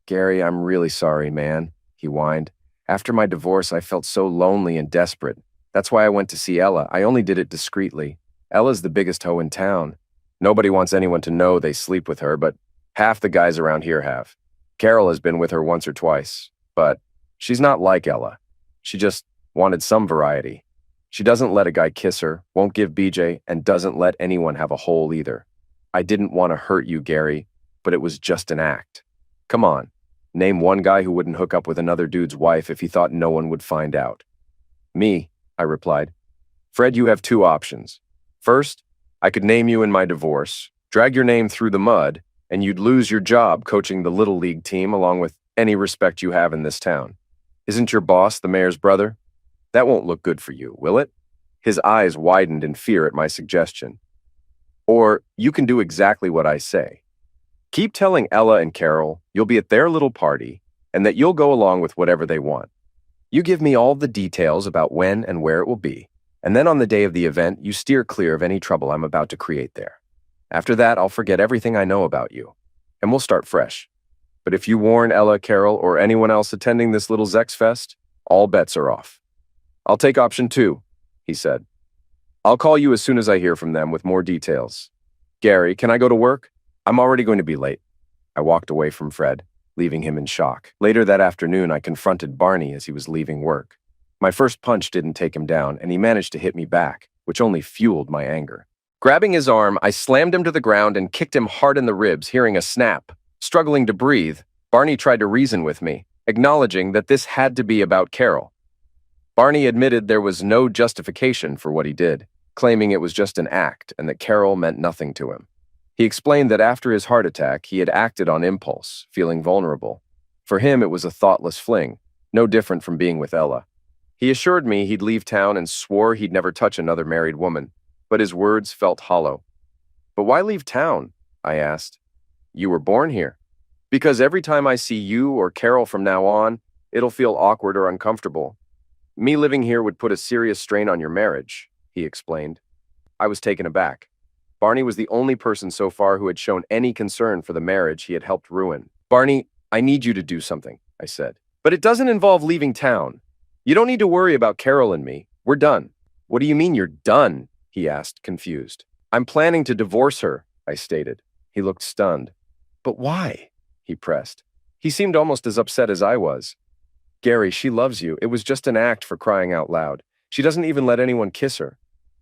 "Gary, I'm really sorry, man," he whined. "After my divorce, I felt so lonely and desperate. That's why I went to see Ella. I only did it discreetly. Ella's the biggest hoe in town. Nobody wants anyone to know they sleep with her, but half the guys around here have. Carol has been with her once or twice, but she's not like Ella. She just wanted some variety. She doesn't let a guy kiss her, won't give BJ, and doesn't let anyone have a hole either. I didn't want to hurt you, Gary, but it was just an act. Come on, name one guy who wouldn't hook up with another dude's wife if he thought no one would find out." "Me," I replied. "Fred, you have two options. First, I could name you in my divorce, drag your name through the mud, and you'd lose your job coaching the Little League team along with any respect you have in this town. Isn't your boss the mayor's brother? That won't look good for you, will it?" His eyes widened in fear at my suggestion. "Or you can do exactly what I say. Keep telling Ella and Carol you'll be at their little party and that you'll go along with whatever they want. You give me all the details about when and where it will be, and then on the day of the event, you steer clear of any trouble I'm about to create there. After that, I'll forget everything I know about you, and we'll start fresh. But if you warn Ella, Carol, or anyone else attending this little Zex Fest, all bets are off." "I'll take option 2, he said. "I'll call you as soon as I hear from them with more details. Gary, can I go to work? I'm already going to be late." I walked away from Fred, leaving him in shock. Later that afternoon, I confronted Barney as he was leaving work. My first punch didn't take him down, and he managed to hit me back, which only fueled my anger. Grabbing his arm, I slammed him to the ground and kicked him hard in the ribs, hearing a snap. Struggling to breathe, Barney tried to reason with me, acknowledging that this had to be about Carol. Barney admitted there was no justification for what he did, claiming it was just an act and that Carol meant nothing to him. He explained that after his heart attack, he had acted on impulse, feeling vulnerable. For him, it was a thoughtless fling, no different from being with Ella. He assured me he'd leave town and swore he'd never touch another married woman, but his words felt hollow. "But why leave town?" I asked. "You were born here. Because every time I see you or Carol from now on, it'll feel awkward or uncomfortable. Me living here would put a serious strain on your marriage," he explained. I was taken aback. Barney was the only person so far who had shown any concern for the marriage he had helped ruin. "Barney, I need you to do something," I said. "But it doesn't involve leaving town. You don't need to worry about Carol and me. We're done." "What do you mean you're done?" he asked, confused. "I'm planning to divorce her," I stated. He looked stunned. "But why?" he pressed. He seemed almost as upset as I was. "Gary, she loves you. It was just an act, for crying out loud. She doesn't even let anyone kiss her.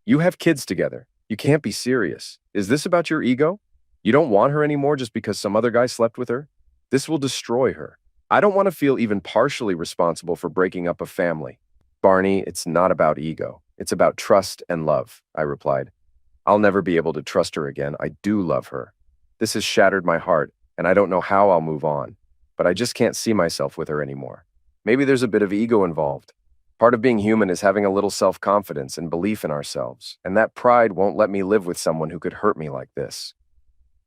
You have kids together. You can't be serious. Is this about your ego? You don't want her anymore just because some other guy slept with her? This will destroy her. I don't want to feel even partially responsible for breaking up a family." "Barney, it's not about ego. It's about trust and love," I replied. "I'll never be able to trust her again. I do love her. This has shattered my heart, and I don't know how I'll move on. But I just can't see myself with her anymore. Maybe there's a bit of ego involved. Part of being human is having a little self-confidence and belief in ourselves, and that pride won't let me live with someone who could hurt me like this."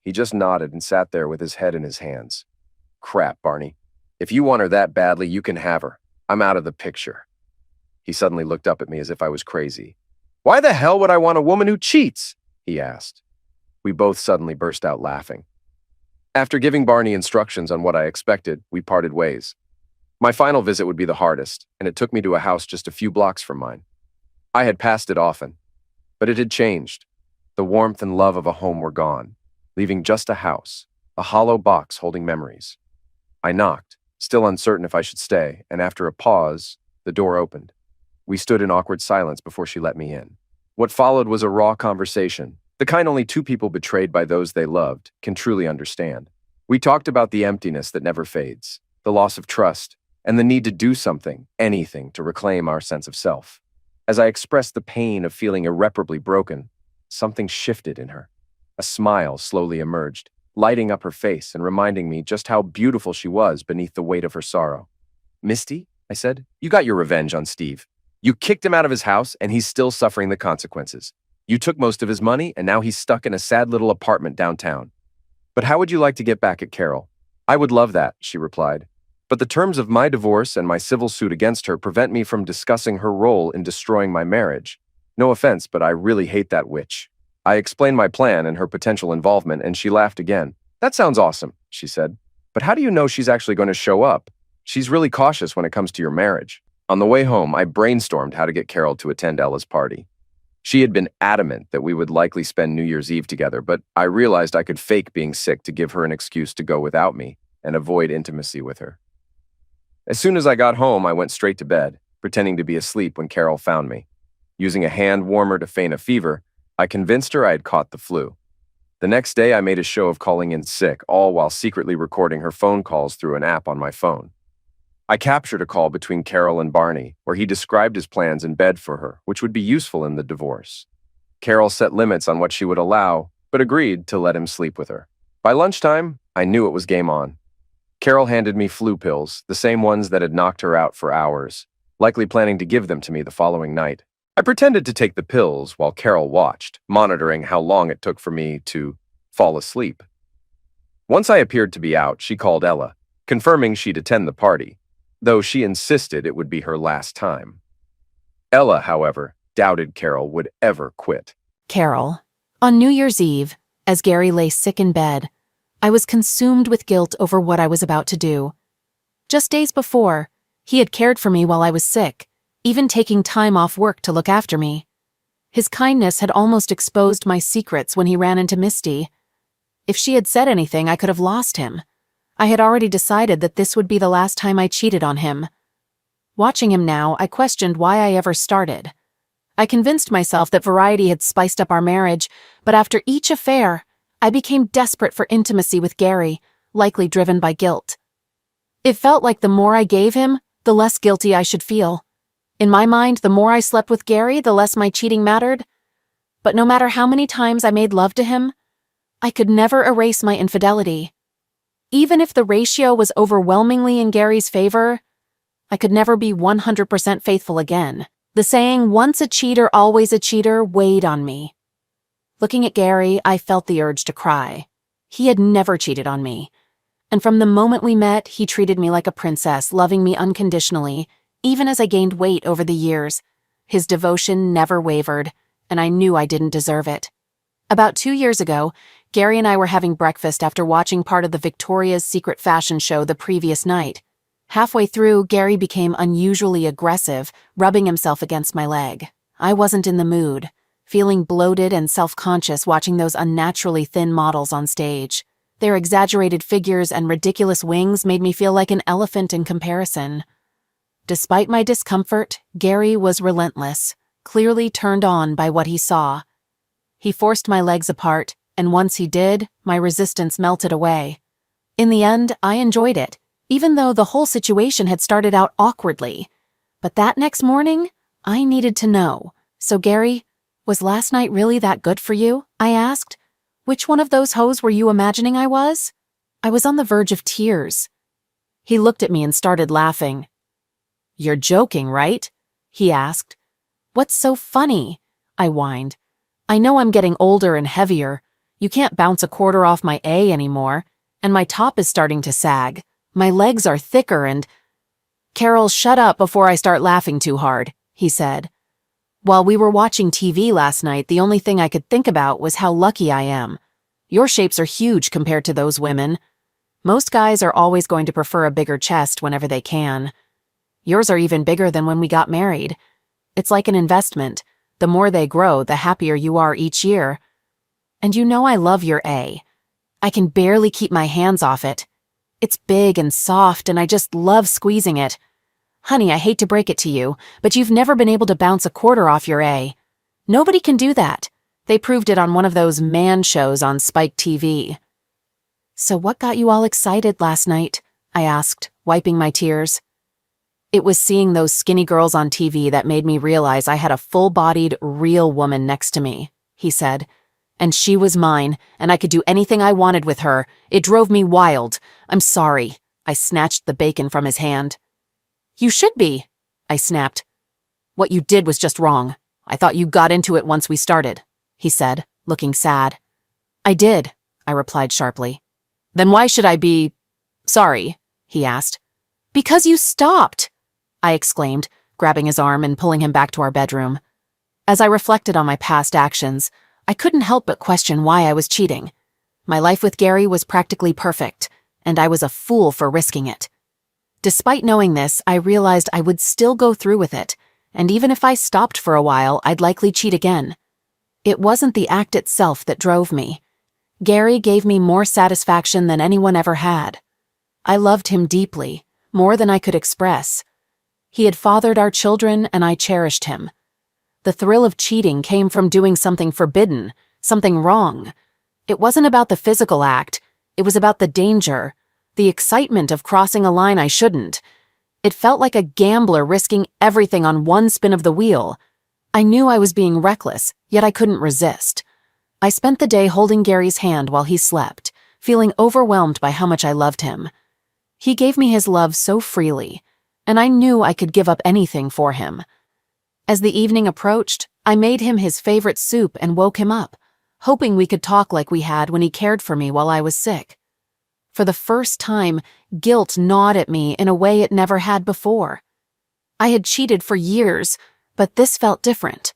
He just nodded and sat there with his head in his hands. "Crap, Barney. If you want her that badly, you can have her. I'm out of the picture." He suddenly looked up at me as if I was crazy. "Why the hell would I want a woman who cheats?" he asked. We both suddenly burst out laughing. After giving Barney instructions on what I expected, we parted ways. My final visit would be the hardest, and it took me to a house just a few blocks from mine. I had passed it often, but it had changed. The warmth and love of a home were gone, leaving just a house, a hollow box holding memories. I knocked, still uncertain if I should stay, and after a pause, the door opened. We stood in awkward silence before she let me in. What followed was a raw conversation, the kind only two people betrayed by those they loved can truly understand. We talked about the emptiness that never fades, the loss of trust, and the need to do something, anything, to reclaim our sense of self. As I expressed the pain of feeling irreparably broken, something shifted in her. A smile slowly emerged, lighting up her face and reminding me just how beautiful she was beneath the weight of her sorrow. "Misty," I said, "you got your revenge on Steve. You kicked him out of his house, and he's still suffering the consequences. You took most of his money, and now he's stuck in a sad little apartment downtown. But how would you like to get back at Carol?" "I would love that," she replied. "But the terms of my divorce and my civil suit against her prevent me from discussing her role in destroying my marriage. No offense, but I really hate that witch." I explained my plan and her potential involvement, and she laughed again. "That sounds awesome," she said. "But how do you know she's actually going to show up? She's really cautious when it comes to your marriage." On the way home, I brainstormed how to get Carol to attend Ella's party. She had been adamant that we would likely spend New Year's Eve together, but I realized I could fake being sick to give her an excuse to go without me and avoid intimacy with her. As soon as I got home, I went straight to bed, pretending to be asleep when Carol found me. Using a hand warmer to feign a fever, I convinced her I had caught the flu. The next day, I made a show of calling in sick, all while secretly recording her phone calls through an app on my phone. I captured a call between Carol and Barney, where he described his plans in bed for her, which would be useful in the divorce. Carol set limits on what she would allow, but agreed to let him sleep with her. By lunchtime, I knew it was game on. Carol handed me flu pills, the same ones that had knocked her out for hours, likely planning to give them to me the following night. I pretended to take the pills while Carol watched, monitoring how long it took for me to fall asleep. Once I appeared to be out, she called Ella, confirming she'd attend the party, though she insisted it would be her last time. Ella, however, doubted Carol would ever quit. Carol. On New Year's Eve, as Gary lay sick in bed, I was consumed with guilt over what I was about to do. Just days before, he had cared for me while I was sick, even taking time off work to look after me. His kindness had almost exposed my secrets when he ran into Misty. If she had said anything, I could have lost him. I had already decided that this would be the last time I cheated on him. Watching him now, I questioned why I ever started. I convinced myself that variety had spiced up our marriage, but after each affair, I became desperate for intimacy with Gary, likely driven by guilt. It felt like the more I gave him, the less guilty I should feel. In my mind, the more I slept with Gary, the less my cheating mattered. But no matter how many times I made love to him, I could never erase my infidelity. Even if the ratio was overwhelmingly in Gary's favor, I could never be 100% faithful again. The saying, "once a cheater, always a cheater," weighed on me. Looking at Gary, I felt the urge to cry. He had never cheated on me. And from the moment we met, he treated me like a princess, loving me unconditionally, even as I gained weight over the years. His devotion never wavered, and I knew I didn't deserve it. About 2 years ago, Gary and I were having breakfast after watching part of the Victoria's Secret fashion show the previous night. Halfway through, Gary became unusually aggressive, rubbing himself against my leg. I wasn't in the mood, feeling bloated and self-conscious watching those unnaturally thin models on stage. Their exaggerated figures and ridiculous wings made me feel like an elephant in comparison. Despite my discomfort, Gary was relentless, clearly turned on by what he saw. He forced my legs apart, and once he did, my resistance melted away. In the end, I enjoyed it, even though the whole situation had started out awkwardly. But that next morning, I needed to know. So Gary, was last night really that good for you? I asked. Which one of those hoes were you imagining I was? I was on the verge of tears. He looked at me and started laughing. You're joking, right? He asked. What's so funny? I whined. I know I'm getting older and heavier. You can't bounce a quarter off my A anymore, and my top is starting to sag. My legs are thicker and… Carol, shut up before I start laughing too hard, he said. While we were watching TV last night, the only thing I could think about was how lucky I am. Your shapes are huge compared to those women. Most guys are always going to prefer a bigger chest whenever they can. Yours are even bigger than when we got married. It's like an investment. The more they grow, the happier you are each year. And you know I love your A. I can barely keep my hands off it. It's big and soft, and I just love squeezing it. Honey, I hate to break it to you, but you've never been able to bounce a quarter off your A. Nobody can do that. They proved it on one of those man shows on Spike TV. So what got you all excited last night? I asked, wiping my tears. It was seeing those skinny girls on TV that made me realize I had a full-bodied, real woman next to me, he said. And she was mine, and I could do anything I wanted with her. It drove me wild. I'm sorry. I snatched the bacon from his hand. You should be, I snapped. What you did was just wrong. I thought you got into it once we started, he said, looking sad. I did, I replied sharply. Then why should I be… sorry, he asked. Because you stopped, I exclaimed, grabbing his arm and pulling him back to our bedroom. As I reflected on my past actions, I couldn't help but question why I was cheating. My life with Gary was practically perfect, and I was a fool for risking it. Despite knowing this, I realized I would still go through with it, and even if I stopped for a while, I'd likely cheat again. It wasn't the act itself that drove me. Gary gave me more satisfaction than anyone ever had. I loved him deeply, more than I could express. He had fathered our children, and I cherished him. The thrill of cheating came from doing something forbidden, something wrong. It wasn't about the physical act, it was about the danger, the excitement of crossing a line I shouldn't. It felt like a gambler risking everything on one spin of the wheel. I knew I was being reckless, yet I couldn't resist. I spent the day holding Gary's hand while he slept, feeling overwhelmed by how much I loved him. He gave me his love so freely, and I knew I could give up anything for him. As the evening approached, I made him his favorite soup and woke him up, hoping we could talk like we had when he cared for me while I was sick. For the first time, guilt gnawed at me in a way it never had before. I had cheated for years, but this felt different.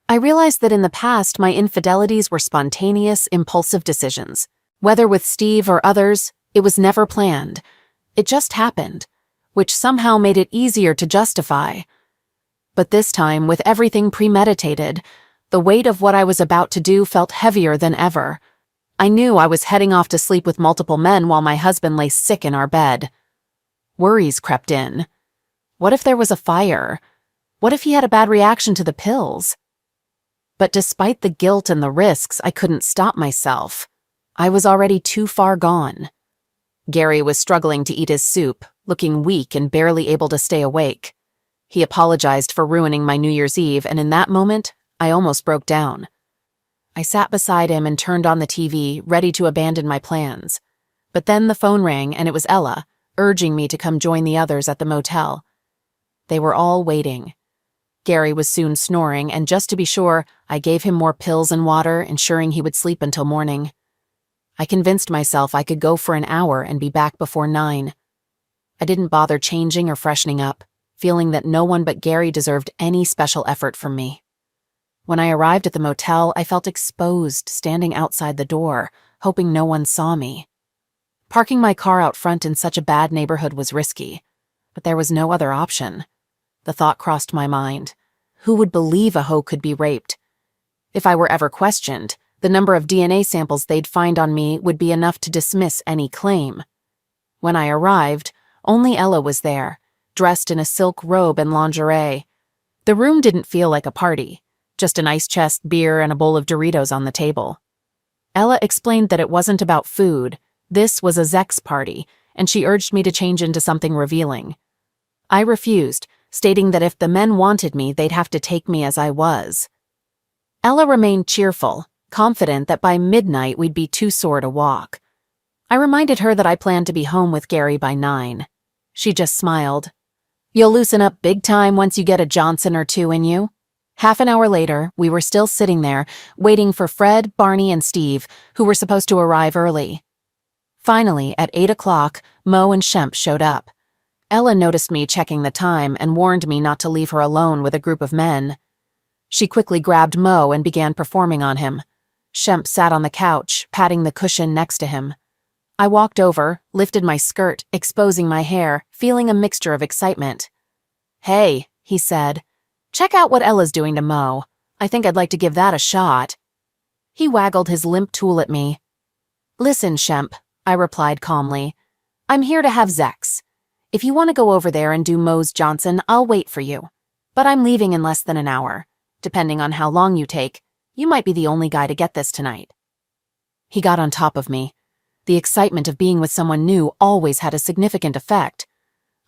I realized that in the past, my infidelities were spontaneous, impulsive decisions. Whether with Steve or others, it was never planned. It just happened, which somehow made it easier to justify. But this time, with everything premeditated, the weight of what I was about to do felt heavier than ever. I knew I was heading off to sleep with multiple men while my husband lay sick in our bed. Worries crept in. What if there was a fire? What if he had a bad reaction to the pills? But despite the guilt and the risks, I couldn't stop myself. I was already too far gone. Gary was struggling to eat his soup, looking weak and barely able to stay awake. He apologized for ruining my New Year's Eve, and in that moment, I almost broke down. I sat beside him and turned on the TV, ready to abandon my plans. But then the phone rang, and it was Ella, urging me to come join the others at the motel. They were all waiting. Gary was soon snoring, and just to be sure, I gave him more pills and water, ensuring he would sleep until morning. I convinced myself I could go for an hour and be back before 9. I didn't bother changing or freshening up, feeling that no one but Gary deserved any special effort from me. When I arrived at the motel, I felt exposed standing outside the door, hoping no one saw me. Parking my car out front in such a bad neighborhood was risky, but there was no other option. The thought crossed my mind. Who would believe a hoe could be raped? If I were ever questioned, the number of DNA samples they'd find on me would be enough to dismiss any claim. When I arrived, only Ella was there, dressed in a silk robe and lingerie. The room didn't feel like a party, just an ice chest, beer, and a bowl of Doritos on the table. Ella explained that it wasn't about food. This was a sex party, and she urged me to change into something revealing. I refused, stating that if the men wanted me, they'd have to take me as I was. Ella remained cheerful, confident that by midnight we'd be too sore to walk. I reminded her that I planned to be home with Gary by 9. She just smiled. "You'll loosen up big time once you get a Johnson or two in you." Half an hour later, we were still sitting there, waiting for Fred, Barney, and Steve, who were supposed to arrive early. Finally, at 8 o'clock, Mo and Shemp showed up. Ella noticed me checking the time and warned me not to leave her alone with a group of men. She quickly grabbed Mo and began performing on him. Shemp sat on the couch, patting the cushion next to him. I walked over, lifted my skirt, exposing my hair, feeling a mixture of excitement. "Hey," he said. "Check out what Ella's doing to Mo. I think I'd like to give that a shot." He waggled his limp tool at me. "Listen, Shemp," I replied calmly. "I'm here to have sex. If you want to go over there and do Mo's Johnson, I'll wait for you. But I'm leaving in less than an hour. Depending on how long you take, you might be the only guy to get this tonight." He got on top of me. The excitement of being with someone new always had a significant effect.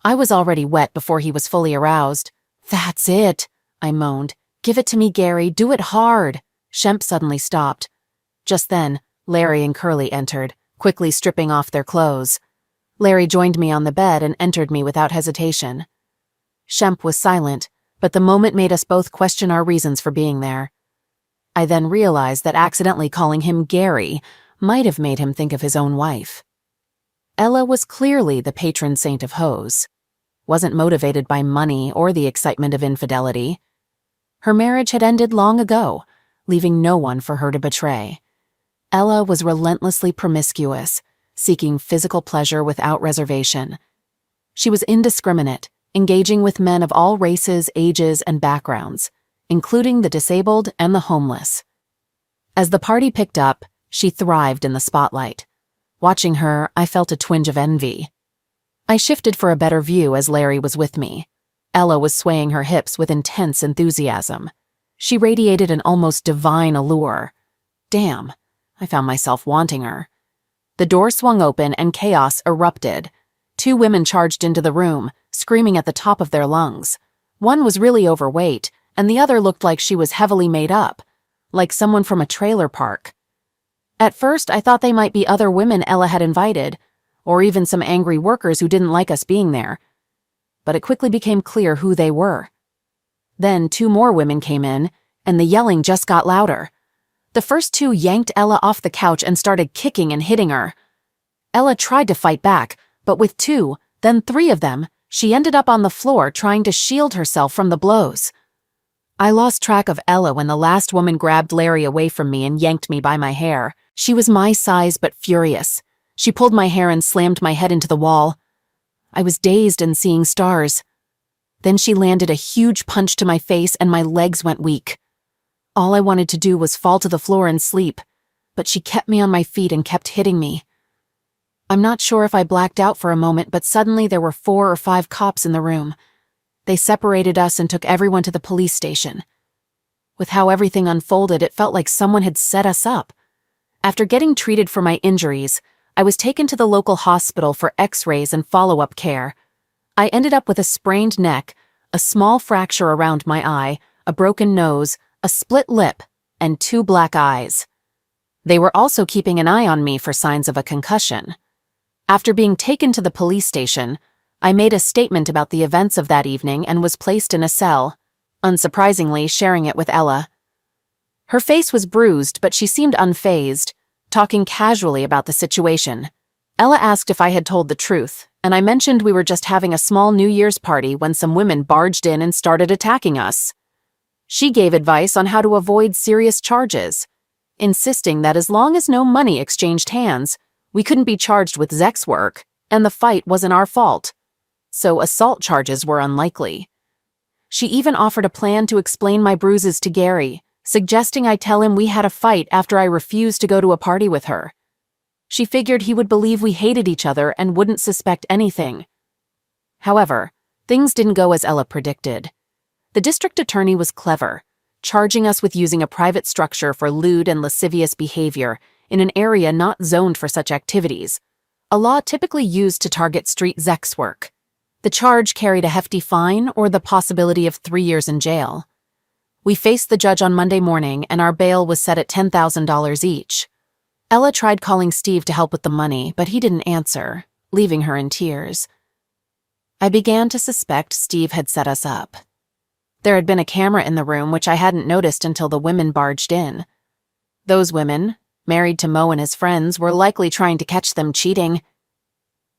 I was already wet before he was fully aroused. "That's it," I moaned. "Give it to me, Gary. Do it hard." Shemp suddenly stopped. Just then, Larry and Curly entered, quickly stripping off their clothes. Larry joined me on the bed and entered me without hesitation. Shemp was silent, but the moment made us both question our reasons for being there. I then realized that accidentally calling him Gary might have made him think of his own wife. Ella was clearly the patron saint of hoes. Wasn't motivated by money or the excitement of infidelity. Her marriage had ended long ago, leaving no one for her to betray. Ella was relentlessly promiscuous, seeking physical pleasure without reservation. She was indiscriminate, engaging with men of all races, ages, and backgrounds, including the disabled and the homeless. As the party picked up, she thrived in the spotlight. Watching her, I felt a twinge of envy. I shifted for a better view as Larry was with me. Ella was swaying her hips with intense enthusiasm. She radiated an almost divine allure. Damn, I found myself wanting her. The door swung open and chaos erupted. 2 women charged into the room, screaming at the top of their lungs. One was really overweight, and the other looked like she was heavily made up, like someone from a trailer park. At first, I thought they might be other women Ella had invited, or even some angry workers who didn't like us being there. But it quickly became clear who they were. Then 2 more women came in, and the yelling just got louder. The first 2 yanked Ella off the couch and started kicking and hitting her. Ella tried to fight back, but with 2, then 3 of them, she ended up on the floor trying to shield herself from the blows. I lost track of Ella when the last woman grabbed Larry away from me and yanked me by my hair. She was my size but furious. She pulled my hair and slammed my head into the wall. I was dazed and seeing stars. Then she landed a huge punch to my face and my legs went weak. All I wanted to do was fall to the floor and sleep, but she kept me on my feet and kept hitting me. I'm not sure if I blacked out for a moment, but suddenly there were 4 or 5 cops in the room. They separated us and took everyone to the police station. With how everything unfolded, it felt like someone had set us up. After getting treated for my injuries, I was taken to the local hospital for x-rays and follow-up care. I ended up with a sprained neck, a small fracture around my eye, a broken nose, a split lip, and 2 black eyes. They were also keeping an eye on me for signs of a concussion. After being taken to the police station, I made a statement about the events of that evening and was placed in a cell, unsurprisingly sharing it with Ella. Her face was bruised, but she seemed unfazed, talking casually about the situation. Ella asked if I had told the truth, and I mentioned we were just having a small New Year's party when some women barged in and started attacking us. She gave advice on how to avoid serious charges, insisting that as long as no money exchanged hands, we couldn't be charged with sex work, and the fight wasn't our fault. So assault charges were unlikely. She even offered a plan to explain my bruises to Gary, suggesting I tell him we had a fight after I refused to go to a party with her. She figured he would believe we hated each other and wouldn't suspect anything. However, things didn't go as Ella predicted. The district attorney was clever, charging us with using a private structure for lewd and lascivious behavior in an area not zoned for such activities, a law typically used to target street sex work. The charge carried a hefty fine or the possibility of 3 years in jail. We faced the judge on Monday morning, and our bail was set at $10,000 each. Ella tried calling Steve to help with the money, but he didn't answer, leaving her in tears. I began to suspect Steve had set us up. There had been a camera in the room, which I hadn't noticed until the women barged in. Those women, married to Mo and his friends, were likely trying to catch them cheating.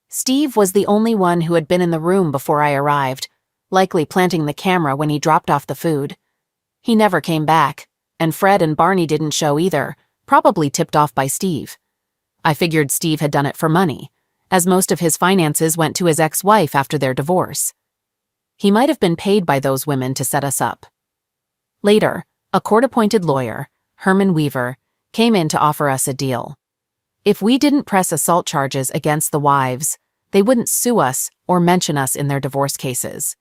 Steve was the only one who had been in the room before I arrived, likely planting the camera when he dropped off the food. He never came back, and Fred and Barney didn't show either, probably tipped off by Steve. I figured Steve had done it for money, as most of his finances went to his ex-wife after their divorce. He might have been paid by those women to set us up. Later, a court-appointed lawyer, Herman Weaver, came in to offer us a deal. If we didn't press assault charges against the wives, they wouldn't sue us or mention us in their divorce cases.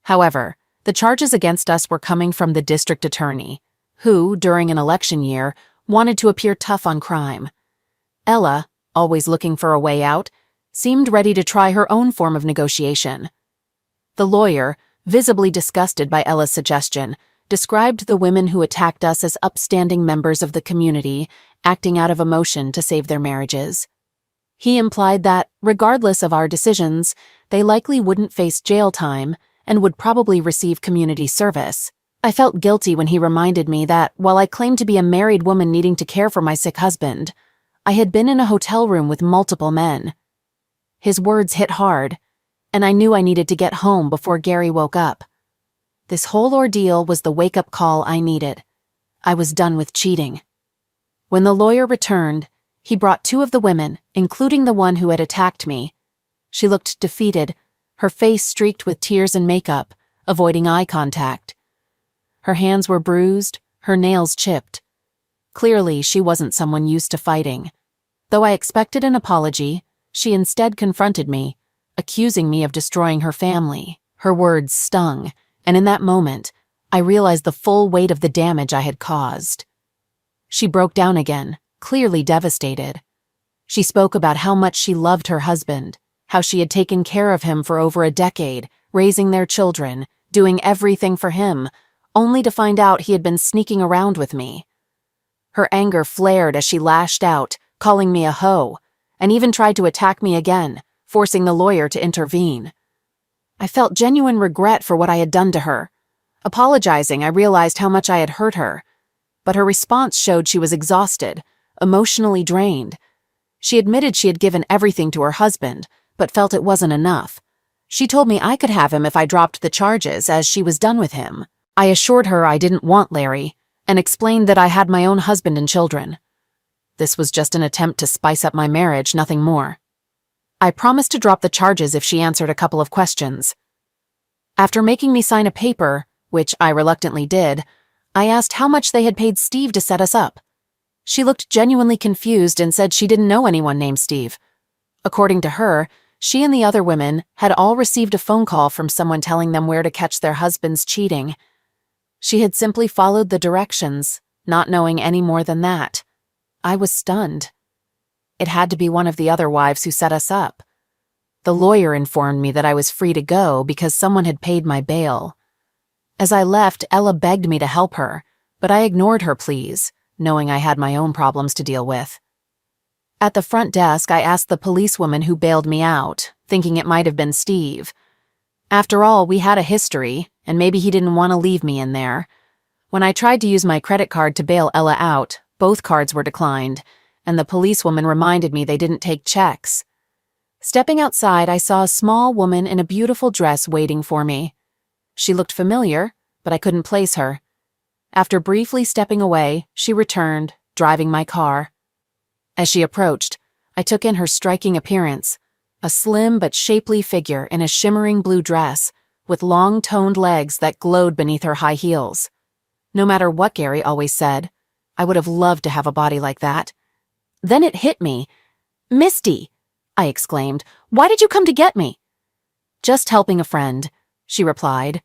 However, the charges against us were coming from the district attorney, who, during an election year, wanted to appear tough on crime. Ella, always looking for a way out, seemed ready to try her own form of negotiation. The lawyer, visibly disgusted by Ella's suggestion, described the women who attacked us as upstanding members of the community, acting out of emotion to save their marriages. He implied that, regardless of our decisions, they likely wouldn't face jail time and would probably receive community service. I felt guilty when he reminded me that, while I claimed to be a married woman needing to care for my sick husband, I had been in a hotel room with multiple men. His words hit hard, and I knew I needed to get home before Gary woke up. This whole ordeal was the wake-up call I needed. I was done with cheating. When the lawyer returned, he brought 2 of the women, including the one who had attacked me. She looked defeated, her face streaked with tears and makeup, avoiding eye contact. Her hands were bruised, her nails chipped. Clearly, she wasn't someone used to fighting. Though I expected an apology, she instead confronted me, accusing me of destroying her family. Her words stung, and in that moment, I realized the full weight of the damage I had caused. She broke down again, clearly devastated. She spoke about how much she loved her husband, how she had taken care of him for over a decade, raising their children, doing everything for him, only to find out he had been sneaking around with me. Her anger flared as she lashed out, calling me a hoe, and even tried to attack me again, forcing the lawyer to intervene. I felt genuine regret for what I had done to her. Apologizing, I realized how much I had hurt her, but her response showed she was exhausted, emotionally drained. She admitted she had given everything to her husband, but felt it wasn't enough. She told me I could have him if I dropped the charges, as she was done with him. I assured her I didn't want Larry, and explained that I had my own husband and children. This was just an attempt to spice up my marriage, nothing more. I promised to drop the charges if she answered a couple of questions. After making me sign a paper, which I reluctantly did, I asked how much they had paid Steve to set us up. She looked genuinely confused and said she didn't know anyone named Steve. According to her, she and the other women had all received a phone call from someone telling them where to catch their husbands cheating. She had simply followed the directions, not knowing any more than that. I was stunned. It had to be one of the other wives who set us up. The lawyer informed me that I was free to go because someone had paid my bail. As I left, Ella begged me to help her, but I ignored her pleas, knowing I had my own problems to deal with. At the front desk, I asked the policewoman who bailed me out, thinking it might have been Steve. After all, we had a history, and maybe he didn't want to leave me in there. When I tried to use my credit card to bail Ella out, both cards were declined, and the policewoman reminded me they didn't take checks. Stepping outside, I saw a small woman in a beautiful dress waiting for me. She looked familiar, but I couldn't place her. After briefly stepping away, she returned, driving my car. As she approached, I took in her striking appearance, a slim but shapely figure in a shimmering blue dress, with long toned legs that glowed beneath her high heels. No matter what Gary always said, I would have loved to have a body like that. Then it hit me. "Misty," I exclaimed, "why did you come to get me?" "Just helping a friend," she replied.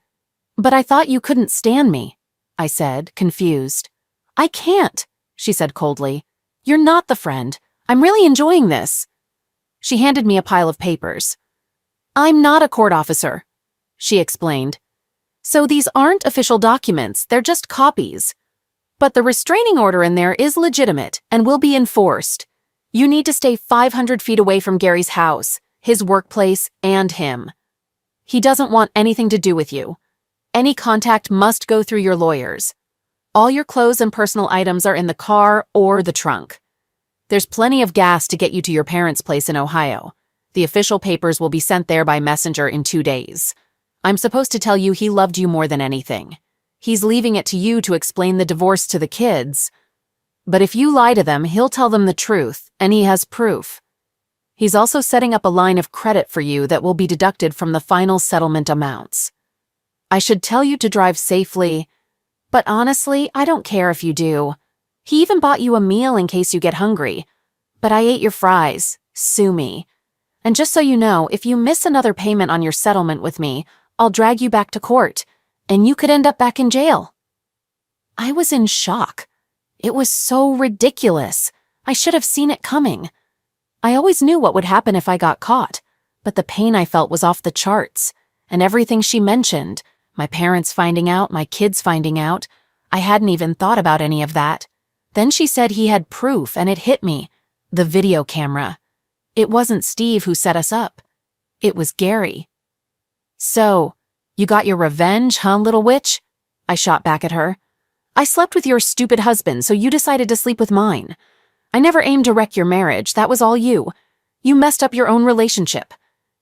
"But I thought you couldn't stand me," I said, confused. "I can't," she said coldly. "You're not the friend. I'm really enjoying this." She handed me a pile of papers. "I'm not a court officer," she explained. "So these aren't official documents, they're just copies. But the restraining order in there is legitimate and will be enforced. You need to stay 500 feet away from Gary's house, his workplace, and him. He doesn't want anything to do with you. Any contact must go through your lawyers. All your clothes and personal items are in the car or the trunk. There's plenty of gas to get you to your parents' place in Ohio. The official papers will be sent there by messenger in 2 days. I'm supposed to tell you he loved you more than anything. He's leaving it to you to explain the divorce to the kids. But if you lie to them, he'll tell them the truth, and he has proof. He's also setting up a line of credit for you that will be deducted from the final settlement amounts. I should tell you to drive safely, but honestly, I don't care if you do. He even bought you a meal in case you get hungry. But I ate your fries. Sue me. And just so you know, if you miss another payment on your settlement with me, I'll drag you back to court, and you could end up back in jail." I was in shock. It was so ridiculous. I should have seen it coming. I always knew what would happen if I got caught, but the pain I felt was off the charts, and everything she mentioned, my parents finding out, my kids finding out, I hadn't even thought about any of that. Then she said he had proof, and it hit me. The video camera. It wasn't Steve who set us up. It was Gary. "So, you got your revenge, huh, little witch?" I shot back at her. "I slept with your stupid husband, so you decided to sleep with mine. I never aimed to wreck your marriage, that was all you. You messed up your own relationship.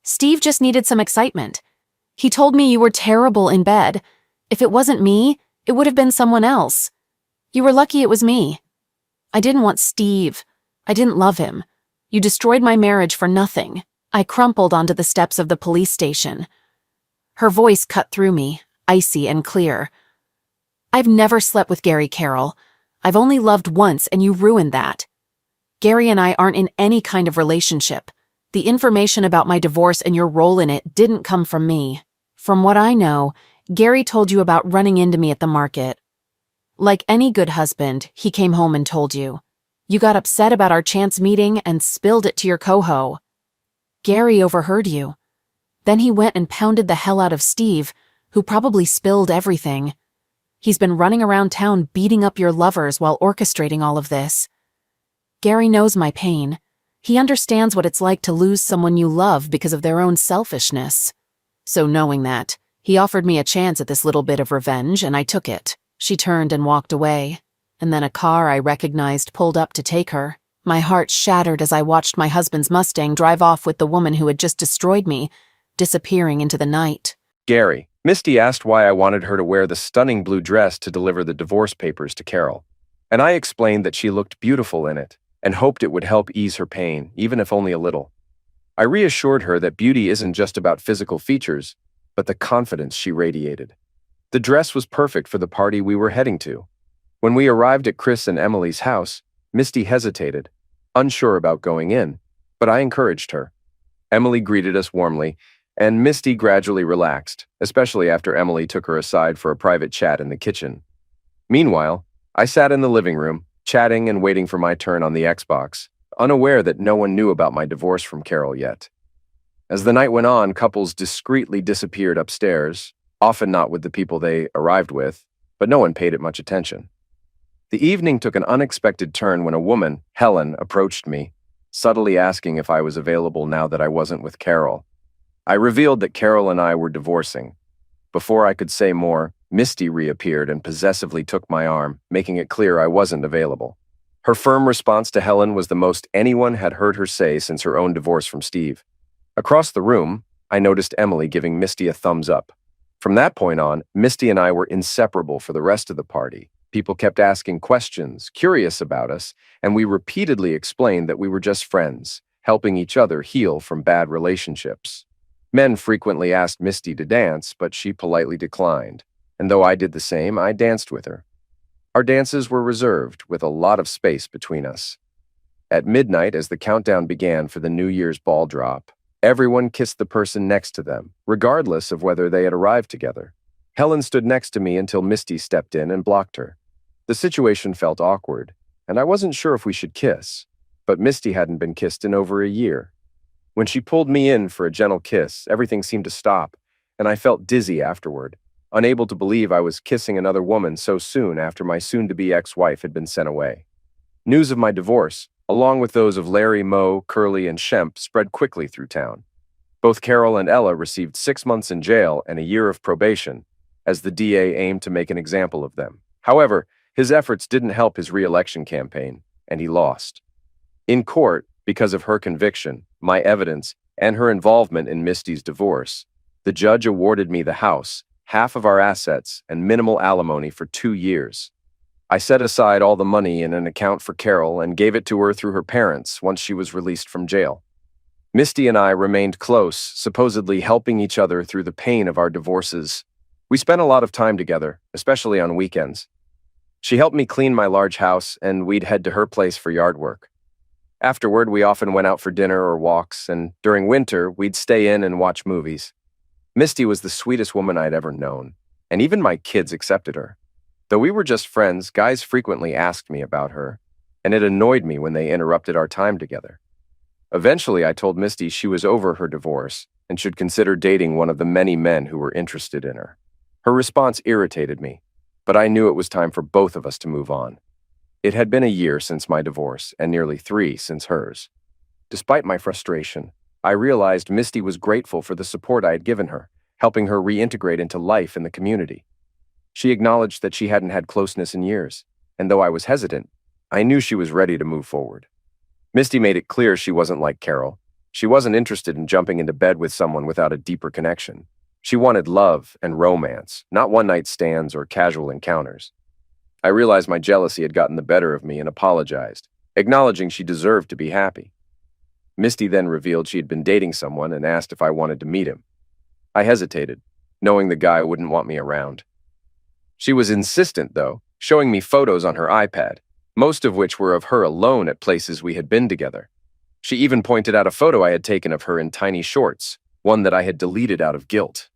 Steve just needed some excitement. He told me you were terrible in bed. If it wasn't me, it would have been someone else. You were lucky it was me. I didn't want Steve. I didn't love him. You destroyed my marriage for nothing." I crumpled onto the steps of the police station. Her voice cut through me, icy and clear. "I've never slept with Gary, Carol. I've only loved once, and you ruined that. Gary and I aren't in any kind of relationship. The information about my divorce and your role in it didn't come from me. From what I know, Gary told you about running into me at the market. Like any good husband, he came home and told you. You got upset about our chance meeting and spilled it to your coho. Gary overheard you. Then he went and pounded the hell out of Steve, who probably spilled everything. He's been running around town beating up your lovers while orchestrating all of this. Gary knows my pain. He understands what it's like to lose someone you love because of their own selfishness. So knowing that, he offered me a chance at this little bit of revenge, and I took it." She turned and walked away, and then a car I recognized pulled up to take her. My heart shattered as I watched my husband's Mustang drive off with the woman who had just destroyed me, disappearing into the night. Gary, Misty asked why I wanted her to wear the stunning blue dress to deliver the divorce papers to Carol, and I explained that she looked beautiful in it and hoped it would help ease her pain, even if only a little. I reassured her that beauty isn't just about physical features, but the confidence she radiated. The dress was perfect for the party we were heading to. When we arrived at Chris and Emily's house, Misty hesitated, unsure about going in, but I encouraged her. Emily greeted us warmly, and Misty gradually relaxed, especially after Emily took her aside for a private chat in the kitchen. Meanwhile, I sat in the living room, chatting and waiting for my turn on the Xbox, unaware that no one knew about my divorce from Carol yet. As the night went on, couples discreetly disappeared upstairs, often not with the people they arrived with, but no one paid it much attention. The evening took an unexpected turn when a woman, Helen, approached me, subtly asking if I was available now that I wasn't with Carol. I revealed that Carol and I were divorcing. Before I could say more, Misty reappeared and possessively took my arm, making it clear I wasn't available. Her firm response to Helen was the most anyone had heard her say since her own divorce from Steve. Across the room, I noticed Emily giving Misty a thumbs up. From that point on, Misty and I were inseparable for the rest of the party. People kept asking questions, curious about us, and we repeatedly explained that we were just friends, helping each other heal from bad relationships. Men frequently asked Misty to dance, but she politely declined, and though I did the same, I danced with her. Our dances were reserved, with a lot of space between us. At midnight, as the countdown began for the New Year's ball drop, everyone kissed the person next to them, regardless of whether they had arrived together. Helen stood next to me until Misty stepped in and blocked her. The situation felt awkward, and I wasn't sure if we should kiss, but Misty hadn't been kissed in over a year. When she pulled me in for a gentle kiss, everything seemed to stop, and I felt dizzy afterward, unable to believe I was kissing another woman so soon after my soon-to-be ex-wife had been sent away. News of my divorce, along with those of Larry, Mo, Curly, and Shemp, spread quickly through town. Both Carol and Ella received 6 months in jail and a year of probation, as the DA aimed to make an example of them. However, his efforts didn't help his re-election campaign, and he lost. In court, because of her conviction, my evidence, and her involvement in Misty's divorce, the judge awarded me the house, half of our assets, and minimal alimony for 2 years. I set aside all the money in an account for Carol and gave it to her through her parents once she was released from jail. Misty and I remained close, supposedly helping each other through the pain of our divorces. We spent a lot of time together, especially on weekends. She helped me clean my large house, and we'd head to her place for yard work. Afterward, we often went out for dinner or walks, and during winter, we'd stay in and watch movies. Misty was the sweetest woman I'd ever known, and even my kids accepted her. Though we were just friends, guys frequently asked me about her, and it annoyed me when they interrupted our time together. Eventually, I told Misty she was over her divorce and should consider dating one of the many men who were interested in her. Her response irritated me, but I knew it was time for both of us to move on. It had been a year since my divorce and nearly 3 since hers. Despite my frustration, I realized Misty was grateful for the support I had given her, helping her reintegrate into life in the community. She acknowledged that she hadn't had closeness in years, and though I was hesitant, I knew she was ready to move forward. Misty made it clear she wasn't like Carol. She wasn't interested in jumping into bed with someone without a deeper connection. She wanted love and romance, not one-night stands or casual encounters. I realized my jealousy had gotten the better of me and apologized, acknowledging she deserved to be happy. Misty then revealed she had been dating someone and asked if I wanted to meet him. I hesitated, knowing the guy wouldn't want me around. She was insistent, though, showing me photos on her iPad, most of which were of her alone at places we had been together. She even pointed out a photo I had taken of her in tiny shorts, one that I had deleted out of guilt.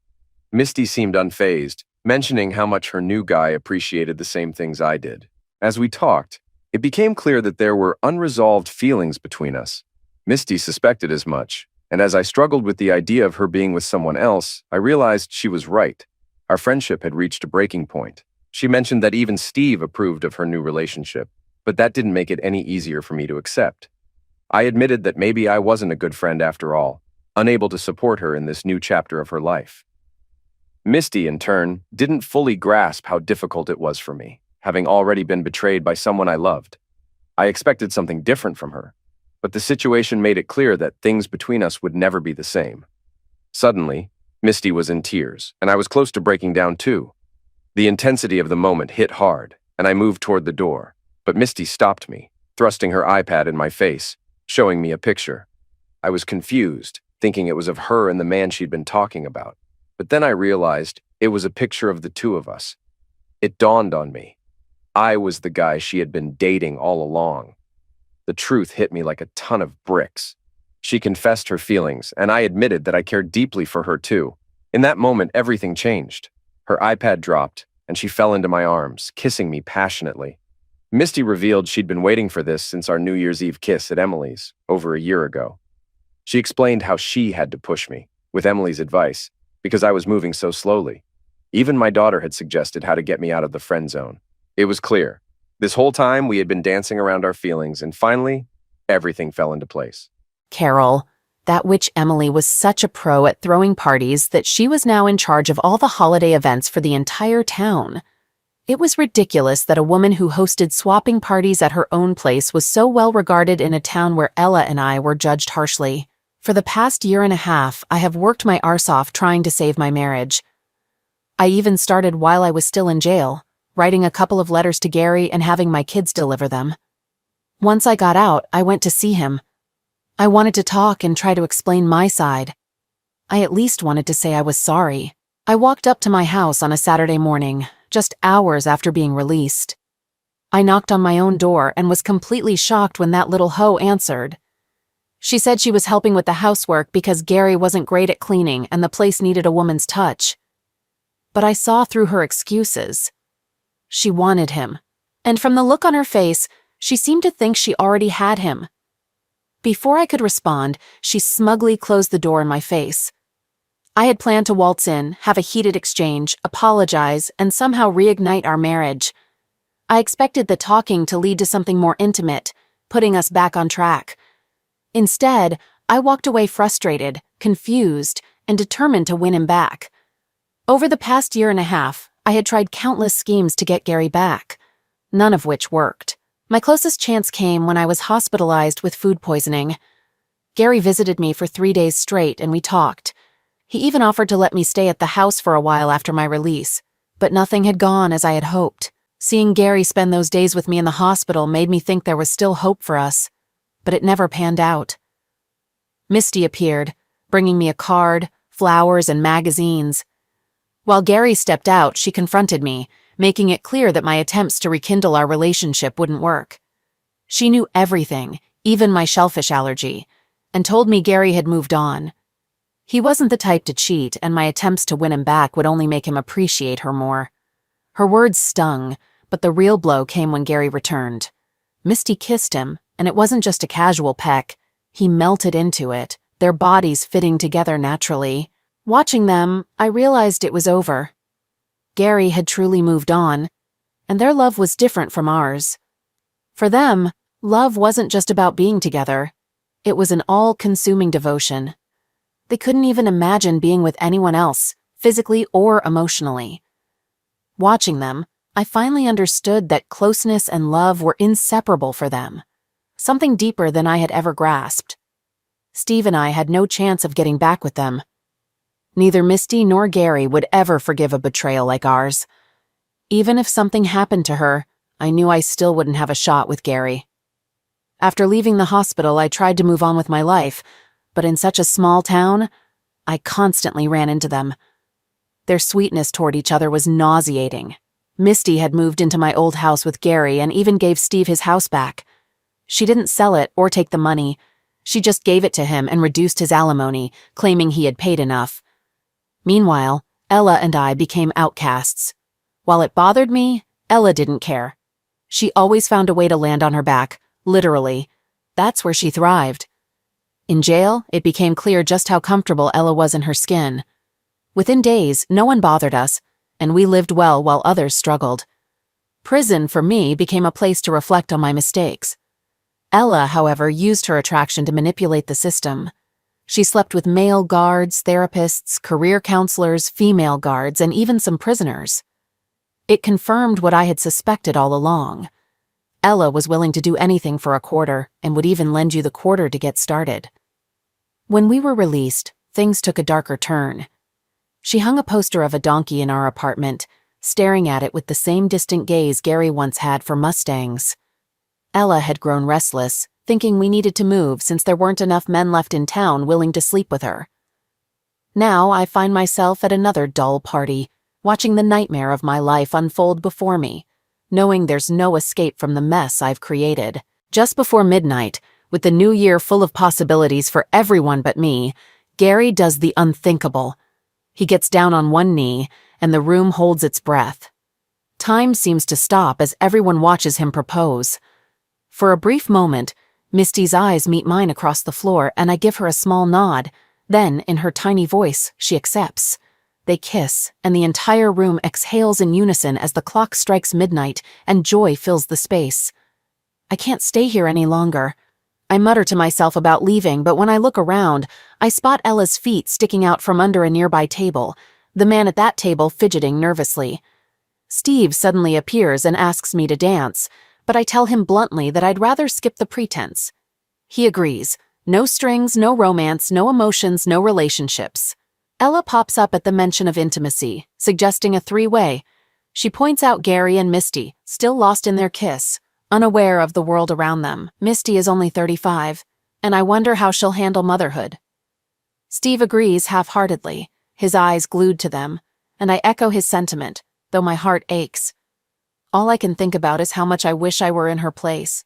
Misty seemed unfazed, mentioning how much her new guy appreciated the same things I did. As we talked, it became clear that there were unresolved feelings between us. Misty suspected as much, and as I struggled with the idea of her being with someone else, I realized she was right. Our friendship had reached a breaking point. She mentioned that even Steve approved of her new relationship, but that didn't make it any easier for me to accept. I admitted that maybe I wasn't a good friend after all, unable to support her in this new chapter of her life. Misty, in turn, didn't fully grasp how difficult it was for me, having already been betrayed by someone I loved. I expected something different from her, but the situation made it clear that things between us would never be the same. Suddenly, Misty was in tears, and I was close to breaking down too. The intensity of the moment hit hard, and I moved toward the door, but Misty stopped me, thrusting her iPad in my face, showing me a picture. I was confused, thinking it was of her and the man she'd been talking about. But then I realized it was a picture of the two of us. It dawned on me. I was the guy she had been dating all along. The truth hit me like a ton of bricks. She confessed her feelings, and I admitted that I cared deeply for her too. In that moment, everything changed. Her iPad dropped, and she fell into my arms, kissing me passionately. Misty revealed she'd been waiting for this since our New Year's Eve kiss at Emily's, over a year ago. She explained how she had to push me, with Emily's advice, because I was moving so slowly. Even my daughter had suggested how to get me out of the friend zone. It was clear. This whole time, we had been dancing around our feelings, and finally, everything fell into place. Carol, that witch Emily was such a pro at throwing parties that she was now in charge of all the holiday events for the entire town. It was ridiculous that a woman who hosted swapping parties at her own place was so well regarded in a town where Ella and I were judged harshly. For the past 1.5 years, I have worked my arse off trying to save my marriage. I even started while I was still in jail, writing a couple of letters to Gary and having my kids deliver them. Once I got out, I went to see him. I wanted to talk and try to explain my side. I at least wanted to say I was sorry. I walked up to my house on a Saturday morning, just hours after being released. I knocked on my own door and was completely shocked when that little hoe answered. She said she was helping with the housework because Gary wasn't great at cleaning and the place needed a woman's touch. But I saw through her excuses. She wanted him, and from the look on her face, she seemed to think she already had him. Before I could respond, she smugly closed the door in my face. I had planned to waltz in, have a heated exchange, apologize, and somehow reignite our marriage. I expected the talking to lead to something more intimate, putting us back on track. Instead, I walked away frustrated, confused, and determined to win him back. Over the past year and a half, I had tried countless schemes to get Gary back, none of which worked. My closest chance came when I was hospitalized with food poisoning. Gary visited me for 3 days straight and we talked. He even offered to let me stay at the house for a while after my release, but nothing had gone as I had hoped. Seeing Gary spend those days with me in the hospital made me think there was still hope for us, but it never panned out. Misty appeared, bringing me a card, flowers, and magazines. While Gary stepped out, she confronted me, making it clear that my attempts to rekindle our relationship wouldn't work. She knew everything, even my shellfish allergy, and told me Gary had moved on. He wasn't the type to cheat, and my attempts to win him back would only make him appreciate her more. Her words stung, but the real blow came when Gary returned. Misty kissed him, and it wasn't just a casual peck. He melted into it, their bodies fitting together naturally. Watching them, I realized it was over. Gary had truly moved on, and their love was different from ours. For them, love wasn't just about being together. It was an all-consuming devotion. They couldn't even imagine being with anyone else, physically or emotionally. Watching them, I finally understood that closeness and love were inseparable for them, something deeper than I had ever grasped. Steve and I had no chance of getting back with them. Neither Misty nor Gary would ever forgive a betrayal like ours. Even if something happened to her, I knew I still wouldn't have a shot with Gary. After leaving the hospital, I tried to move on with my life, but in such a small town, I constantly ran into them. Their sweetness toward each other was nauseating. Misty had moved into my old house with Gary and even gave Steve his house back. She didn't sell it or take the money. She just gave it to him and reduced his alimony, claiming he had paid enough. Meanwhile, Ella and I became outcasts. While it bothered me, Ella didn't care. She always found a way to land on her back, literally. That's where she thrived. In jail, it became clear just how comfortable Ella was in her skin. Within days, no one bothered us, and we lived well while others struggled. Prison, for me, became a place to reflect on my mistakes. Ella, however, used her attraction to manipulate the system. She slept with male guards, therapists, career counselors, female guards, and even some prisoners. It confirmed what I had suspected all along. Ella was willing to do anything for a quarter and would even lend you the quarter to get started. When we were released, things took a darker turn. She hung a poster of a donkey in our apartment, staring at it with the same distant gaze Gary once had for Mustangs. Ella had grown restless, thinking we needed to move since there weren't enough men left in town willing to sleep with her. Now I find myself at another dull party, watching the nightmare of my life unfold before me, knowing there's no escape from the mess I've created. Just before midnight, with the new year full of possibilities for everyone but me, Gary does the unthinkable. He gets down on one knee, and the room holds its breath. Time seems to stop as everyone watches him propose. For a brief moment, Misty's eyes meet mine across the floor, and I give her a small nod. Then, in her tiny voice, she accepts. They kiss, and the entire room exhales in unison as the clock strikes midnight and joy fills the space. I can't stay here any longer. I mutter to myself about leaving, but when I look around, I spot Ella's feet sticking out from under a nearby table, the man at that table fidgeting nervously. Steve suddenly appears and asks me to dance, but I tell him bluntly that I'd rather skip the pretense. He agrees. No strings, no romance, no emotions, no relationships. Ella pops up at the mention of intimacy, suggesting a three-way. She points out Gary and Misty, still lost in their kiss, unaware of the world around them. Misty is only 35, and I wonder how she'll handle motherhood. Steve agrees half-heartedly, his eyes glued to them, and I echo his sentiment, though my heart aches. All I can think about is how much I wish I were in her place.